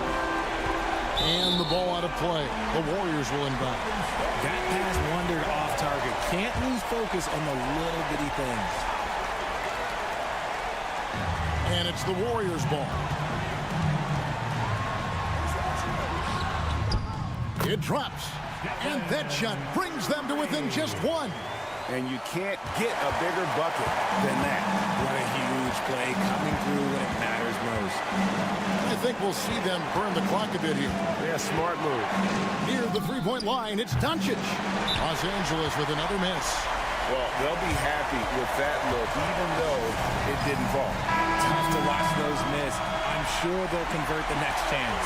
And the ball out of play. The Warriors will inbound. That pass wandered off target. Can't lose focus on the little bitty things. And it's the Warriors' ball. It drops. And that shot brings them to within just 1. And you can't get a bigger bucket than that. What a huge play coming through when it matters most. I think we'll see them burn the clock a bit here. Yeah, smart move. Near the three-point line, it's Doncic. Los Angeles with another miss. Well, they'll be happy with that look, even though it didn't fall. Tough to watch those miss. I'm sure they'll convert the next chance.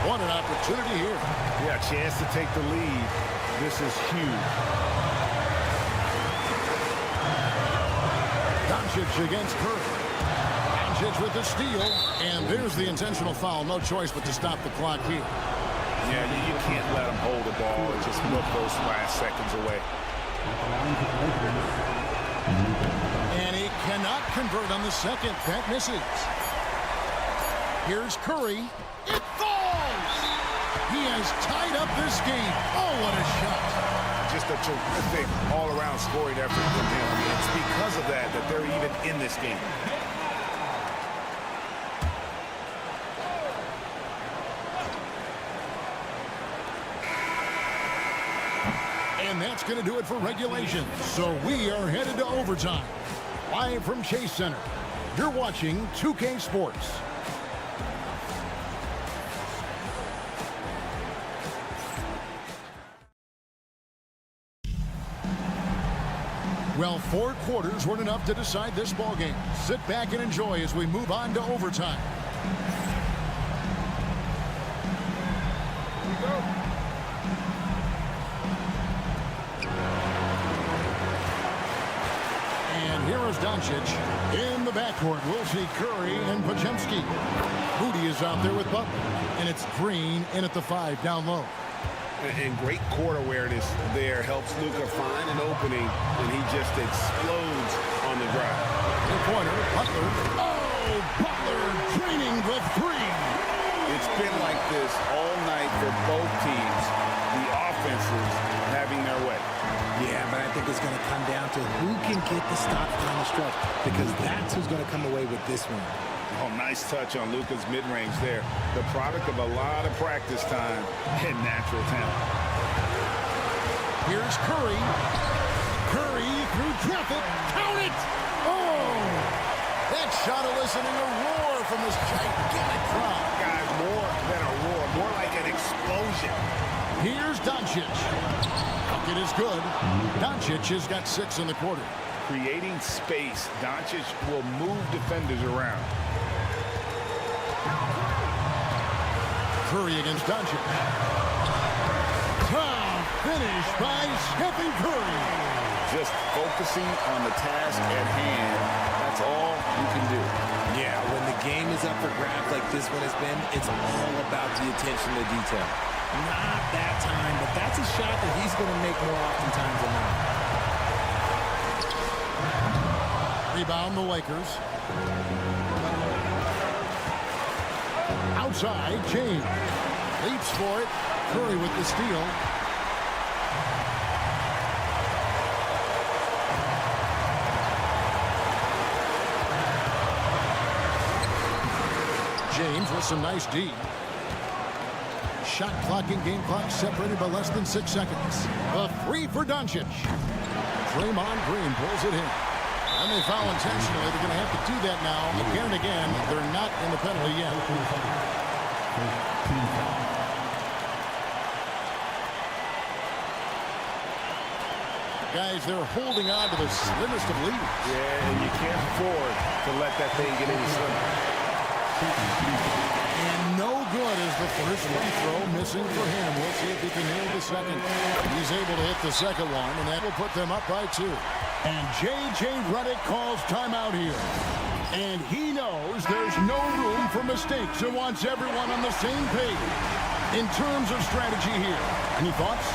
What an opportunity here. Yeah, chance to take the lead. This is huge. Doncic against Curry. Doncic with the steal. And there's the intentional foul. No choice but to stop the clock here. Yeah, you can't let him hold the ball and just look those last seconds away. And he cannot convert on the second. That misses. Here's Curry. It falls! He has tied up this game. Oh, what a shot. Just a terrific all-around scoring effort from him. I mean, it's because of that that they're even in this game. And that's going to do it for regulation. So we are headed to overtime. Live from Chase Center, you're watching 2K Sports. Well, 4 quarters weren't enough to decide this ball game. Sit back and enjoy as we move on to overtime. Here we go. And here is Doncic in the backcourt. We'll see Curry and Podziemski. Moody is out there with Butler. And it's Green in at the 5 down low. And great court awareness there helps Luka find an opening, and he just explodes on the drive. Three-pointer, Butler. Oh, Butler draining the 3. It's been like this all night for both teams. The offenses having their way. Yeah, but I think it's going to come down to who can get the stop down the stretch, because that's who's going to come away with this one. Oh, nice touch on Luka's mid-range there. The product of a lot of practice time and natural talent. Here's Curry. Curry through traffic. Count it! Oh! That shot eliciting a roar from this gigantic crowd. Guys, more than a roar, more like an explosion. Here's Doncic. Bucket is good. Doncic has got 6 in the quarter. Creating space, Doncic will move defenders around. Curry against Doncic. Top finish by Stephen Curry. Just focusing on the task at hand. That's all you can do. Yeah, when the game is up for grabs like this one has been, it's all about the attention to detail. Not that time, but that's a shot that he's going to make more oftentimes than not. Rebound the Lakers. Outside, James. Leaps for it. Curry with the steal. James with some nice D. Shot clock and game clock separated by less than 6 seconds. The 3 for Doncic. Draymond Green pulls it in. And they foul intentionally. They're going to have to do that now again and again. They're not in the penalty yet. Guys, they're holding on to the slimmest of leads. Yeah, and you can't afford to let that thing get any slimmer. And no good as the first free throw missing for him. We'll see if he can nail the second. He's able to hit the second one, and that will put them up by 2. And J.J. Redick calls timeout here. And he knows there's no room for mistakes and wants everyone on the same page in terms of strategy here. Any thoughts?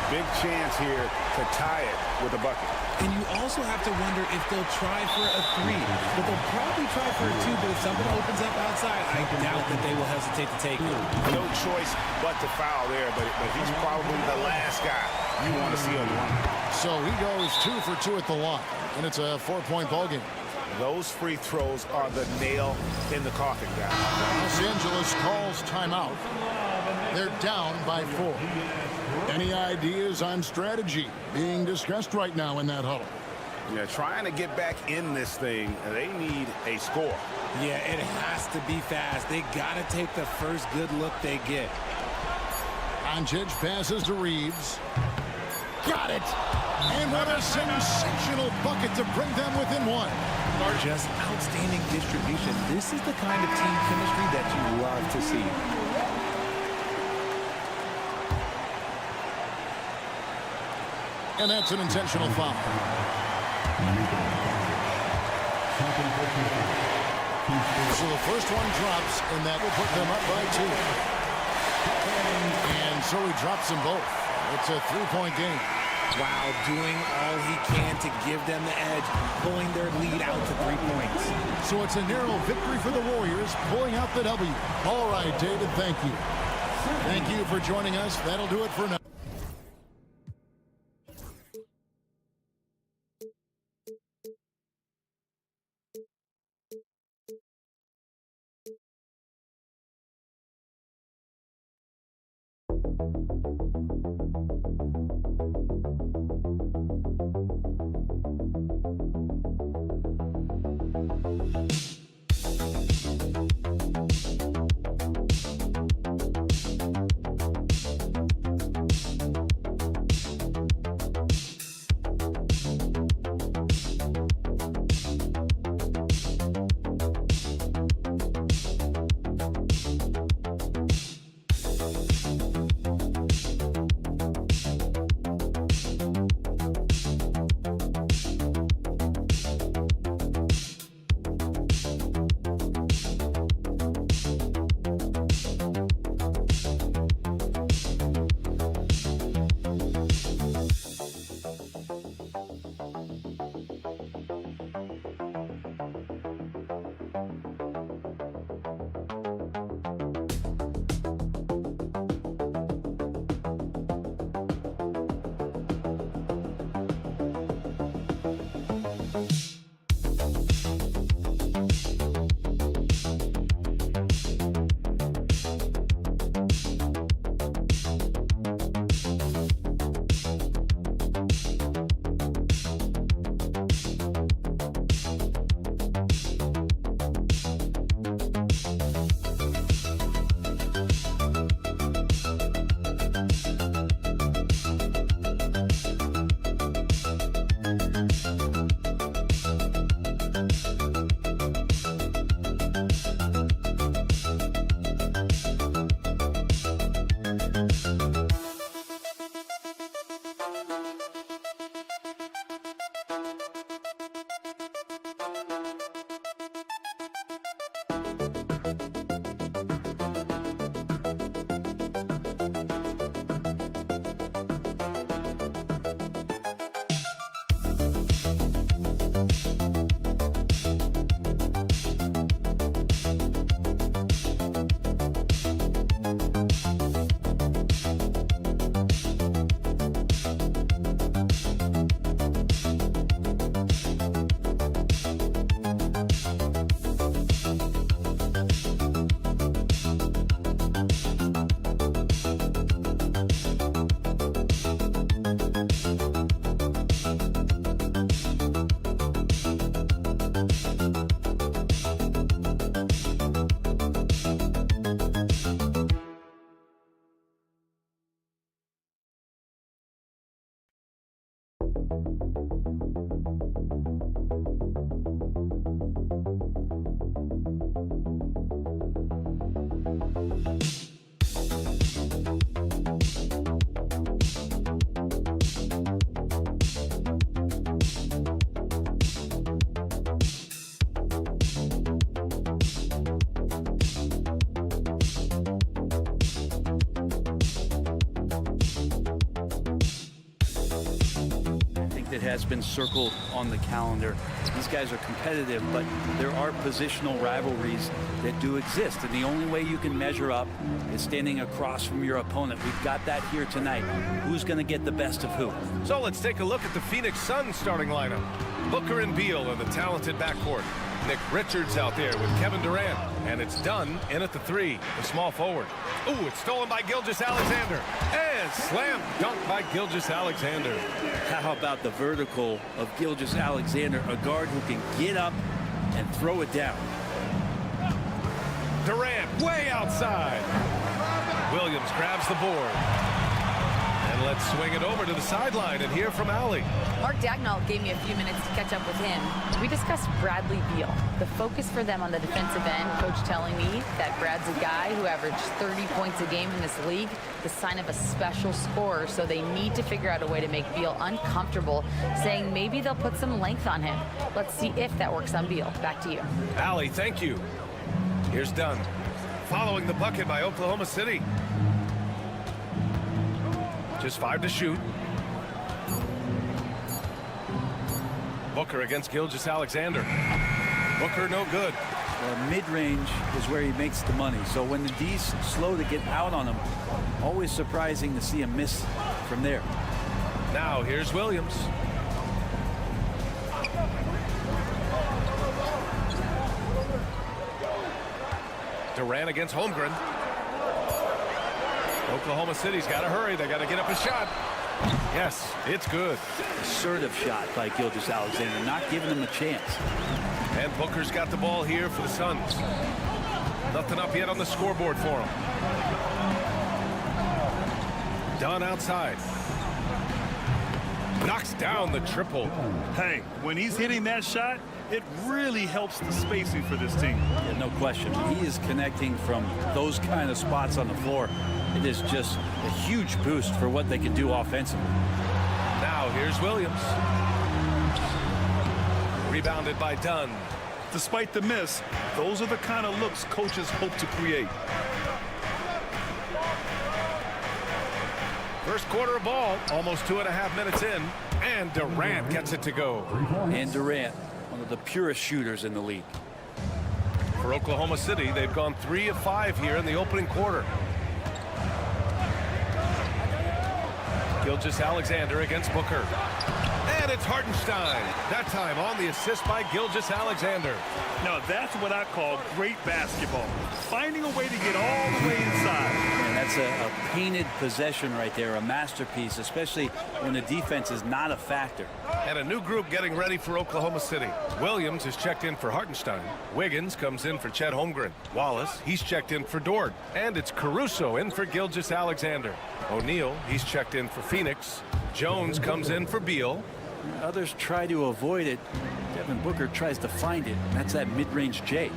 Big chance here to tie it with a bucket. And you also have to wonder if they'll try for a 3. But they'll probably try for a 2, but if something opens up outside, I doubt that they will hesitate to take it. No choice but to foul there, but he's probably the last guy you want to see on the line. So he goes 2 for 2 at the line, and it's a 4-point ball game. Those free throws are the nail in the coffin, guys. Los Angeles calls timeout. They're down by 4. Any ideas on strategy being discussed right now in that huddle? Yeah, trying to get back in this thing, they need a score. Yeah, it has to be fast. They got to take the first good look they get. Doncic passes to Reeves. Got it! And what a sensational bucket to bring them within 1. Just outstanding distribution. This is the kind of team chemistry that you love to see. And that's an intentional foul. So the first one drops, and that will put them up by 2. And so he drops them both. It's a 3-point game. Wow, doing all he can to give them the edge, pulling their lead out to 3 points. So it's a narrow victory for the Warriors, pulling out the W. All right, David, thank you. Thank you for joining us. That'll do it for now. it has been circled on the calendar. These guys are competitive, but there are positional rivalries that do exist, and the only way you can measure up is standing across from your opponent. We've got that here tonight. Who's going to get the best of who? So let's take a look at the Phoenix Suns starting lineup. Booker and Beal in the talented backcourt. Nick Richards out there with Kevin Durant. And it's done in at the 3, the small forward. Ooh, it's stolen by Gilgeous-Alexander. And slam dunk by Gilgeous-Alexander. How about the vertical of Gilgeous-Alexander, a guard who can get up and throw it down. Durant way outside. Williams grabs the board. And let's swing it over to the sideline and hear from Allie. Mark Dagnall gave me a few minutes to catch up with him. We discussed Bradley Beal. The focus for them on the defensive end, coach telling me that Brad's a guy who averaged 30 points a game in this league, the sign of a special scorer, so they need to figure out a way to make Beal uncomfortable, saying maybe they'll put some length on him. Let's see if that works on Beal. Back to you. Allie, thank you. Here's Dunn. Following the bucket by Oklahoma City. Just 5 to shoot. Booker against Gilgeous-Alexander. Booker no good. Well, mid-range is where he makes the money. So when the D's slow to get out on him, always surprising to see him miss from there. Now here's Williams. Durant against Holmgren. Oklahoma City's got to hurry. They got to get up a shot. Yes, it's good. Assertive shot by Gilgeous-Alexander, not giving him a chance. And Booker's got the ball here for the Suns. Nothing up yet on the scoreboard for him. Dunn outside. Knocks down the triple. Hey, when he's hitting that shot, it really helps the spacing for this team. Yeah, no question. He is connecting from those kind of spots on the floor. It is just a huge boost for what they can do offensively. Now here's Williams. Rebounded by Dunn. Despite the miss, those are the kind of looks coaches hope to create. First quarter of ball, almost 2.5 minutes in, and Durant gets it to go. And Durant, one of the purest shooters in the league. For Oklahoma City, they've gone 3 of 5 here in the opening quarter. Gilgeous-Alexander against Booker. And it's Hartenstein. That time on the assist by Gilgeous-Alexander. Now that's what I call great basketball. Finding a way to get all the way inside. And that's a painted possession right there, a masterpiece, especially when the defense is not a factor. And a new group getting ready for Oklahoma City. Williams is checked in for Hartenstein. Wiggins comes in for Chet Holmgren. Wallace, he's checked in for Dort. And it's Caruso in for Gilgeous-Alexander. O'Neal, he's checked in for Phoenix. Jones comes in for Beal. Others try to avoid it. Devin Booker tries to find it. That's that mid-range J.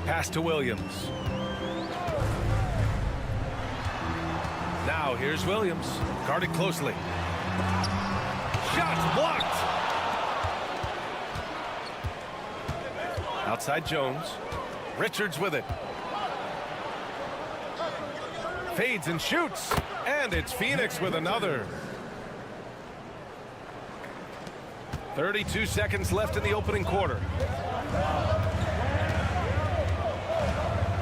Pass to Williams. Now here's Williams. Guarded closely. Shots blocked. Outside Jones. Richards with it. Fades and shoots. And it's Phoenix with another. 32 seconds left in the opening quarter.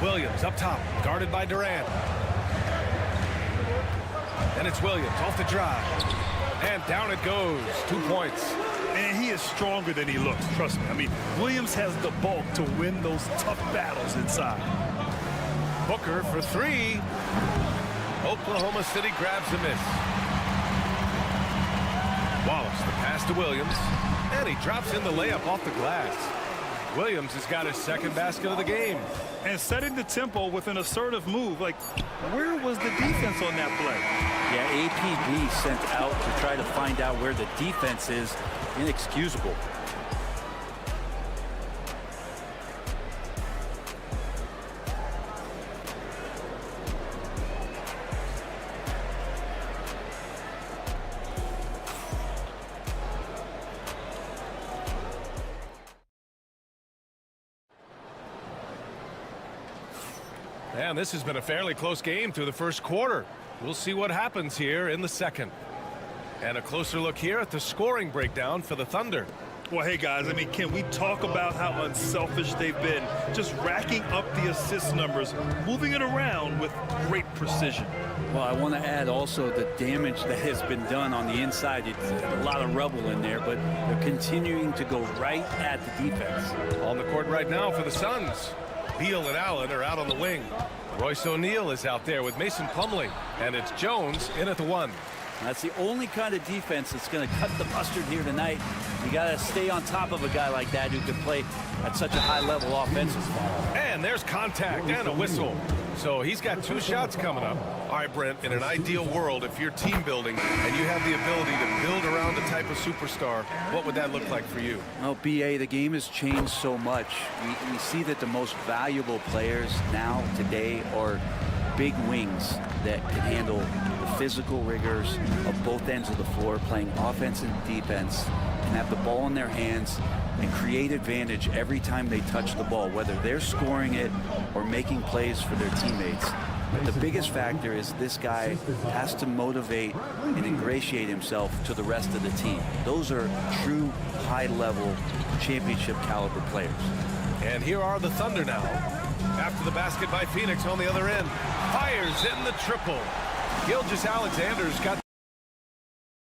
Williams up top, guarded by Durant. And it's Williams off the drive. And down it goes. 2 points. And he is stronger than he looks, trust me. I mean, Williams has the bulk to win those tough battles inside. Booker for 3. Oklahoma City grabs a miss. Wallace, the pass to Williams. And he drops in the layup off the glass. Williams has got his second basket of the game. And setting the tempo with an assertive move. Like, where was the defense on that play? Yeah, APB sent out to try to find out where the defense is. Inexcusable. And this has been a fairly close game through the first quarter. We'll see what happens here in the second. And a closer look here at the scoring breakdown for the Thunder. Well, hey, guys, I mean, can we talk about how unselfish they've been? Just racking up the assist numbers, moving it around with great precision. Well, I want to add also the damage that has been done on the inside. It's a lot of rubble in there, but they're continuing to go right at the defense. On the court right now for the Suns. Beal and Allen are out on the wing. Royce O'Neal is out there with Mason Plumlee. And it's Jones in at the 1. That's the only kind of defense that's going to cut the mustard here tonight. You got to stay on top of a guy like that who can play at such a high level offensively. And there's contact and a whistle. So he's got 2 shots coming up. All right, Brent, in an ideal world, if you're team building and you have the ability to build around a type of superstar, what would that look like for you? Well, BA, the game has changed so much. We see that the most valuable players now, today, are big wings that can handle the physical rigors of both ends of the floor, playing offense and defense, and have the ball in their hands and create advantage every time they touch the ball, whether they're scoring it or making plays for their teammates. But the biggest factor is this guy has to motivate and ingratiate himself to the rest of the team. Those are true high-level championship caliber players. And here are the Thunder now. After the basket by Phoenix on the other end. Fires in the triple. Gilgeous-Alexander's got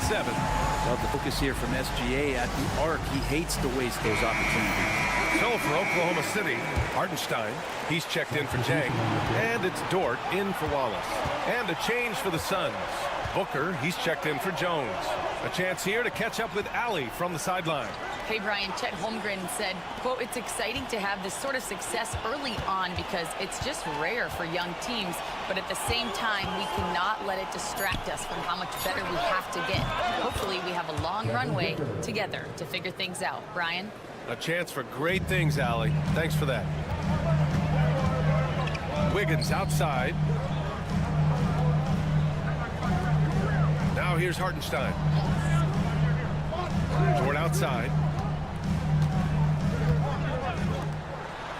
7. Well, the focus here from SGA at the arc. He hates to waste those opportunities. So for Oklahoma City, Hartenstein, he's checked in for Jang. And it's Dort in for Wallace. And a change for the Suns. Booker, he's checked in for Jones. A chance here to catch up with Allie from the sideline. Hey, Brian, Chet Holmgren said, quote, "It's exciting to have this sort of success early on because it's just rare for young teams. But at the same time, we cannot let it distract us from how much better we have to get. Hopefully, we have a long runway together to figure things out." Brian? A chance for great things, Allie. Thanks for that. Wiggins outside. Now here's Hartenstein. Toward outside.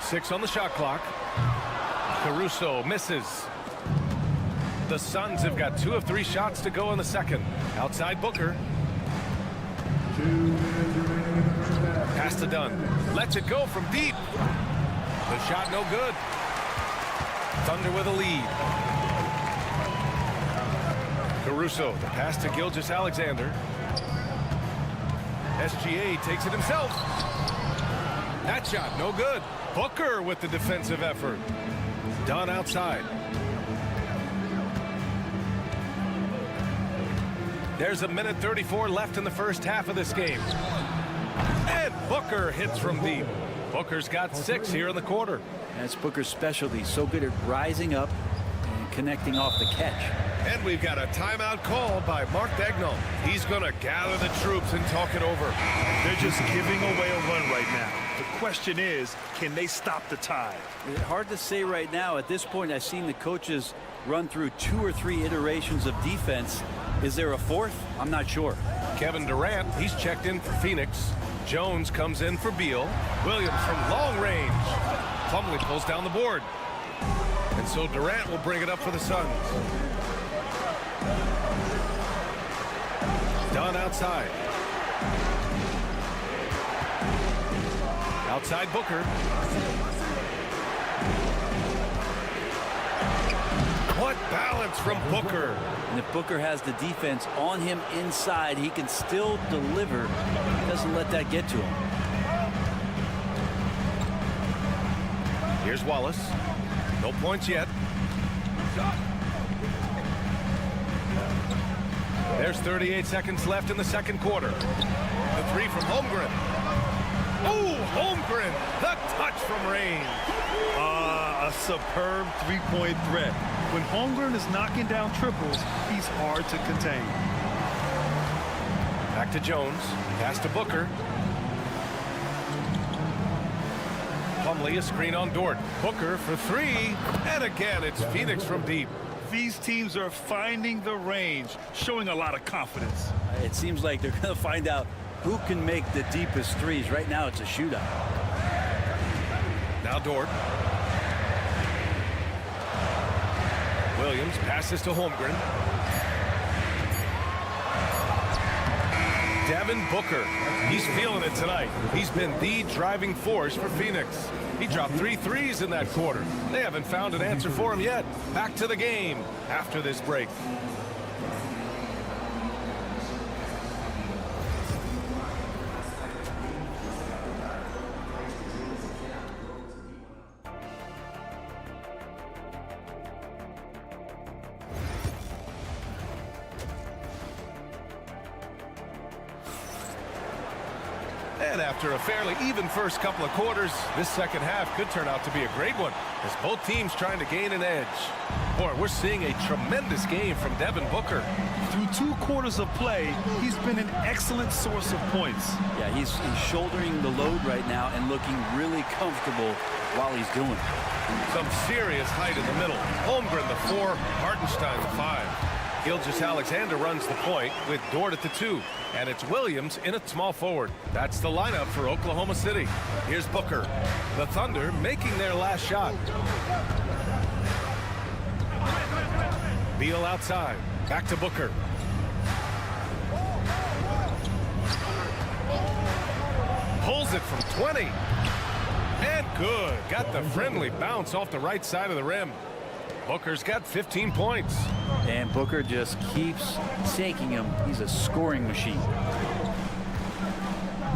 6 on the shot clock. Caruso misses. The Suns have got 2 of 3 shots to go in the second. Outside Booker. Pass to Dunn. Lets it go from deep. The shot no good. Thunder with a lead. Caruso, the pass to Gilgeous-Alexander. SGA takes it himself. That shot no good. Booker with the defensive effort. Dunn outside. There's 1:34 left in the first half of this game. And Booker hits from deep. Booker's got 6 here in the quarter. That's Booker's specialty. So good at rising up and connecting off the catch. And we've got a timeout called by Mark Daigneault. He's going to gather the troops and talk it over. They're just giving away a run right now. The question is, can they stop the tide? It's hard to say right now. At this point, I've seen the coaches run through 2 or 3 iterations of defense. Is there a 4th? I'm not sure. Kevin Durant, he's checked in for Phoenix. Jones comes in for Beal. Williams from long range. Plumlee pulls down the board. And so Durant will bring it up for the Suns. Dunn outside. Outside Booker. What balance from Booker. And if Booker has the defense on him inside, he can still deliver. He doesn't let that get to him. Here's Wallace. No points yet. There's 38 seconds left in the second quarter. The 3 from Holmgren. Oh, Holmgren, the touch from range. A superb three-point threat. When Holmgren is knocking down triples, he's hard to contain. Back to Jones. Pass to Booker. Plumlee, a screen on Dort. Booker for 3. And again, it's Phoenix from deep. These teams are finding the range, showing a lot of confidence. It seems like they're going to find out who can make the deepest threes. Right now, it's a shootout. Now Dort. Williams passes to Holmgren. Devin Booker. He's feeling it tonight. He's been the driving force for Phoenix. He dropped 3 threes in that quarter. They haven't found an answer for him yet. Back to the game after this break. And after a fairly even first couple of quarters, this second half could turn out to be a great one as both teams trying to gain an edge. Boy, we're seeing a tremendous game from Devin Booker. Through 2 quarters of play, he's been an excellent source of points. Yeah, he's shouldering the load right now and looking really comfortable while he's doing it. Some serious height in the middle. Holmgren the 4, Hartenstein the 5. Gilgeous-Alexander runs the point with Dort at the 2. And it's Williams in at small forward. That's the lineup for Oklahoma City. Here's Booker. The Thunder making their last shot. Beal outside. Back to Booker. Pulls it from 20. And good. Got the friendly bounce off the right side of the rim. Booker's got 15 points. And Booker just keeps taking him. He's a scoring machine.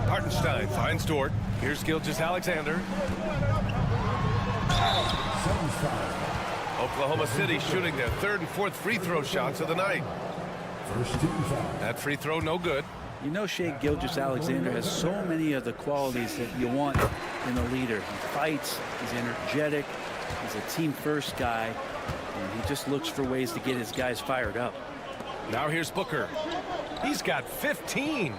Hartenstein finds Dort. Here's Gilgeous-Alexander. Oklahoma City shooting their 3rd and 4th free throw shots of the night. That free throw no good. You know, Shai Gilgeous-Alexander has so many of the qualities that you want in a leader. He fights, he's energetic, he's a team-first guy, and he just looks for ways to get his guys fired up. Now here's Booker. He's got 15.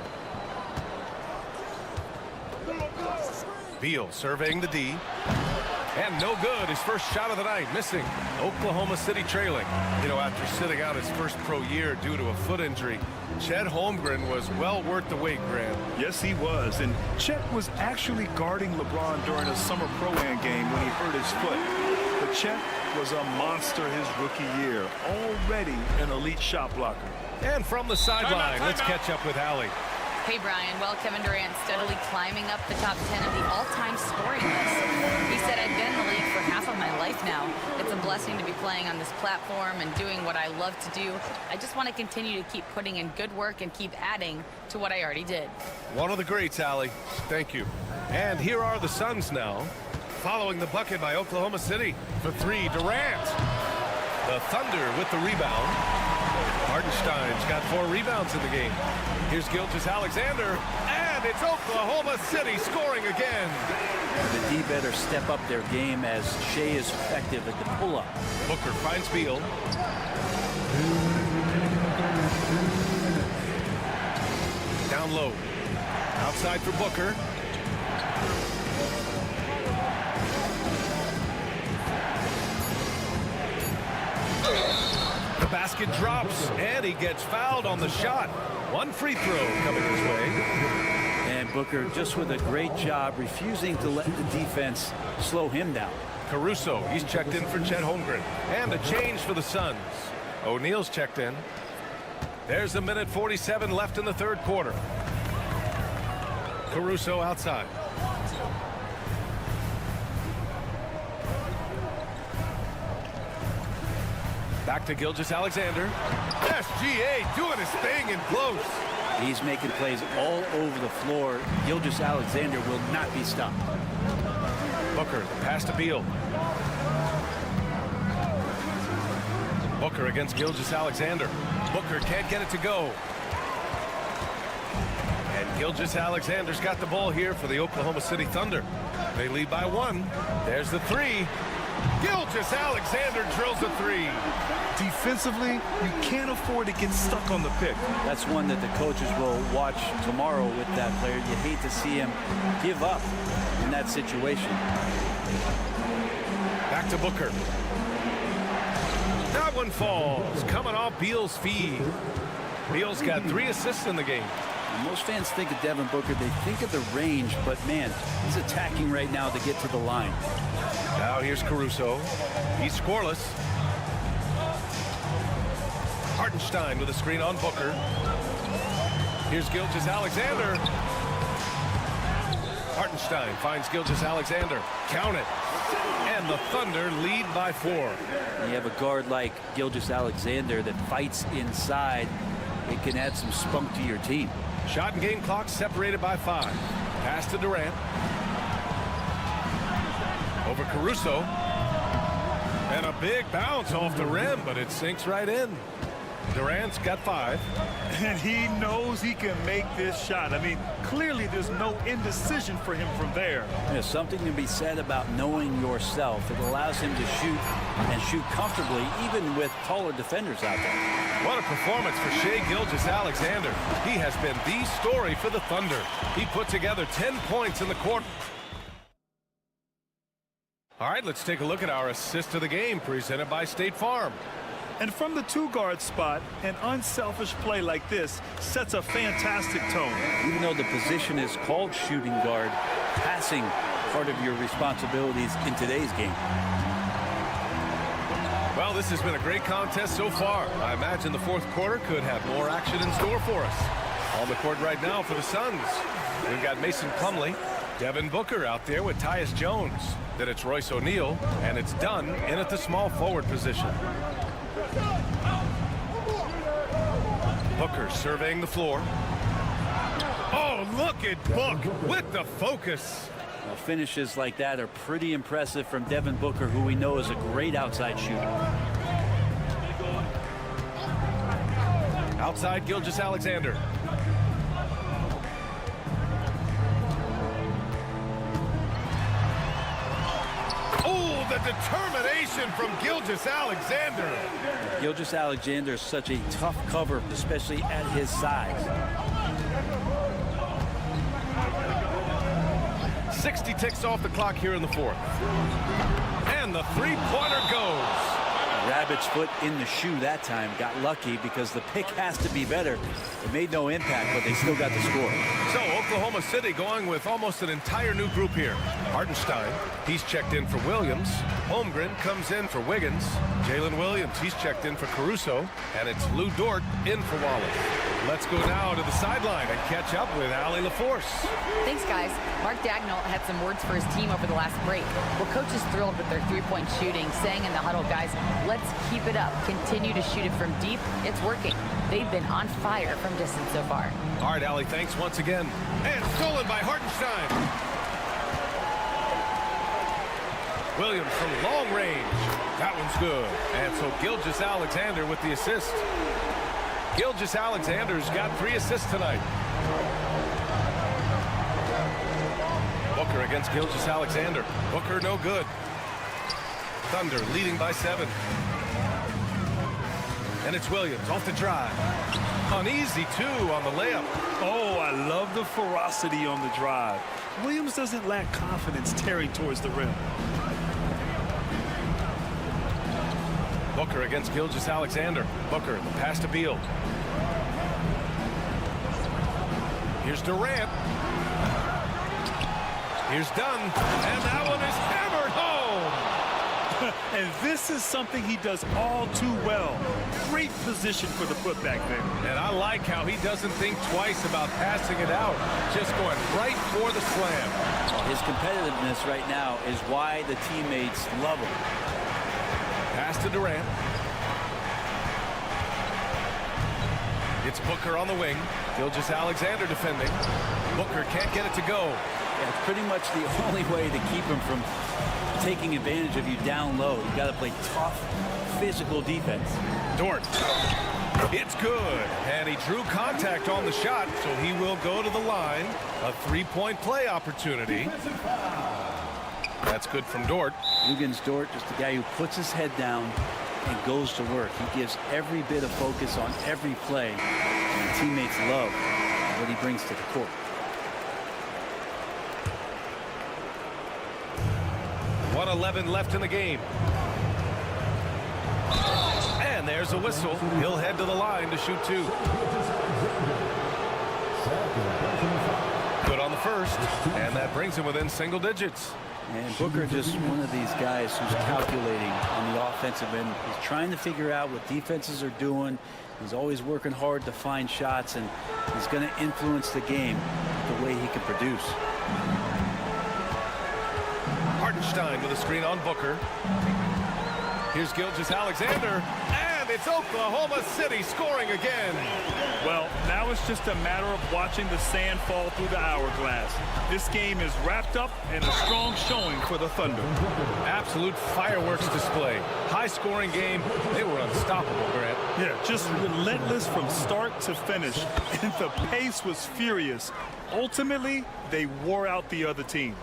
Beal surveying the D. And no good. His first shot of the night missing. Oklahoma City trailing. You know, after sitting out his first pro year due to a foot injury, Chet Holmgren was well worth the wait, Grant. Yes, he was. And Chet was actually guarding LeBron during a summer pro-am game when he hurt his foot. But Chet was a monster his rookie year. Already an elite shot blocker. And from the sideline, let's catch up with Allie. Hey, Brian. Well, Kevin Durant steadily climbing up the top 10 of the all-time scoring list. He said, I've been in the league for half of my life now. It's a blessing to be playing on this platform and doing what I love to do. I just want to continue to keep putting in good work and keep adding to what I already did. One of the greats, Allie. Thank you. And here are the Suns now. Following the bucket by Oklahoma City. For 3, Durant. The Thunder with the rebound. Hartenstein's got 4 rebounds in the game. Here's Gilgeous-Alexander, and it's Oklahoma City scoring again. The D better step up their game as Shai is effective at the pull-up. Booker finds Beal. Down low. Outside for Booker. The basket drops, and he gets fouled on the shot. 1 free throw coming his way. And Booker just with a great job refusing to let the defense slow him down. Caruso, he's checked in for Chet Holmgren. And a change for the Suns. O'Neal's checked in. There's a minute 47 left in the 3rd quarter. Caruso outside. Back to Gilgeous-Alexander. SGA doing his thing in close. He's making plays all over the floor. Gilgeous-Alexander will not be stopped. Booker, pass to Beal. Booker against Gilgeous-Alexander. Booker can't get it to go. And Gilgeous-Alexander's got the ball here for the Oklahoma City Thunder. They lead by 1. There's the 3. Gilgeous-Alexander drills a 3. Defensively, you can't afford to get stuck on the pick. That's one that the coaches will watch tomorrow with that player. You hate to see him give up in that situation. Back to Booker. That one falls, coming off Beal's feed. Beal's got 3 assists in the game. Most fans think of Devin Booker, they think of the range, but man, he's attacking right now to get to the line. Now here's Caruso. He's scoreless. Hartenstein with a screen on Booker. Here's Gilgeous-Alexander. Hartenstein finds Gilgeous-Alexander. Count it. And the Thunder lead by 4. You have a guard like Gilgeous-Alexander that fights inside. It can add some spunk to your team. Shot and game clock separated by 5. Pass to Durant. Over Caruso. And a big bounce off the rim, but it sinks right in. Durant's got 5. And he knows he can make this shot. I mean, clearly there's no indecision for him from there. There's something to be said about knowing yourself. It allows him to shoot and shoot comfortably, even with taller defenders out there. What a performance for Shai Gilgeous-Alexander. He has been the story for the Thunder. He put together 10 points in the quarter. All right, let's take a look at our assist of the game presented by State Farm. And from the 2-guard spot, an unselfish play like this sets a fantastic tone. Even though the position is called shooting guard, passing part of your responsibilities in today's game. Well, this has been a great contest so far. I imagine the fourth quarter could have more action in store for us. On the court right now for the Suns, we've got Mason Plumlee, Devin Booker out there with Tyus Jones. Then it's Royce O'Neal, and it's Dunn in at the small forward position. Booker surveying the floor. Oh, look at Book with the focus. Well, finishes like that are pretty impressive from Devin Booker, who we know is a great outside shooter. Outside Gilgeous-Alexander. Oh, the determination from Gilgeous-Alexander. Gilgeous-Alexander is such a tough cover, especially at his size. 60 ticks off the clock here in the fourth. And the three-pointer goes. Rabbit's foot in the shoe that time. Got lucky because the pick has to be better. It made no impact, but they still got the score. So Oklahoma City going with almost an entire new group here. Hartenstein, he's checked in for Williams. Holmgren comes in for Wiggins. Jalen Williams, he's checked in for Caruso. And it's Lou Dort in for Wallace. Let's go now to the sideline and catch up with Allie LaForce. Thanks, guys. Mark Dagnall had some words for his team over the last break. Well, coach is thrilled with their three-point shooting, saying in the huddle, guys, let's keep it up. Continue to shoot it from deep. It's working. They've been on fire from distance so far. All right, Allie, thanks once again. And stolen by Hartenstein. Williams from long range. That one's good. And so Gilgeous-Alexander with the assist. Gilgeous-Alexander's got 3 assists tonight. Booker against Gilgeous-Alexander. Booker no good. Thunder leading by 7. And it's Williams off the drive. Uneasy 2 on the layup. Oh, I love the ferocity on the drive. Williams doesn't lack confidence tearing towards the rim. Booker against Gilgeous-Alexander. Booker, the pass to Beal. Here's Durant. Here's Dunn. And that one is hammered home. And this is something he does all too well. Great position for the putback there. And I like how he doesn't think twice about passing it out. Just going right for the slam. His competitiveness right now is why the teammates love him. Pass to Durant. It's Booker on the wing. Gilgeous-Alexander defending. Booker can't get it to go. Yeah, it's pretty much the only way to keep him from taking advantage of you down low. You got to play tough, physical defense. Dort. It's good. And he drew contact on the shot, so he will go to the line. A three-point play opportunity. That's good from Dort. Luguentz Dort, just a guy who puts his head down and goes to work. He gives every bit of focus on every play. And teammates love what he brings to the court. .111 left in the game. And there's a whistle. He'll head to the line to shoot 2. Good on the first. And that brings him within single digits. And Booker just one of these guys who's calculating on the offensive end. He's trying to figure out what defenses are doing. He's always working hard to find shots, and he's going to influence the game the way he can produce. Hartenstein with a screen on Booker. Here's Gilgeous-Alexander, and it's Oklahoma City scoring again. Well, now it's just a matter of watching the sand fall through the hourglass. This game is wrapped up in a strong showing for the Thunder. Absolute fireworks display. High-scoring game. They were unstoppable, Grant. Yeah, just relentless from start to finish. And the pace was furious. Ultimately, they wore out the other team.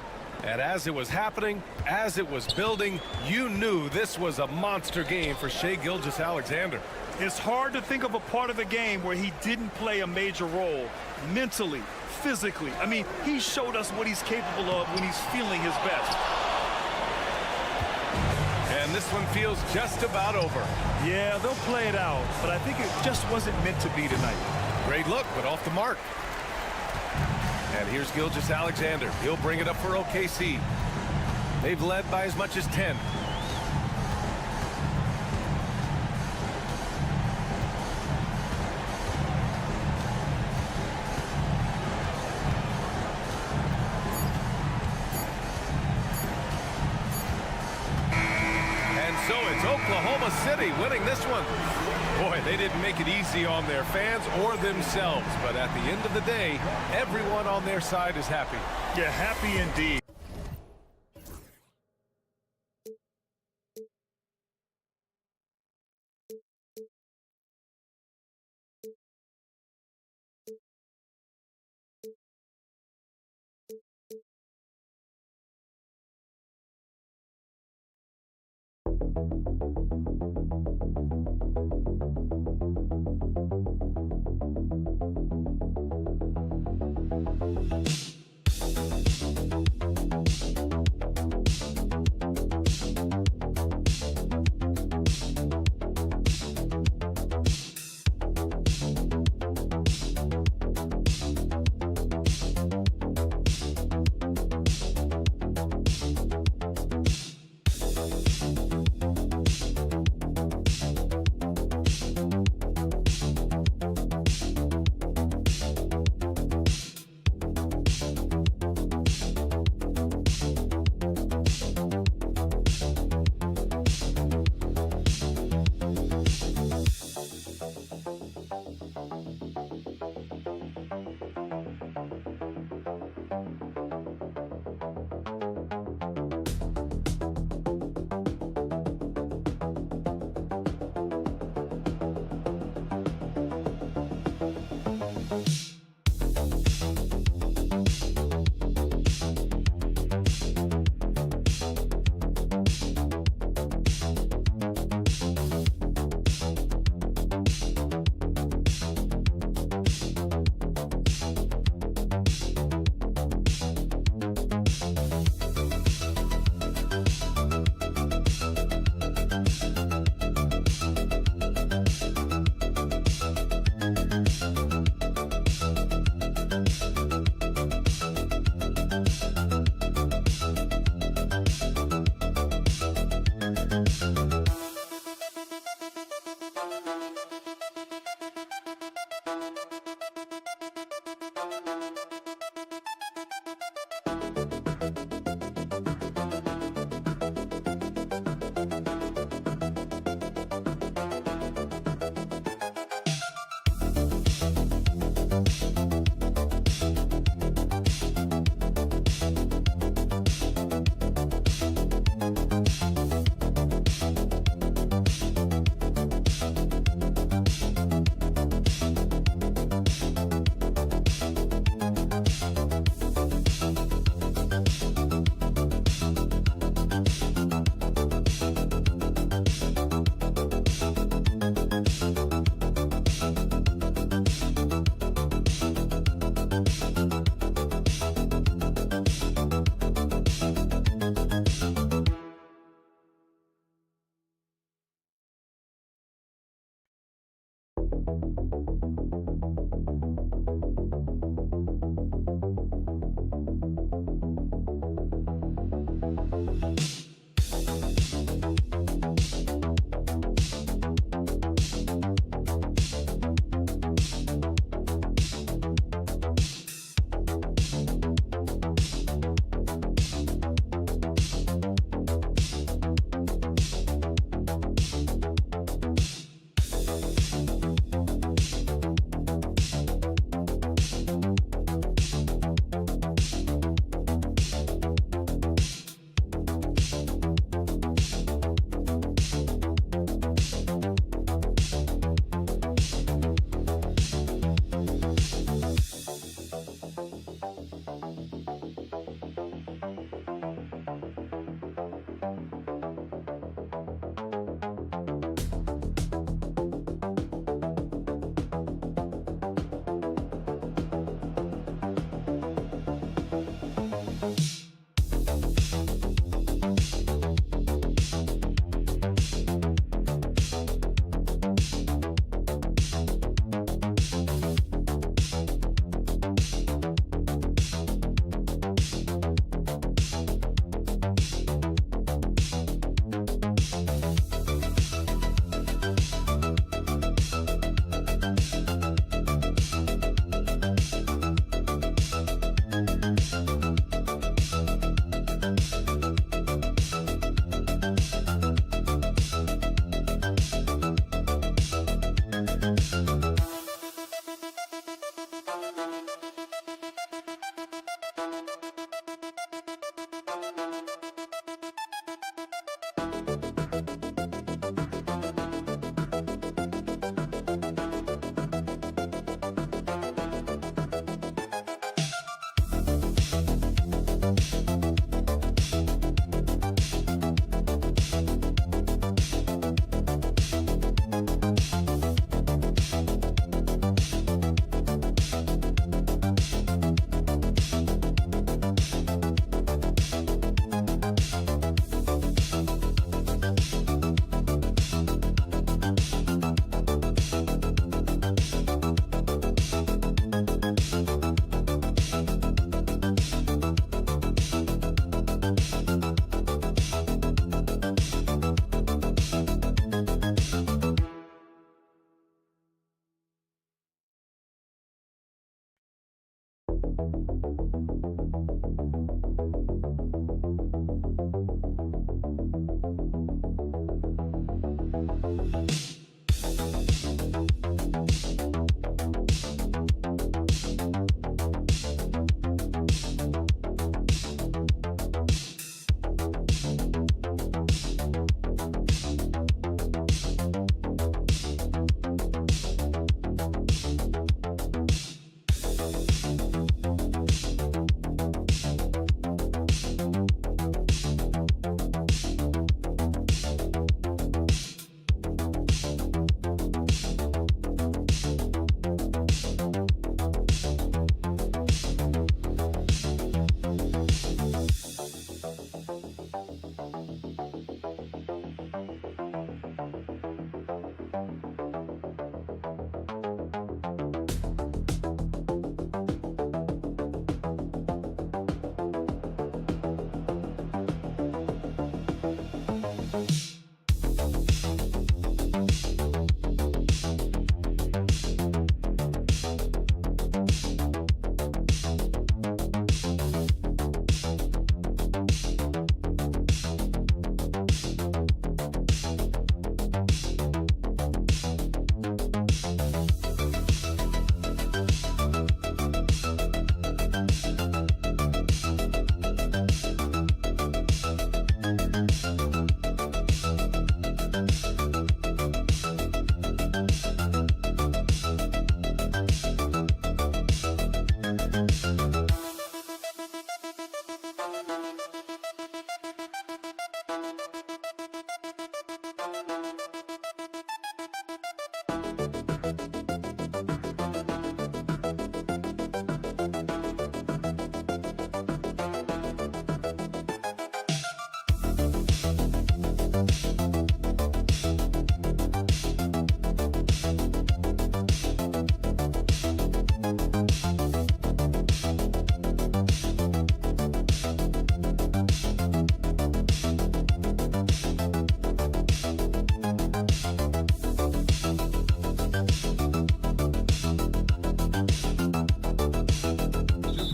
And as it was happening, as it was building, you knew this was a monster game for Shai Gilgeous-Alexander. It's hard to think of a part of the game where he didn't play a major role mentally, physically. I mean, he showed us what he's capable of when he's feeling his best. And this one feels just about over. Yeah, they'll play it out, but I think it just wasn't meant to be tonight. Great look, but off the mark. And here's Gilgeous-Alexander. He'll bring it up for OKC. They've led by as much as 10. And so it's Oklahoma City winning this one. Boy, they didn't make it easy on their fans or themselves, but at the end of the day, everyone on their side is happy. Yeah, happy indeed.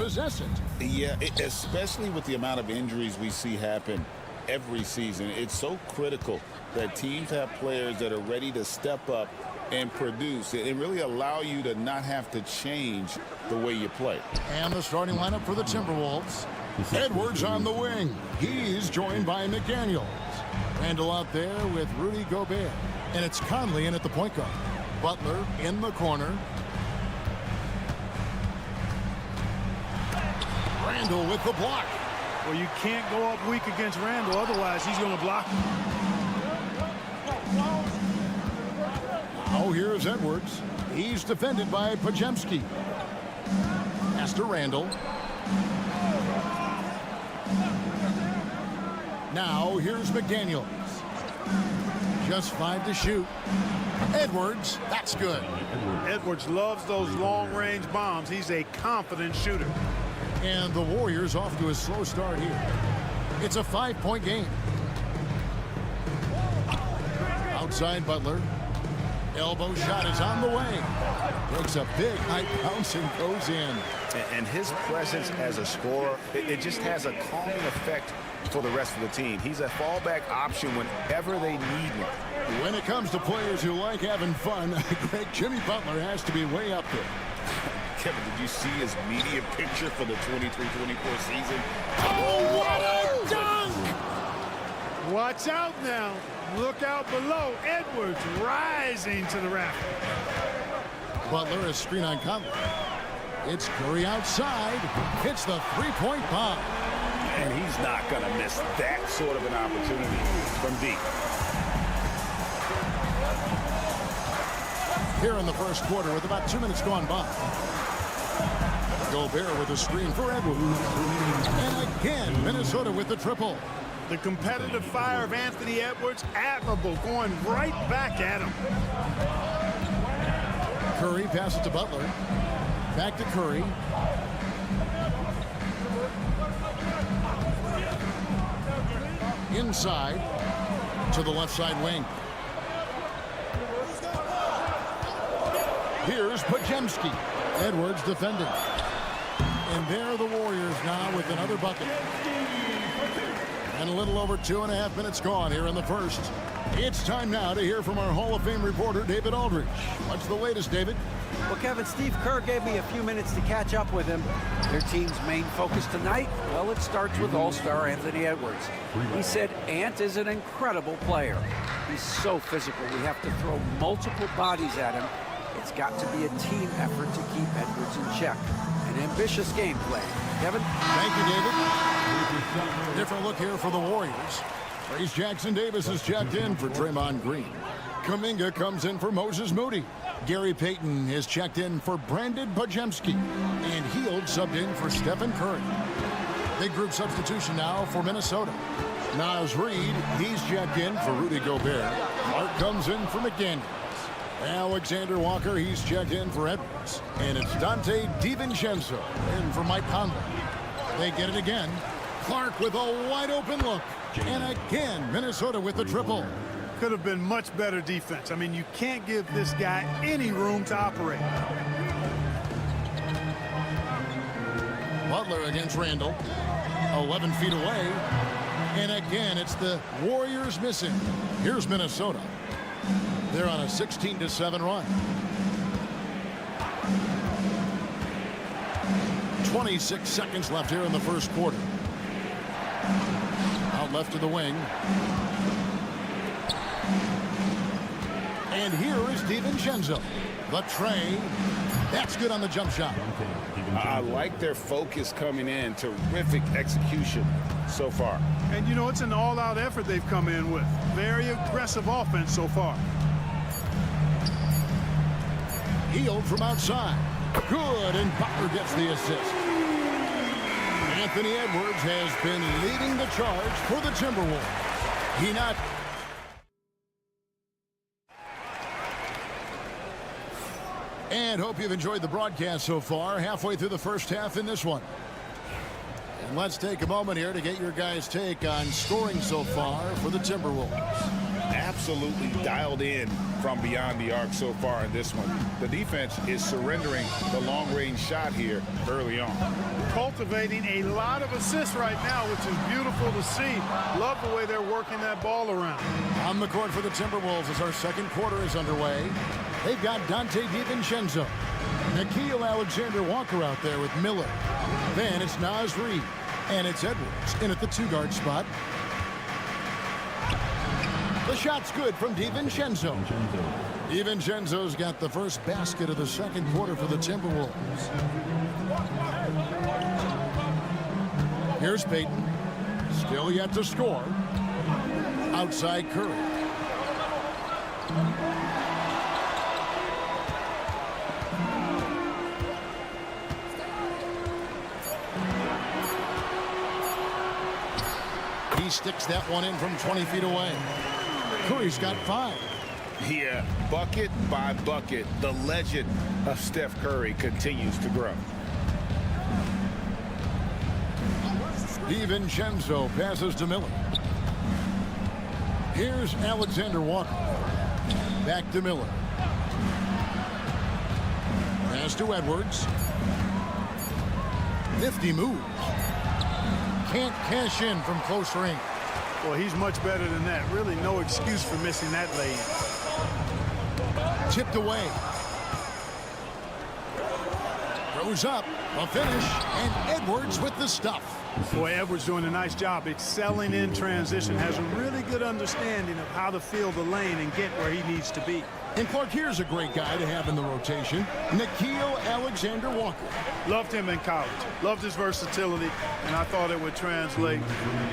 possess it. Yeah, especially with the amount of injuries we see happen every season. It's so critical that teams have players that are ready to step up and produce and really allow you to not have to change the way you play. And the starting lineup for the Timberwolves. Edwards on the wing. He's joined by McDaniels. Randall out there with Rudy Gobert. And it's Conley in at the point guard. Butler in the corner. Randall with the block. Well, you can't go up weak against Randall, otherwise he's going to block you. Oh, here's Edwards. He's defended by Pajemski. Pass to Randall. Now here's McDaniels. Just 5 to shoot. Edwards, that's good. Edwards loves those long-range bombs. He's a confident shooter. And the Warriors off to a slow start here. It's a 5-point game. Outside Butler. Elbow shot is on the way. Breaks a big high bounce and goes in. And his presence as a scorer, it just has a calming effect for the rest of the team. He's a fallback option whenever they need him. When it comes to players who like having fun, Greg, Jimmy Butler has to be way up there. Kevin, did you see his media picture for the 23-24 season? Oh, what a dunk! Watch out now. Look out below. Edwards rising to the rack. Butler a screen on Conley. It's Curry outside. Hits the three-point bomb. And he's not going to miss that sort of an opportunity from deep. Here in the first quarter with about 2 minutes gone by. Gobert with a screen for Edwards. And again, Minnesota with the triple. The competitive fire of Anthony Edwards, admirable, going right back at him. Curry passes to Butler. Back to Curry. Inside to the left side wing. Here's Pajemski. Edwards defending. And there are the Warriors now with another bucket. And a little over 2.5 minutes gone here in the first. It's time now to hear from our Hall of Fame reporter, David Aldridge. What's the latest, David? Well, Kevin, Steve Kerr gave me a few minutes to catch up with him. Their team's main focus tonight, well, it starts with All-Star Anthony Edwards. He said Ant is an incredible player. He's so physical. We have to throw multiple bodies at him. It's got to be a team effort to keep Edwards in check. An ambitious game plan. Kevin? Thank you, David. Different look here for the Warriors. Trace Jackson Davis is checked in for Draymond Green. Kuminga comes in for Moses Moody. Gary Payton is checked in for Brandon Bajemski. And Hield subbed in for Stephen Curry. Big group substitution now for Minnesota. Naz Reid, he's checked in for Rudy Gobert. Mark comes in for McDaniels. Alexander Walker, he's checked in for Edwards. And it's Dante DiVincenzo in for Mike Conley. They get it again. Clark with a wide open look. And again, Minnesota with the triple. Could have been much better defense. I mean, you can't give this guy any room to operate. Butler against Randall. 11 feet away. And again, it's the Warriors missing. Here's Minnesota. They're on a 16-7 run. 26 seconds left here in the first quarter. Out left to the wing. And here is DiVincenzo. The tray. That's good on the jump shot. I like their focus coming in. Terrific execution so far. And, you know, it's an all-out effort they've come in with. Very aggressive offense so far. Hield from outside. Good, and Butler gets the assist. Anthony Edwards has been leading the charge for the Timberwolves. He not... And hope you've enjoyed the broadcast so far. Halfway through the first half in this one. And let's take a moment here to get your guys' take on scoring so far for the Timberwolves. Absolutely dialed in from beyond the arc so far in this one. The defense is surrendering the long-range shot here early on. Cultivating a lot of assists right now, which is beautiful to see. Love the way they're working that ball around. On the court for the Timberwolves as our second quarter is underway. They've got Dante DiVincenzo. Nickeil Alexander-Walker out there with Miller. Then it's Naz Reid. And it's Edwards in at the two-guard spot. The shot's good from DiVincenzo. DiVincenzo's got the first basket of the second quarter for the Timberwolves. Here's Payton. Still yet to score. Outside Curry. He sticks that one in from 20 feet away. Curry's got 5. Yeah, bucket by bucket, the legend of Steph Curry continues to grow. DiVincenzo passes to Miller. Here's Alexander Walker. Back to Miller. Pass to Edwards. Nifty move. Can't cash in from close range. Well, he's much better than that. Really no excuse for missing that lane. Tipped away. Throws up. A finish. And Edwards with the stuff. Boy, Edwards doing a nice job excelling in transition. Has a really good understanding of how to fill the lane and get where he needs to be. And Clark, here's a great guy to have in the rotation. Nickeil Alexander-Walker. Loved him in college. Loved his versatility, and I thought it would translate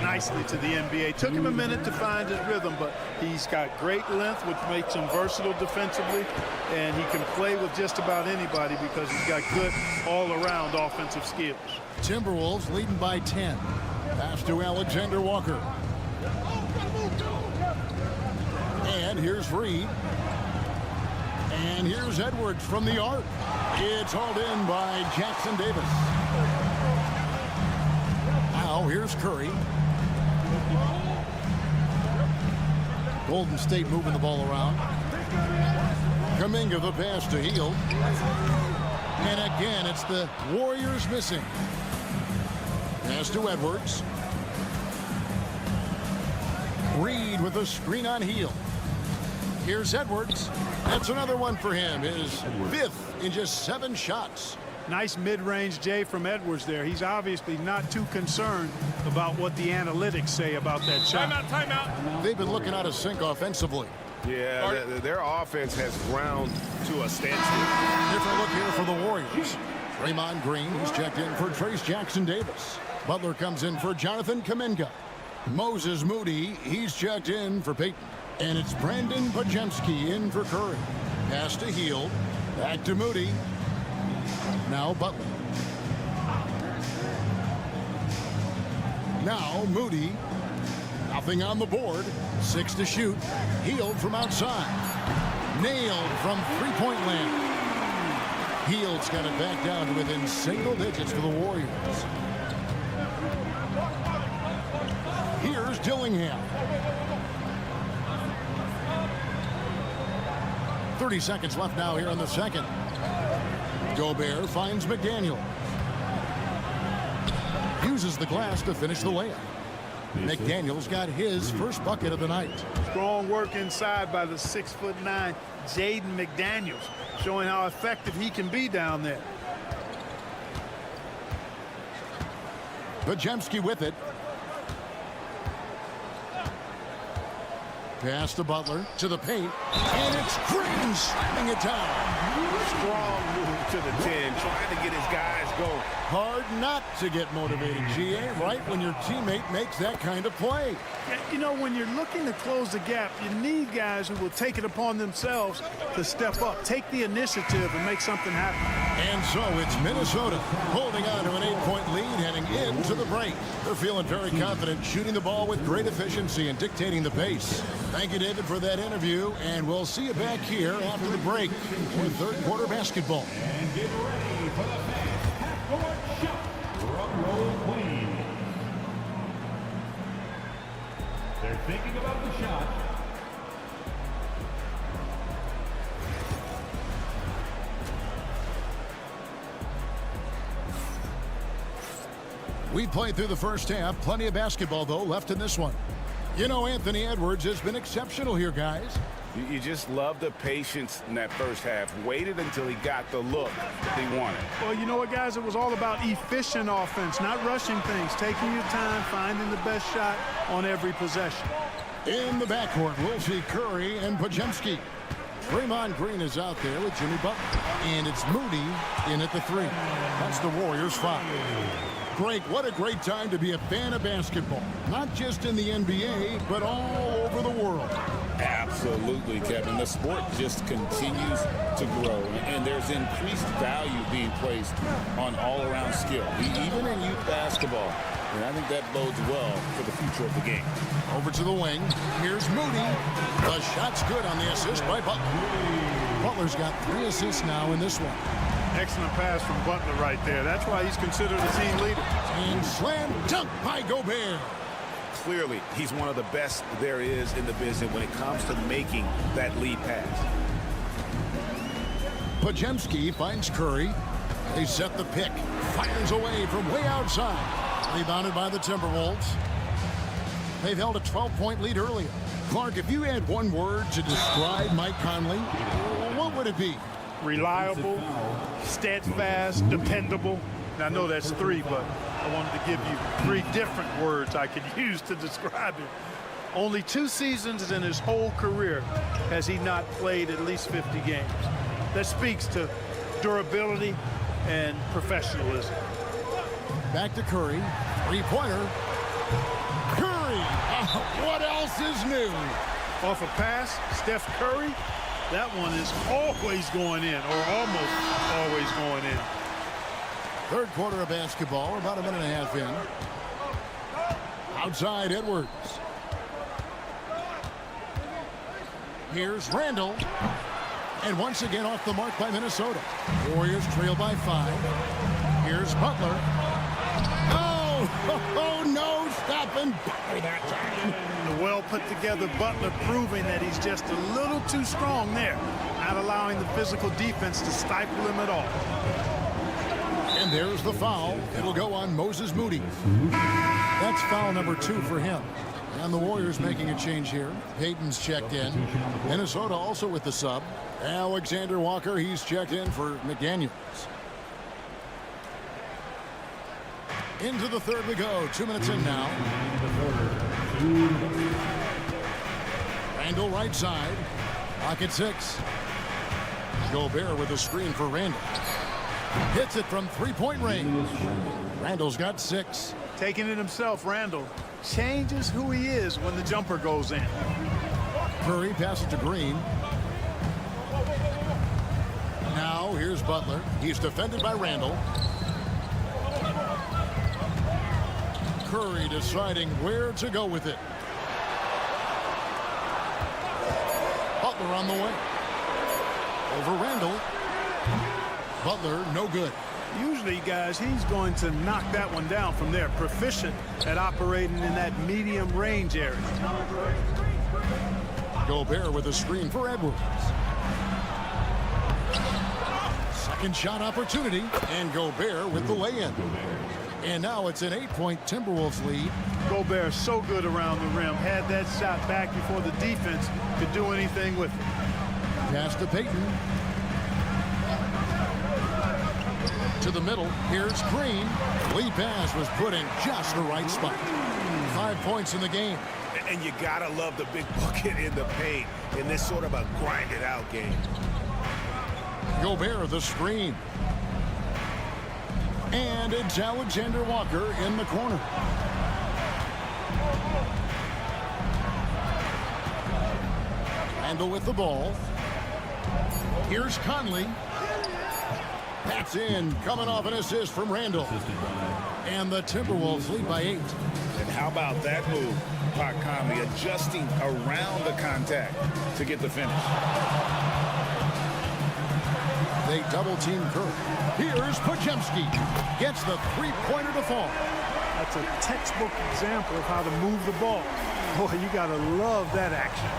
nicely to the NBA. Took him a minute to find his rhythm, but he's got great length, which makes him versatile defensively, and he can play with just about anybody because he's got good all-around offensive skills. Timberwolves leading by 10. Pass to Alexander-Walker. And here's Reid. And here's Edwards from the arc. It's hauled in by Jackson Davis. Now here's Curry. Golden State moving the ball around. Kuminga the pass to Hield. And again, it's the Warriors missing. Pass to Edwards. Reed with a screen on Hield. Here's Edwards. That's another one for him. His 5th in just 7 shots. Nice mid-range J from Edwards there. He's obviously not too concerned about what the analytics say about that shot. Timeout. They've been looking out of sync offensively. Yeah, their offense has ground to a standstill. Different look here for the Warriors. Draymond Green, who's checked in for Trace Jackson-Davis. Butler comes in for Jonathan Kuminga. Moses Moody, he's checked in for Peyton. And it's Brandon Podziemski in for Curry. Pass to Hield. Back to Moody. Now Butler. Now Moody. Nothing on the board. 6 to shoot. Hield from outside. Nailed from three-point land. Hield's got it back down to within single digits for the Warriors. Here's Dillingham. 30 seconds left now here in the second. Gobert finds McDaniel. Uses the glass to finish the layup. McDaniel's got his first bucket of the night. Strong work inside by the 6'9" Jaden McDaniels, showing how effective he can be down there. Podziemski with it. Pass to Butler, to the paint, and it's Green slamming it down. Strong move to the 10, trying to get his guys going. Hard not to get motivated, GA, right when your teammate makes that kind of play. Yeah, you know, when you're looking to close the gap, you need guys who will take it upon themselves to step up, take the initiative, and make something happen. And so it's Minnesota holding on to an 8-point lead heading into the break. They're feeling very confident, shooting the ball with great efficiency and dictating the pace. Thank you, David, for that interview, and we'll see you back here after the break with third quarter basketball. And get ready for the fast half-court shot from Roll Queen. They're thinking about the shot. We played through the first half. Plenty of basketball, though, left in this one. You know, Anthony Edwards has been exceptional here, guys. You just love the patience in that first half. Waited until he got the look he wanted. Well, you know what, guys? It was all about efficient offense, not rushing things, taking your time, finding the best shot on every possession. In the backcourt, we'll see Curry and Podziemski. Draymond Green is out there with Jimmy Butler. And it's Moody in at the 3. That's the Warriors' 5. Greg, what a great time to be a fan of basketball. Not just in the NBA, but all over the world. Absolutely, Kevin. The sport just continues to grow, and there's increased value being placed on all-around skill, even in youth basketball. And I think that bodes well for the future of the game. Over to the wing. Here's Moody. The shot's good on the assist by Butler. Butler's got 3 assists now in this one. Excellent pass from Butler right there. That's why he's considered a team leader. And slam dunk by Gobert. Clearly, he's one of the best there is in the business when it comes to making that lead pass. Podziemski finds Curry. They set the pick. Fires away from way outside. Rebounded by the Timberwolves. They've held a 12-point lead earlier. Clark, if you had one word to describe Mike Conley, what would it be? Reliable, steadfast, dependable. Now, I know that's 3, but I wanted to give you 3 different words I could use to describe him. Only 2 seasons in his whole career has he not played at least 50 games. That speaks to durability and professionalism. Back to Curry. 3-pointer. Curry! What else is new? Off a pass, Steph Curry. That one is always going in, or almost always going in. Third quarter of basketball, about a minute and a half in. Outside Edwards. Here's Randall. And once again off the mark by Minnesota. Warriors trail by 5. Here's Butler. Oh, no, stop up and Butler that time. The well-put-together Butler proving that he's just a little too strong there, not allowing the physical defense to stifle him at all. And there's the foul. It'll go on Moses Moody. That's foul number 2 for him. And the Warriors making a change here. Payton's checked in. Minnesota also with the sub. Alexander Walker, he's checked in for McDaniels. Into the third we go. 2 minutes in now. Randall right side. Pocket 6. Gobert with a screen for Randall. Hits it from three-point range. Randall's got 6. Taking it himself, Randall changes who he is when the jumper goes in. Curry passes to Green. Now here's Butler. He's defended by Randall. Curry deciding where to go with it. Butler on the way. Over Randall. Butler, no good. Usually, guys, he's going to knock that one down from there. Proficient at operating in that medium range area. Gobert with a screen for Edwards. Second shot opportunity, and Gobert with the lay-in. And now it's an 8-point Timberwolves lead. Gobert so good around the rim. Had that shot back before the defense could do anything with it. Pass to Payton. To the middle. Here's Green. Lee pass was put in just the right spot. 5 points in the game. And you gotta love the big bucket in the paint in this sort of a grinded-out game. Gobert the screen. And it's Alexander Walker in the corner. Randall with the ball. Here's Conley. That's in, coming off an assist from Randall. And the Timberwolves lead by 8. And how about that move? Pat Conley adjusting around the contact to get the finish. They double-team Curry. Here's Podziemski. Gets the three-pointer to fall. That's a textbook example of how to move the ball. Boy, you got to love that action.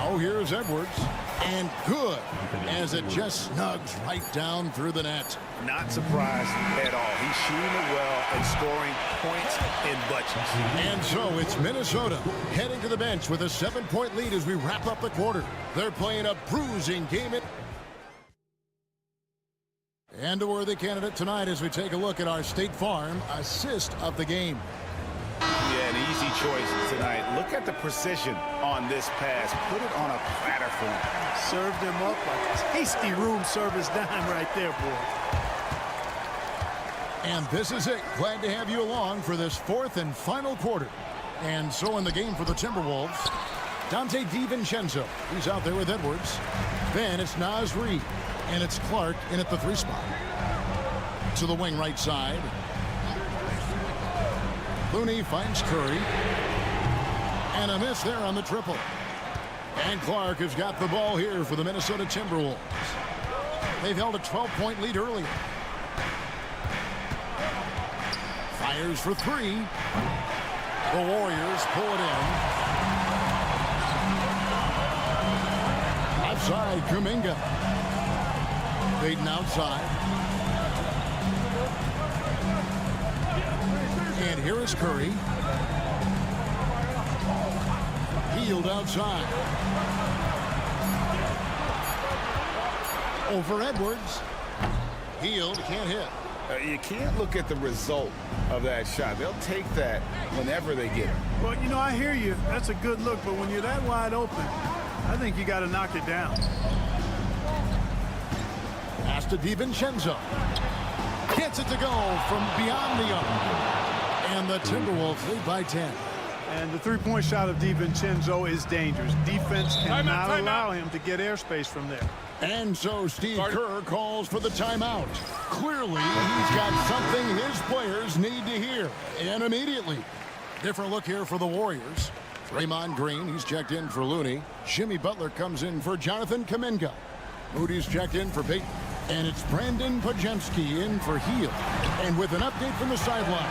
Oh, here's Edwards. And good, as it just snugs right down through the net. Not surprised at all. He's shooting it well and scoring points in bunches. And so it's Minnesota heading to the bench with a 7-point lead as we wrap up the quarter. They're playing a bruising game. And a worthy candidate tonight as we take a look at our State Farm assist of the game. Yeah, an easy choice tonight. Look at the precision on this pass. Put it on a platter for him. Served him up a tasty room service dime right there, boy. And this is it. Glad to have you along for this fourth and final quarter. And so in the game for the Timberwolves, Dante DiVincenzo. He's out there with Edwards. Then it's Naz Reid. And it's Clark in at the 3 spot. To the wing right side. Looney finds Curry. And a miss there on the triple. And Clark has got the ball here for the Minnesota Timberwolves. They've held a 12-point lead earlier. Fires for 3. The Warriors pull it in. Outside, Kuminga. Payton outside. And here is Curry. Healed outside. Over Edwards. Healed, can't hit. You can't look at the result of that shot. They'll take that whenever they get it. Well, you know, I hear you. That's a good look, but when you're that wide open, I think you got to knock it down. Pass to DiVincenzo. Gets it to go from beyond the arc. And the Timberwolves lead by 10. And the three-point shot of DiVincenzo is dangerous. Defense cannot allow him to get airspace from there. And so Steve Kerr calls for the timeout. Clearly, he's got something his players need to hear. And immediately. Different look here for the Warriors. Draymond Green, he's checked in for Looney. Jimmy Butler comes in for Jonathan Kuminga. Moody's checked in for Payton. And it's Brandon Pajemski in for Heel. And with an update from the sideline,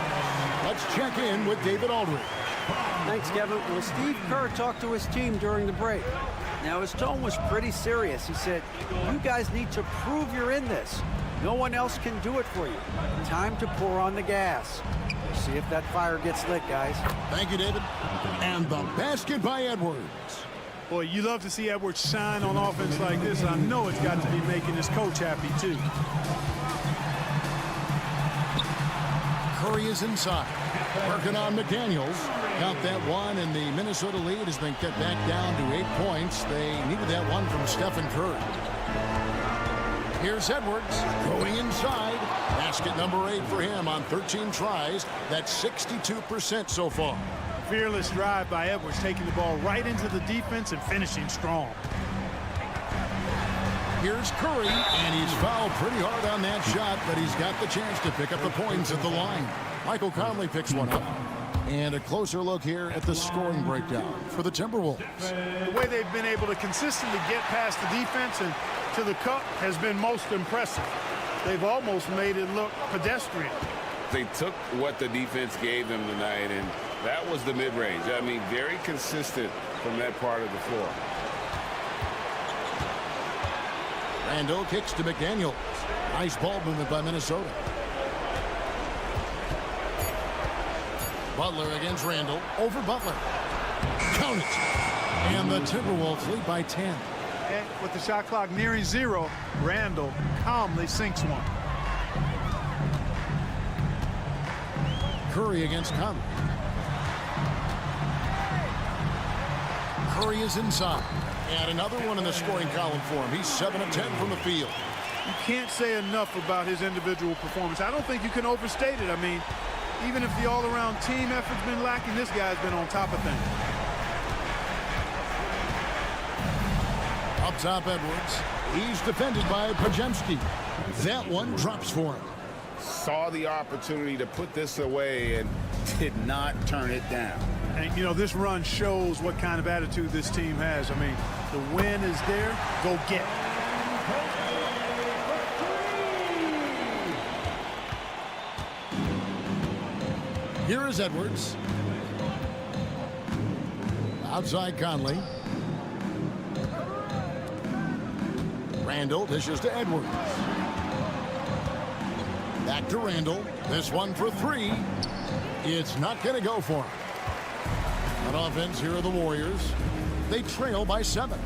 let's check in with David Aldridge. Thanks, Kevin. Well, Steve Kerr talked to his team during the break. Now, his tone was pretty serious. He said, you guys need to prove you're in this. No one else can do it for you. Time to pour on the gas. We'll see if that fire gets lit, guys. Thank you, David. And the basket by Edwards. Boy, you love to see Edwards shine on offense like this. I know it's got to be making his coach happy, too. Curry is inside. Working on McDaniels. Count that one, and the Minnesota lead has been cut back down to 8 points. They needed that one from Stephen Curry. Here's Edwards going inside. Basket number 8 for him on 13 tries. That's 62% so far. Fearless drive by Edwards, taking the ball right into the defense and finishing strong. Here's Curry, and he's fouled pretty hard on that shot, but he's got the chance to pick up the points at the line. Michael Conley picks one up. And a closer look here at the scoring breakdown for the Timberwolves. The way they've been able to consistently get past the defense and to the cup has been most impressive. They've almost made it look pedestrian. They took what the defense gave them tonight, and that was the mid-range. I mean, very consistent from that part of the floor. Randall kicks to McDaniels. Nice ball movement by Minnesota. Butler against Randall. Over Butler. Count it. And the Timberwolves lead by 10. And with the shot clock nearing 0, Randall calmly sinks one. Curry against Conley. Curry is inside. And another one in the scoring column for him. He's 7 of 10 from the field. You can't say enough about his individual performance. I don't think you can overstate it. I mean, even if the all-around team effort's been lacking, this guy's been on top of things. Up top, Edwards. He's defended by Pajemski. That one drops for him. Saw the opportunity to put this away and did not turn it down. And, you know, this run shows what kind of attitude this team has. I mean, the win is there. Go get it. Here is Edwards. Outside Conley. Randall dishes to Edwards. Back to Randall. This one for 3. It's not going to go for him. On offense, here are the Warriors. They trail by 7.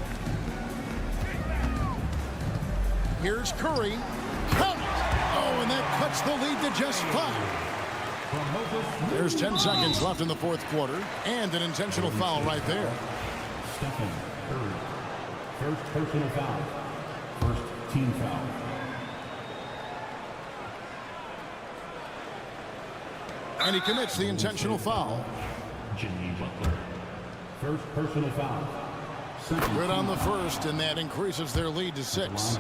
Here's Curry. Count it! Oh, and that cuts the lead to just 5. There's 10 seconds left in the fourth quarter, and an intentional foul right there. Stephen Curry. First personal foul. First team foul. And he commits the intentional foul. Jimmy Butler. First personal foul. Good on the first, and that increases their lead to 6.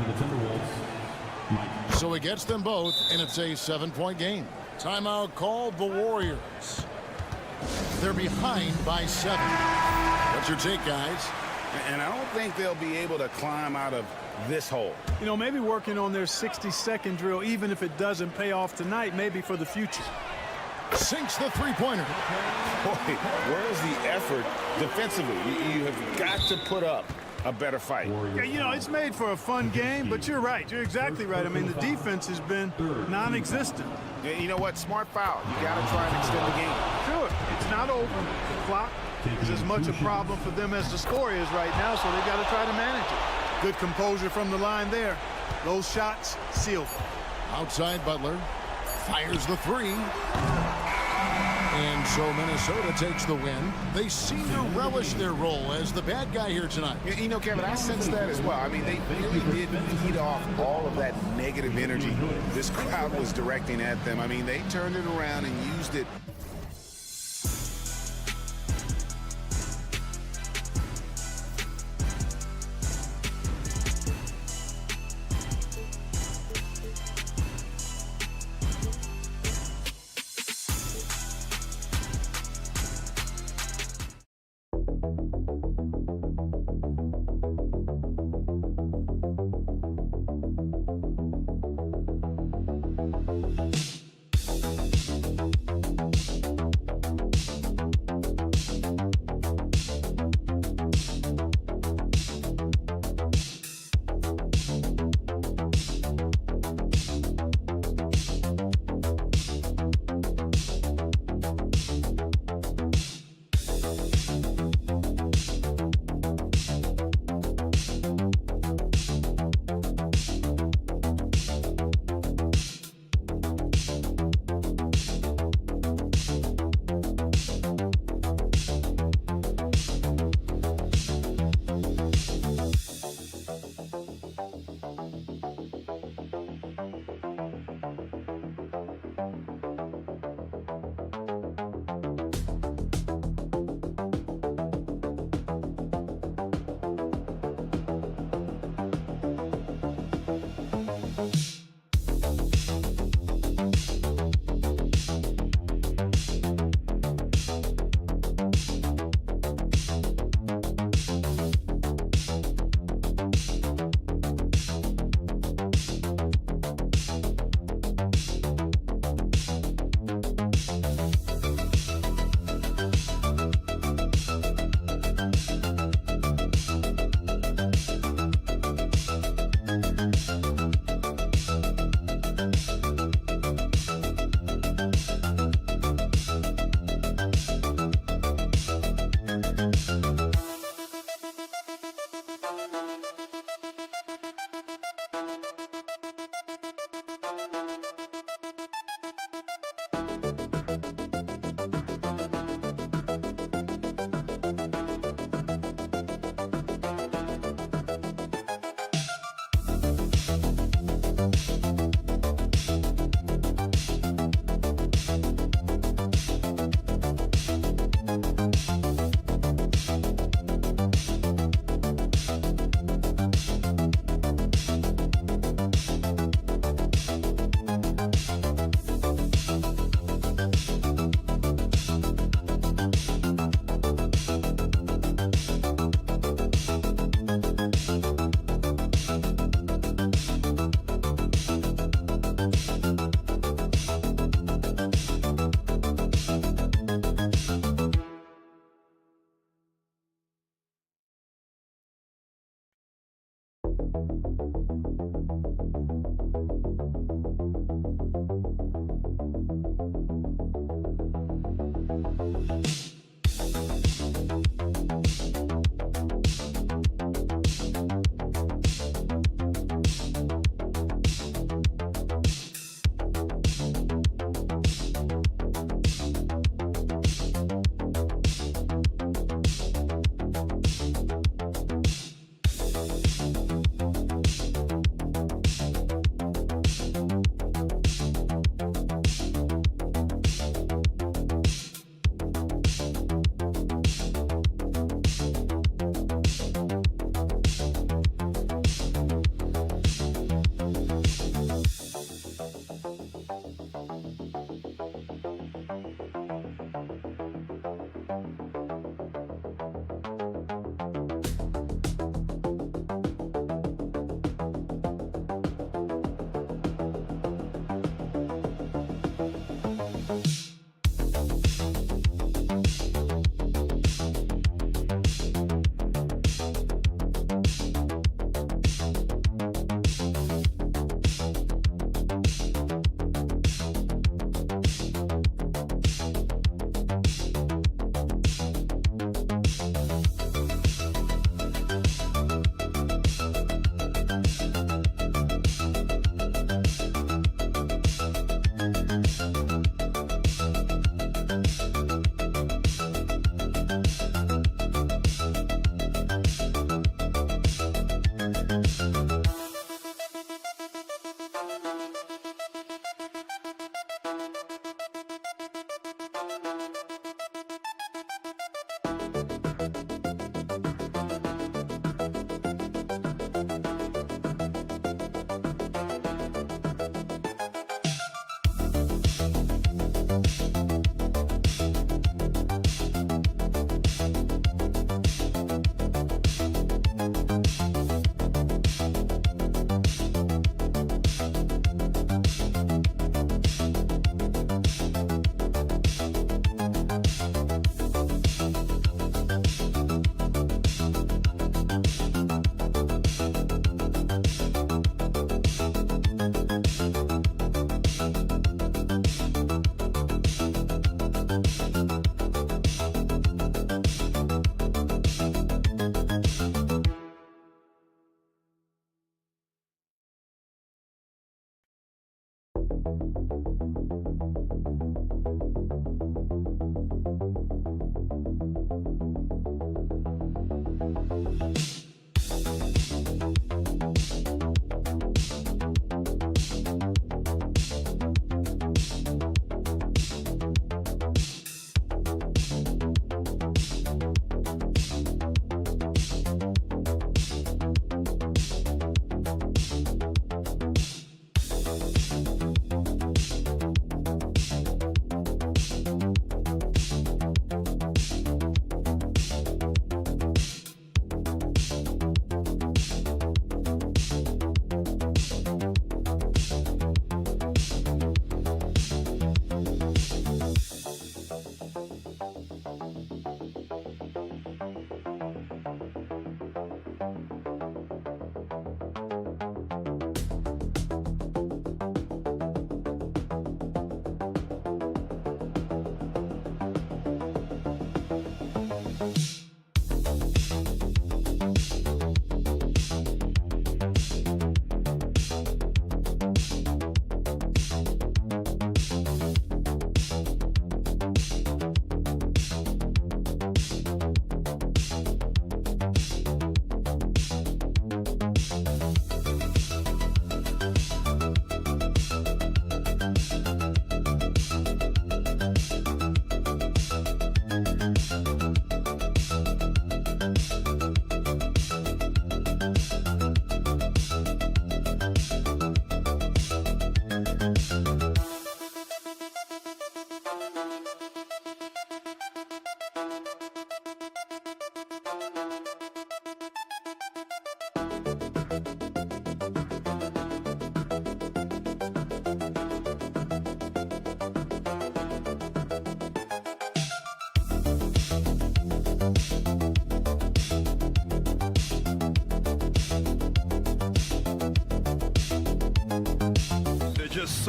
So he gets them both, and it's a 7-point game. Timeout called the Warriors. They're behind by 7. What's your take, guys? And I don't think they'll be able to climb out of this hole. You know, maybe working on their 60-second drill, even if it doesn't pay off tonight, maybe for the future. Sinks the three-pointer. Boy, where's the effort defensively? You have got to put up a better fight. Yeah, you know, it's made for a fun game, but you're right. You're exactly right. I mean, the defense has been non-existent. Yeah, you know what? Smart foul. You got to try and extend the game. Sure. It's not over. The clock is as much a problem for them as the score is right now, so they've got to try to manage it. Good composure from the line there. Those shots sealed. Outside Butler. Fires the 3. And so Minnesota takes the win. They seem to relish their role as the bad guy here tonight. You know, Kevin, I sense that as well. I mean, they really did feed off all of that negative energy this crowd was directing at them. I mean, they turned it around and used it.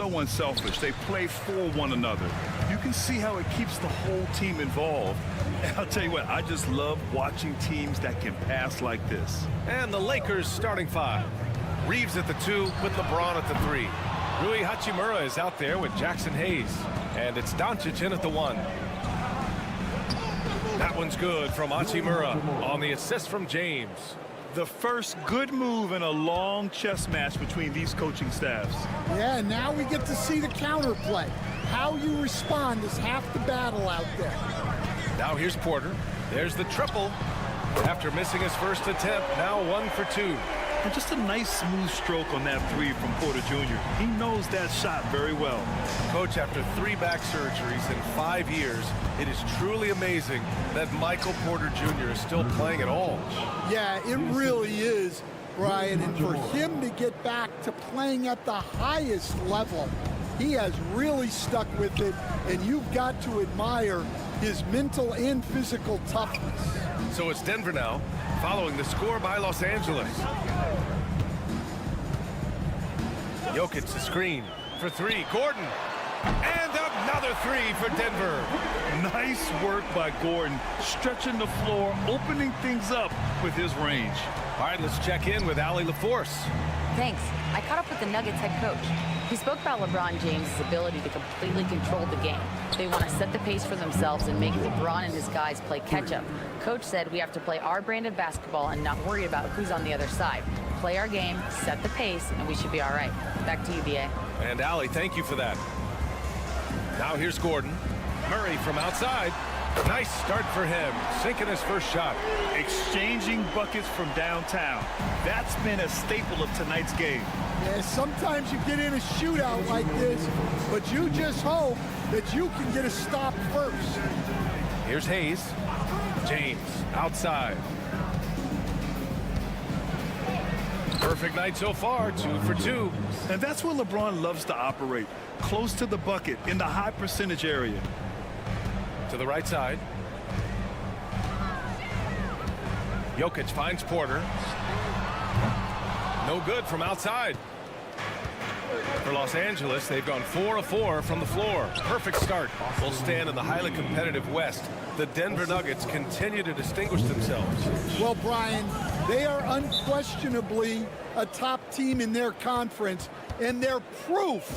so unselfish. They play for one another. You can see how it keeps the whole team involved. And I'll tell you what, I just love watching teams that can pass like this. And the Lakers starting 5. Reeves at the 2 with LeBron at the 3. Rui Hachimura is out there with Jackson Hayes. And it's Doncic in at the 1. That one's good from Hachimura on the assist from James. The first good move in a long chess match between these coaching staffs. Yeah, now we get to see the counterplay. How you respond is half the battle out there. Now here's Porter. There's the triple. After missing his first attempt, now 1 for 2. And just a nice smooth stroke on that 3 from Porter Jr. He knows that shot very well. Coach, after 3 back surgeries in 5 years, it is truly amazing that Michael Porter Jr. is still playing at all. Yeah, it really is, Brian. And for him to get back to playing at the highest level, he has really stuck with it. And you've got to admire his mental and physical toughness. So it's Denver now, following the score by Los Angeles. Jokic the screen for 3. Gordon. And another 3 for Denver. Nice work by Gordon, stretching the floor, opening things up with his range. All right, let's check in with Allie LaForce. Thanks. I caught up with the Nuggets head coach. He spoke about LeBron James' ability to completely control the game. They want to set the pace for themselves and make LeBron and his guys play catch-up. Coach said we have to play our brand of basketball and not worry about who's on the other side. Play our game, set the pace, and we should be all right. Back to you, B.A. And Allie, thank you for that. Now here's Gordon. Murray from outside. Nice start for him, sinking his first shot. Exchanging buckets from downtown. That's been a staple of tonight's game. Yeah, sometimes you get in a shootout like this, but you just hope that you can get a stop first. Here's Hayes. James outside. Perfect night so far, 2 for 2. And that's where LeBron loves to operate, close to the bucket in the high percentage area. To the right side. Jokic finds Porter. No good from outside. For Los Angeles, they've gone 4 of 4 from the floor. Perfect start. Will stand in the highly competitive West. The Denver Nuggets continue to distinguish themselves. Well, Brian, they are unquestionably a top team in their conference, and they're proof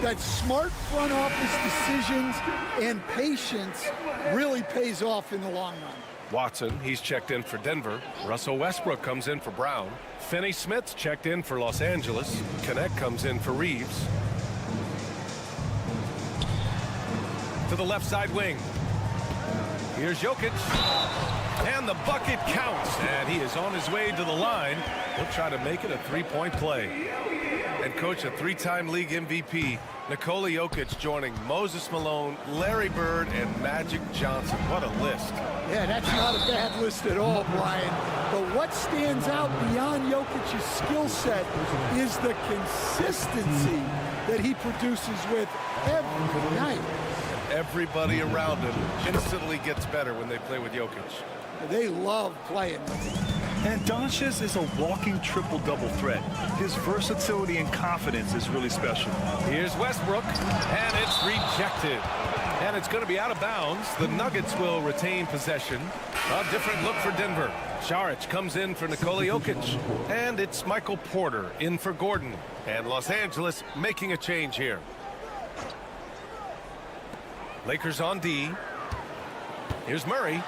that smart front office decisions and patience really pays off in the long run. Watson, he's checked in for Denver. Russell Westbrook comes in for Brown. Finney-Smith's checked in for Los Angeles. Connect comes in for Reeves. To the left side wing. Here's Jokic. And the bucket counts. And he is on his way to the line. He'll try to make it a 3-point play. And coach, a 3-time league MVP, Nikola Jokic joining Moses Malone, Larry Bird, and Magic Johnson. What a list. Yeah, that's not a bad list at all, Brian. But what stands out beyond Jokic's skill set is the consistency that he produces with every night. Everybody around him instantly gets better when they play with Jokic. They love playing with him. And Doncic is a walking triple-double threat. His versatility and confidence is really special. Here's Westbrook, and it's rejected. And it's going to be out of bounds. The Nuggets will retain possession. A different look for Denver. Saric comes in for Nikola Jokic. And it's Michael Porter in for Gordon. And Los Angeles making a change here. Lakers on D. Here's Murray.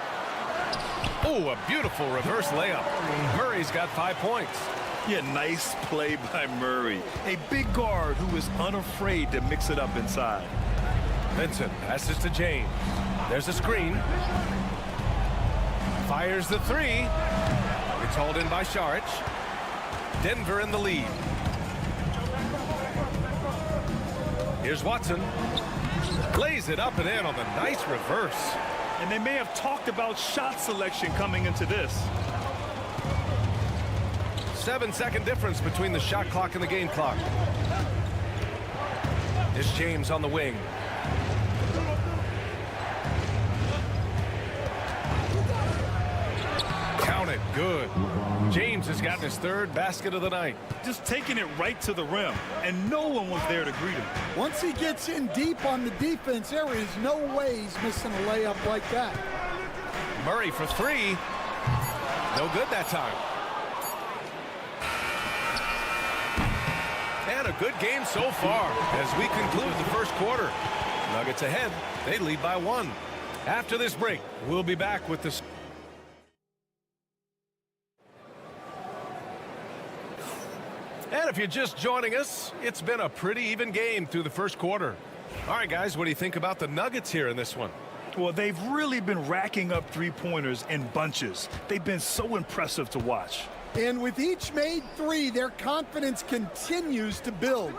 Oh, a beautiful reverse layup. Murray's got 5 points. Yeah, nice play by Murray. A big guard who is unafraid to mix it up inside. Vincent passes to James. There's a screen. Fires the 3. It's hauled in by Saric. Denver in the lead. Here's Watson. Lays it up and in on the nice reverse. And they may have talked about shot selection coming into this. 7-second difference between the shot clock and the game clock. It's James on the wing. Count it. Good. James has gotten his third basket of the night. Just taking it right to the rim, and no one was there to greet him. Once he gets in deep on the defense, there is no way he's missing a layup like that. Murray for three. No good that time. And a good game so far as we conclude the first quarter. Nuggets ahead. They lead by 1. After this break, we'll be back with this. And if you're just joining us, it's been a pretty even game through the first quarter. All right, guys, what do you think about the Nuggets here in this one? Well, they've really been racking up three-pointers in bunches. They've been so impressive to watch. And with each made three, their confidence continues to build.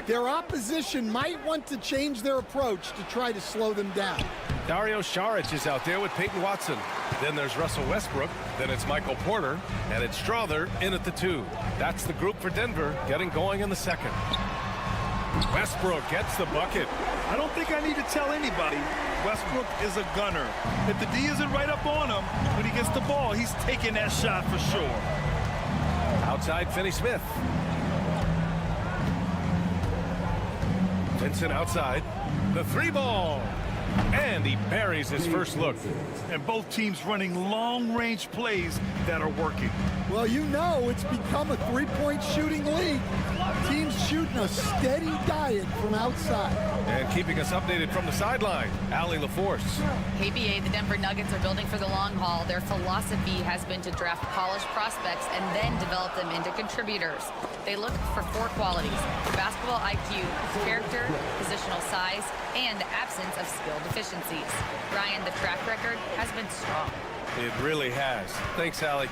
Their opposition might want to change their approach to try to slow them down. Dario Saric is out there with Peyton Watson. Then there's Russell Westbrook. Then it's Michael Porter. And it's Strother in at the 2. That's the group for Denver getting going in the second. Westbrook gets the bucket. I don't think I need to tell anybody Westbrook is a gunner. If the D isn't right up on him, when he gets the ball, he's taking that shot for sure. Outside, Finney-Smith. Vincent outside. The 3 ball. And he buries his first look. And both teams running long-range plays that are working. Well, you know it's become a three-point shooting league. Teams shooting a steady diet from outside. And keeping us updated from the sideline, Allie LaForce. Hey, BA, the Denver Nuggets are building for the long haul. Their philosophy has been to draft polished prospects and then develop them into contributors. They look for 4 qualities: basketball IQ, character, positional size, and absence of skill deficiencies. Ryan, the track record has been strong. It really has. Thanks, Allie.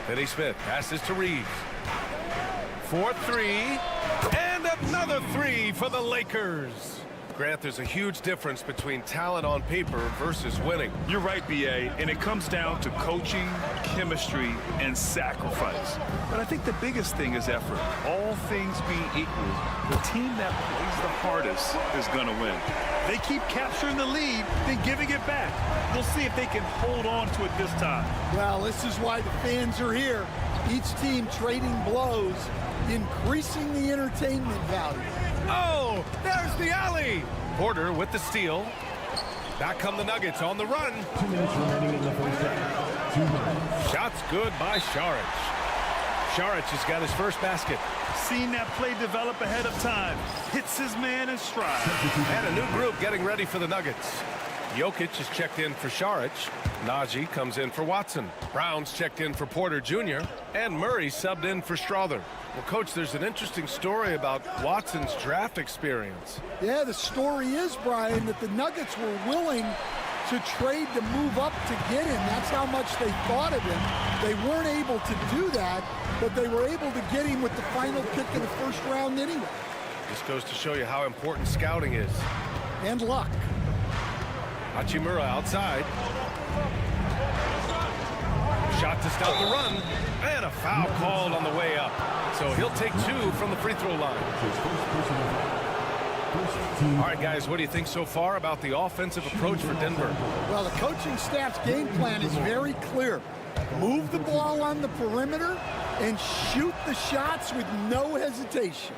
Finney-Smith passes to Reeves. 4-3, and another 3 for the Lakers. Grant, there's a huge difference between talent on paper versus winning. You're right, BA, and it comes down to coaching, chemistry, and sacrifice. But I think the biggest thing is effort. All things being equal, the team that plays the hardest is going to win. They keep capturing the lead, then giving it back. We'll see if they can hold on to it this time. Well, this is why the fans are here. Each team trading blows, increasing the entertainment value. Oh, there's the alley. Porter with the steal. Back come the Nuggets on the run. 2 minutes remaining in the first half. 2 minutes. Shots good by Saric. Saric has got his first basket. Seen that play develop ahead of time. Hits his man in stride. And a new group getting ready for the Nuggets. Jokic is checked in for Saric. Najee comes in for Watson. Brown's checked in for Porter Jr. And Murray subbed in for Strother. Well, Coach, there's an interesting story about Watson's draft experience. Yeah, the story is, Brian, that the Nuggets were willing to trade to move up to get him. That's how much they thought of him. They weren't able to do that, but they were able to get him with the final pick in the first round anyway. This goes to show you how important scouting is. And luck. Hachimura outside. Shot to stop the run. And a foul called on the way up. So he'll take 2 from the free throw line. All right, guys, what do you think so far about the offensive approach for Denver? Well, the coaching staff's game plan is very clear. Move the ball on the perimeter and shoot the shots with no hesitation.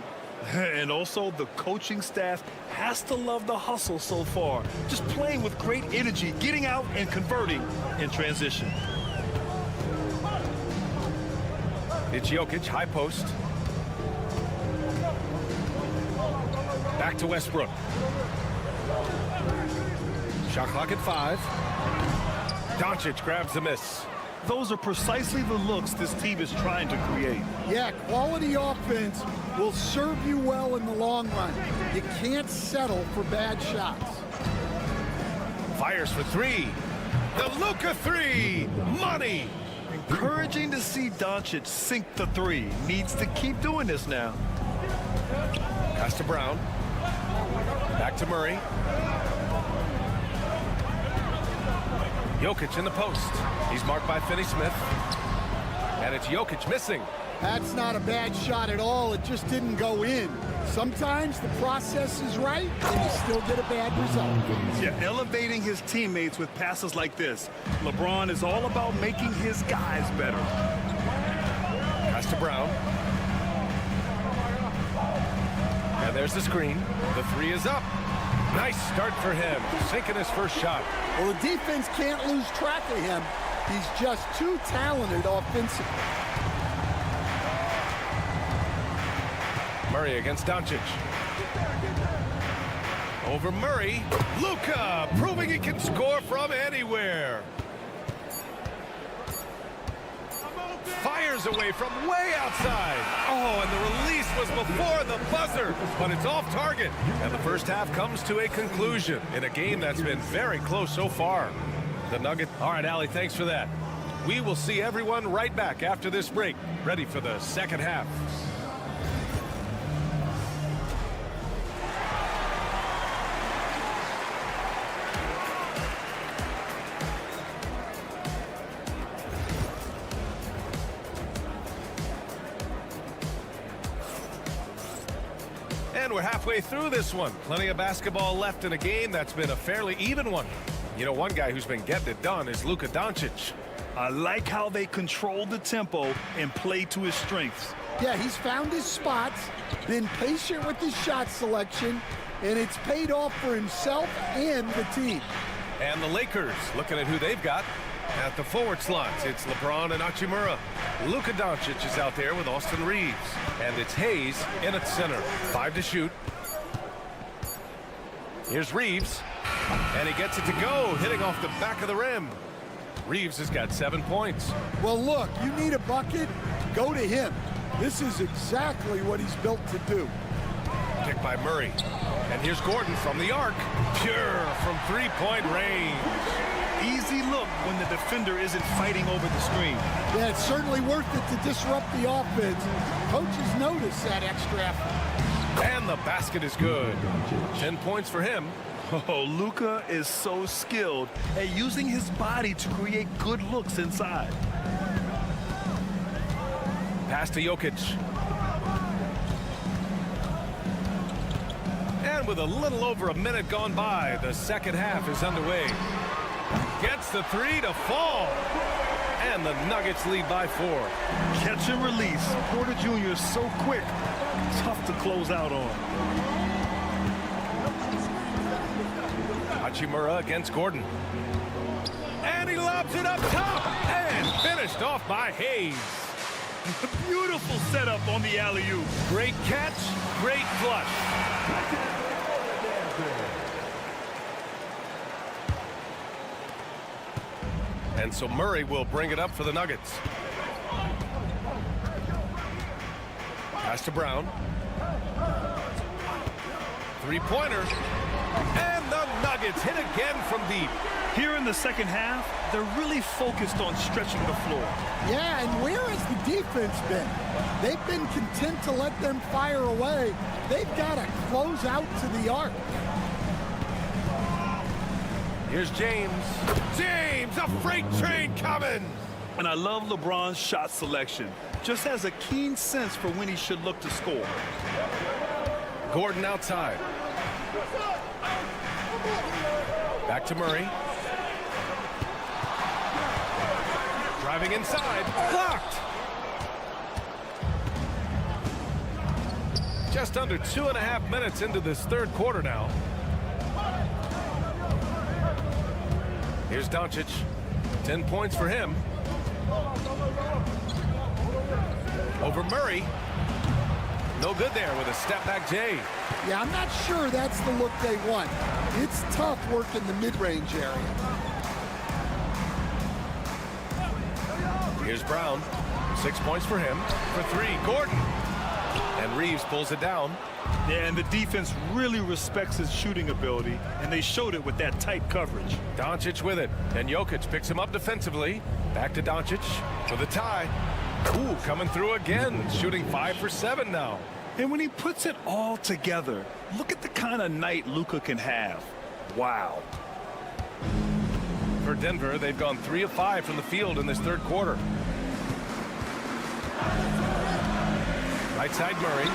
And also, the coaching staff has to love the hustle so far. Just playing with great energy, getting out and converting in transition. It's Jokic, high post. Back to Westbrook. Shot clock at 5. Doncic grabs the miss. Those are precisely the looks this team is trying to create. Yeah, quality offense will serve you well in the long run. You can't settle for bad shots. Fires for 3. The Luka 3. Money. Encouraging to see Doncic sink the 3. Needs to keep doing this now. Pass to Brown. Back to Murray. Jokic in the post. He's marked by Finney-Smith. And it's Jokic missing. That's not a bad shot at all. It just didn't go in. Sometimes the process is right, and you still get a bad result. Yeah, elevating his teammates with passes like this. LeBron is all about making his guys better. Pass to Brown. And there's the screen. The three is up. Nice start for him, sinking his first shot. Well, the defense can't lose track of him. He's just too talented offensively. Murray against Doncic. Over Murray. Luka proving he can score from anywhere. Fires away from way outside. Oh, and the release was before the buzzer, but it's off target. And the first half comes to a conclusion in a game that's been very close so far. The Nuggets. All right, Allie, thanks for that. We will see everyone right back after this break, ready for the second half. And we're halfway through this one. Plenty of basketball left in a game that's been a fairly even one. You know, one guy who's been getting it done is Luka Doncic. I like how they control the tempo and play to his strengths. Yeah, he's found his spots, been patient with his shot selection, and it's paid off for himself and the team. And the Lakers, looking at who they've got. At the forward slots, it's LeBron and Hachimura. Luka Doncic is out there with Austin Reeves. And it's Hayes in at center. 5 to shoot. Here's Reeves. And he gets it to go, hitting off the back of the rim. Reeves has got 7 points. Well, look, you need a bucket, go to him. This is exactly what he's built to do. Pick by Murray. And here's Gordon from the arc. Pure from three-point range. Easy look when the defender isn't fighting over the screen. Yeah, it's certainly worth it to disrupt the offense. Coaches notice that extra effort. And the basket is good. 10 points for him. Oh, Luka is so skilled at using his body to create good looks inside. Pass to Jokic. And with a little over a minute gone by, the second half is underway. Gets the three to fall. And the Nuggets lead by 4. Catch and release. Porter Jr. is so quick. Tough to close out on. Hachimura against Gordon. And he lobs it up top. And finished off by Hayes. Beautiful setup on the alley-oop. Great catch, great flush. And so Murray will bring it up for the Nuggets. Pass to Brown. Three-pointer. And the Nuggets hit again from deep. Here in the second half, they're really focused on stretching the floor. Yeah, and where has the defense been? They've been content to let them fire away. They've got to close out to the arc. Here's James. James, a freight train coming. And I love LeBron's shot selection. Just has a keen sense for when he should look to score. Gordon outside. Back to Murray. Driving inside. Blocked. Just under 2.5 minutes into this third quarter now. Here's Doncic. 10 points for him. Over Murray. No good there with a step-back J. Yeah, I'm not sure that's the look they want. It's tough working the mid-range area. Here's Brown. 6 points for him. For 3, Gordon. And Reeves pulls it down. Yeah, and the defense really respects his shooting ability, and they showed it with that tight coverage. Doncic with it, and Jokic picks him up defensively. Back to Doncic for the tie. Ooh, coming through again, shooting 5 for 7 now. And when he puts it all together, look at the kind of night Luka can have. Wow. For Denver, they've gone 3 of 5 from the field in this third quarter. Right side Murray.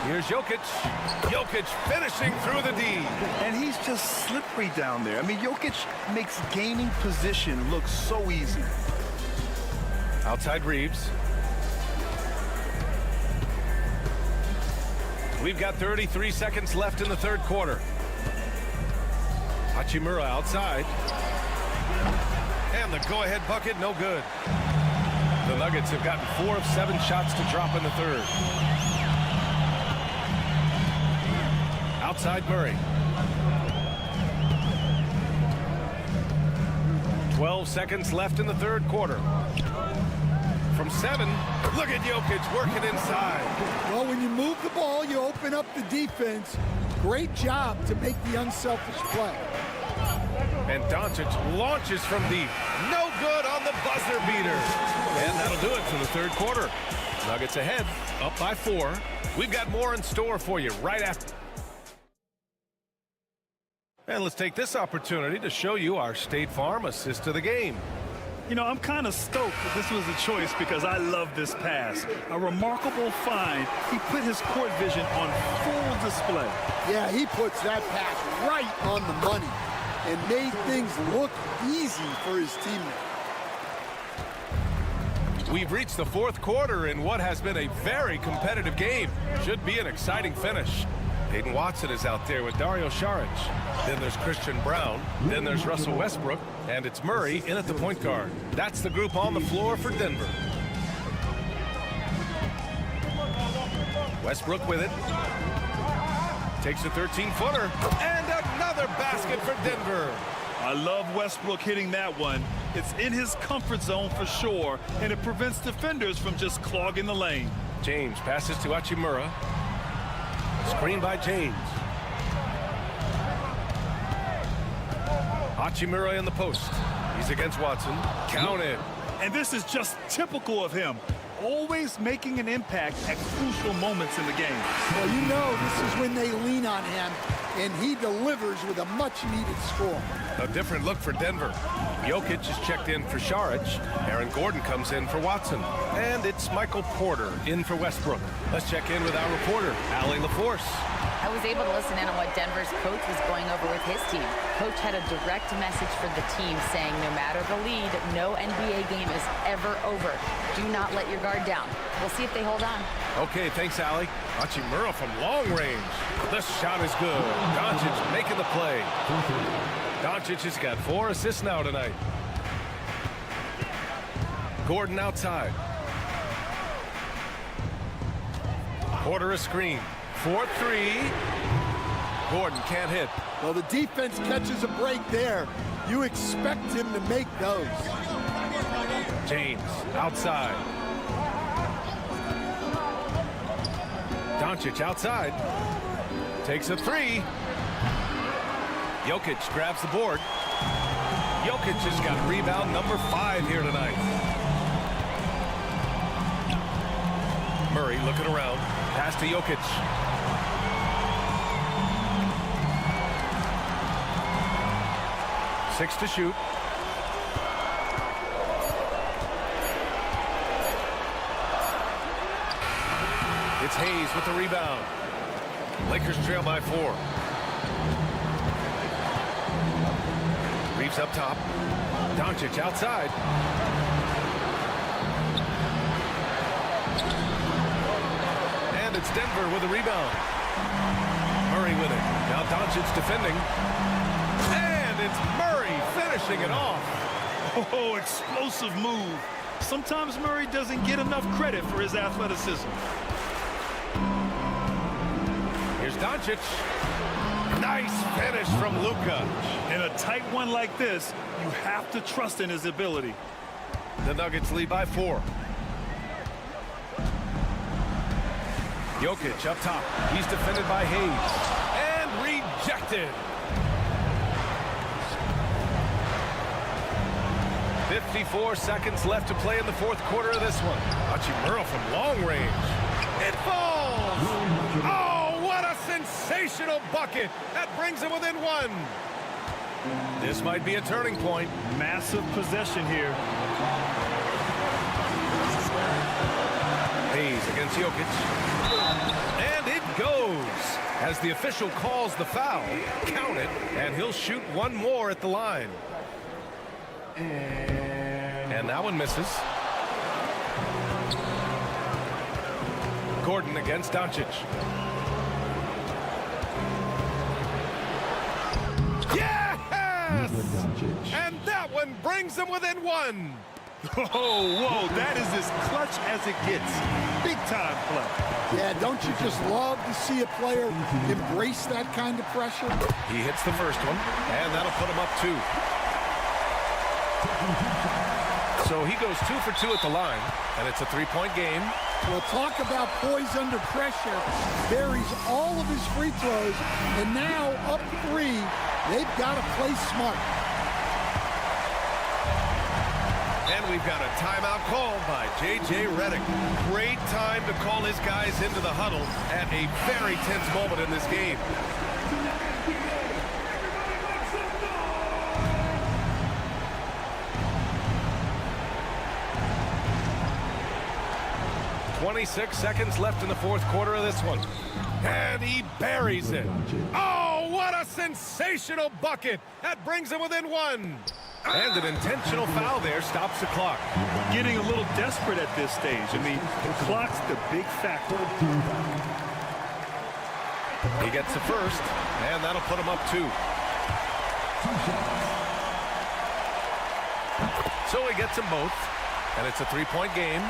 Here's Jokic. Jokic finishing through the D. And he's just slippery down there. I mean, Jokic makes gaining position look so easy. Outside Reeves. We've got 33 seconds left in the third quarter. Hachimura outside. And the go-ahead bucket, no good. The Nuggets have gotten 4 of 7 shots to drop in the third. Outside Murray. 12 seconds left in the third quarter. From 7, look at Jokic working inside. Well, when you move the ball, you open up the defense. Great job to make the unselfish play. And Doncic launches from deep. No good on the buzzer beater. And that'll do it for the third quarter. Nuggets ahead, up by 4. We've got more in store for you right after. And let's take this opportunity to show you our State Farm assist of the game. You know, I'm kind of stoked that this was a choice because I love this pass. A remarkable find. He put his court vision on full display. Yeah, he puts that pass right on the money and made things look easy for his teammate. We've reached the fourth quarter in what has been a very competitive game. Should be an exciting finish. Hayden Watson is out there with Dario Saric. Then there's Christian Brown. Then there's Russell Westbrook. And it's Murray in at the point guard. That's the group on the floor for Denver. Westbrook with it. Takes a 13-footer. And another basket for Denver. I love Westbrook hitting that one. It's in his comfort zone for sure, and it prevents defenders from just clogging the lane. James passes to Hachimura. Screen by James. Hachimura in the post. He's against Watson. Counted. And this is just typical of him. Always making an impact at crucial moments in the game. Well, you know this is when they lean on him, and he delivers with a much-needed score. A different look for Denver. Jokic is checked in for Saric. Aaron Gordon comes in for Watson. And it's Michael Porter in for Westbrook. Let's check in with our reporter, Allie LaForce. I was able to listen in on what Denver's coach was going over with his team. Coach had a direct message for the team saying no matter the lead, no NBA game is ever over. Do not let your guard down. We'll see if they hold on. Okay, thanks, Allie. Hachimura from long range. The shot is good. Doncic making the play. Doncic has got 4 assists now tonight. Gordon outside. Porter a screen. 4-3. Gordon can't hit. Well, the defense catches a break there. You expect him to make those. James outside. Doncic outside. Takes a 3. Jokic grabs the board. Jokic has got rebound number 5 here tonight. Murray looking around. Pass to Jokic. Six to shoot. It's Hayes with the rebound. Lakers trail by 4. Reeves up top. Doncic outside. And it's Denver with the rebound. Murray with it. Now Doncic defending. And it's Murray finishing it off. Oh, explosive move. Sometimes Murray doesn't get enough credit for his athleticism. Here's Doncic. Nice finish from Luka. In a tight one like this, you have to trust in his ability. The Nuggets lead by 4. Jokic up top. He's defended by Hayes. And rejected. 54 seconds left to play in the fourth quarter of this one. Hachimura from long range. It falls! Oh, what a sensational bucket! That brings him within 1. This might be a turning point. Massive possession here. Hayes against Jokic. And it goes. As the official calls the foul, count it, and he'll shoot one more at the line. And that one misses. Gordon against Doncic. Yes! And that one brings them within one. Oh, whoa, that is as clutch as it gets. Big time play. Yeah, don't you just love to see a player embrace that kind of pressure? He hits the first one, and that'll put him up 2. So he goes 2 for 2 at the line, and it's a 3-point game. Well, talk about poise under pressure. Buries all of his free throws, and now up 3. They've got to play smart. And we've got a timeout called by J.J. Redick. Great time to call his guys into the huddle at a very tense moment in this game. "26 seconds left in the fourth quarter of this one. And he buries it. Oh, what a sensational bucket. That brings him within 1. And an intentional foul there stops the clock. Getting a little desperate at this stage. I mean, the clock's the big factor. He gets the first, and that'll put him up 2. So he gets them both, and it's a 3-point game.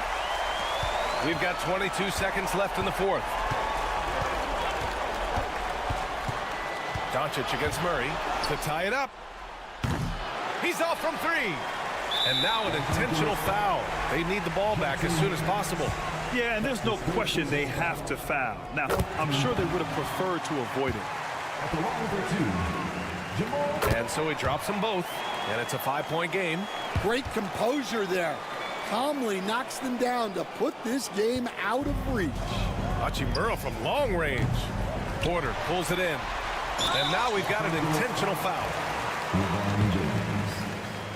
We've got 22 seconds left in the fourth. Doncic against Murray to tie it up. He's off from 3. And now an intentional foul. They need the ball back as soon as possible. Yeah, and there's no question they have to foul. Now, I'm sure they would have preferred to avoid it. And so he drops them both, and it's a 5-point game. Great composure there. Calmly knocks them down to put this game out of reach. Hachimura from long range. Porter pulls it in. And now we've got an intentional foul.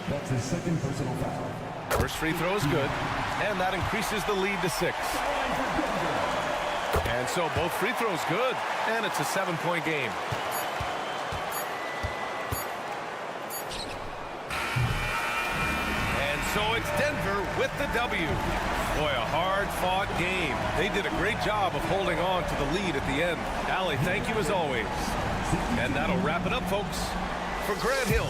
That's his second personal foul. First free throw is good, and that increases the lead to 6. And so both free throws good, and it's a 7-point game. And so it's Denver with the W. Boy, a hard-fought game. They did a great job of holding on to the lead at the end. Allie, thank you as always. And that'll wrap it up, folks. For Grant Hill.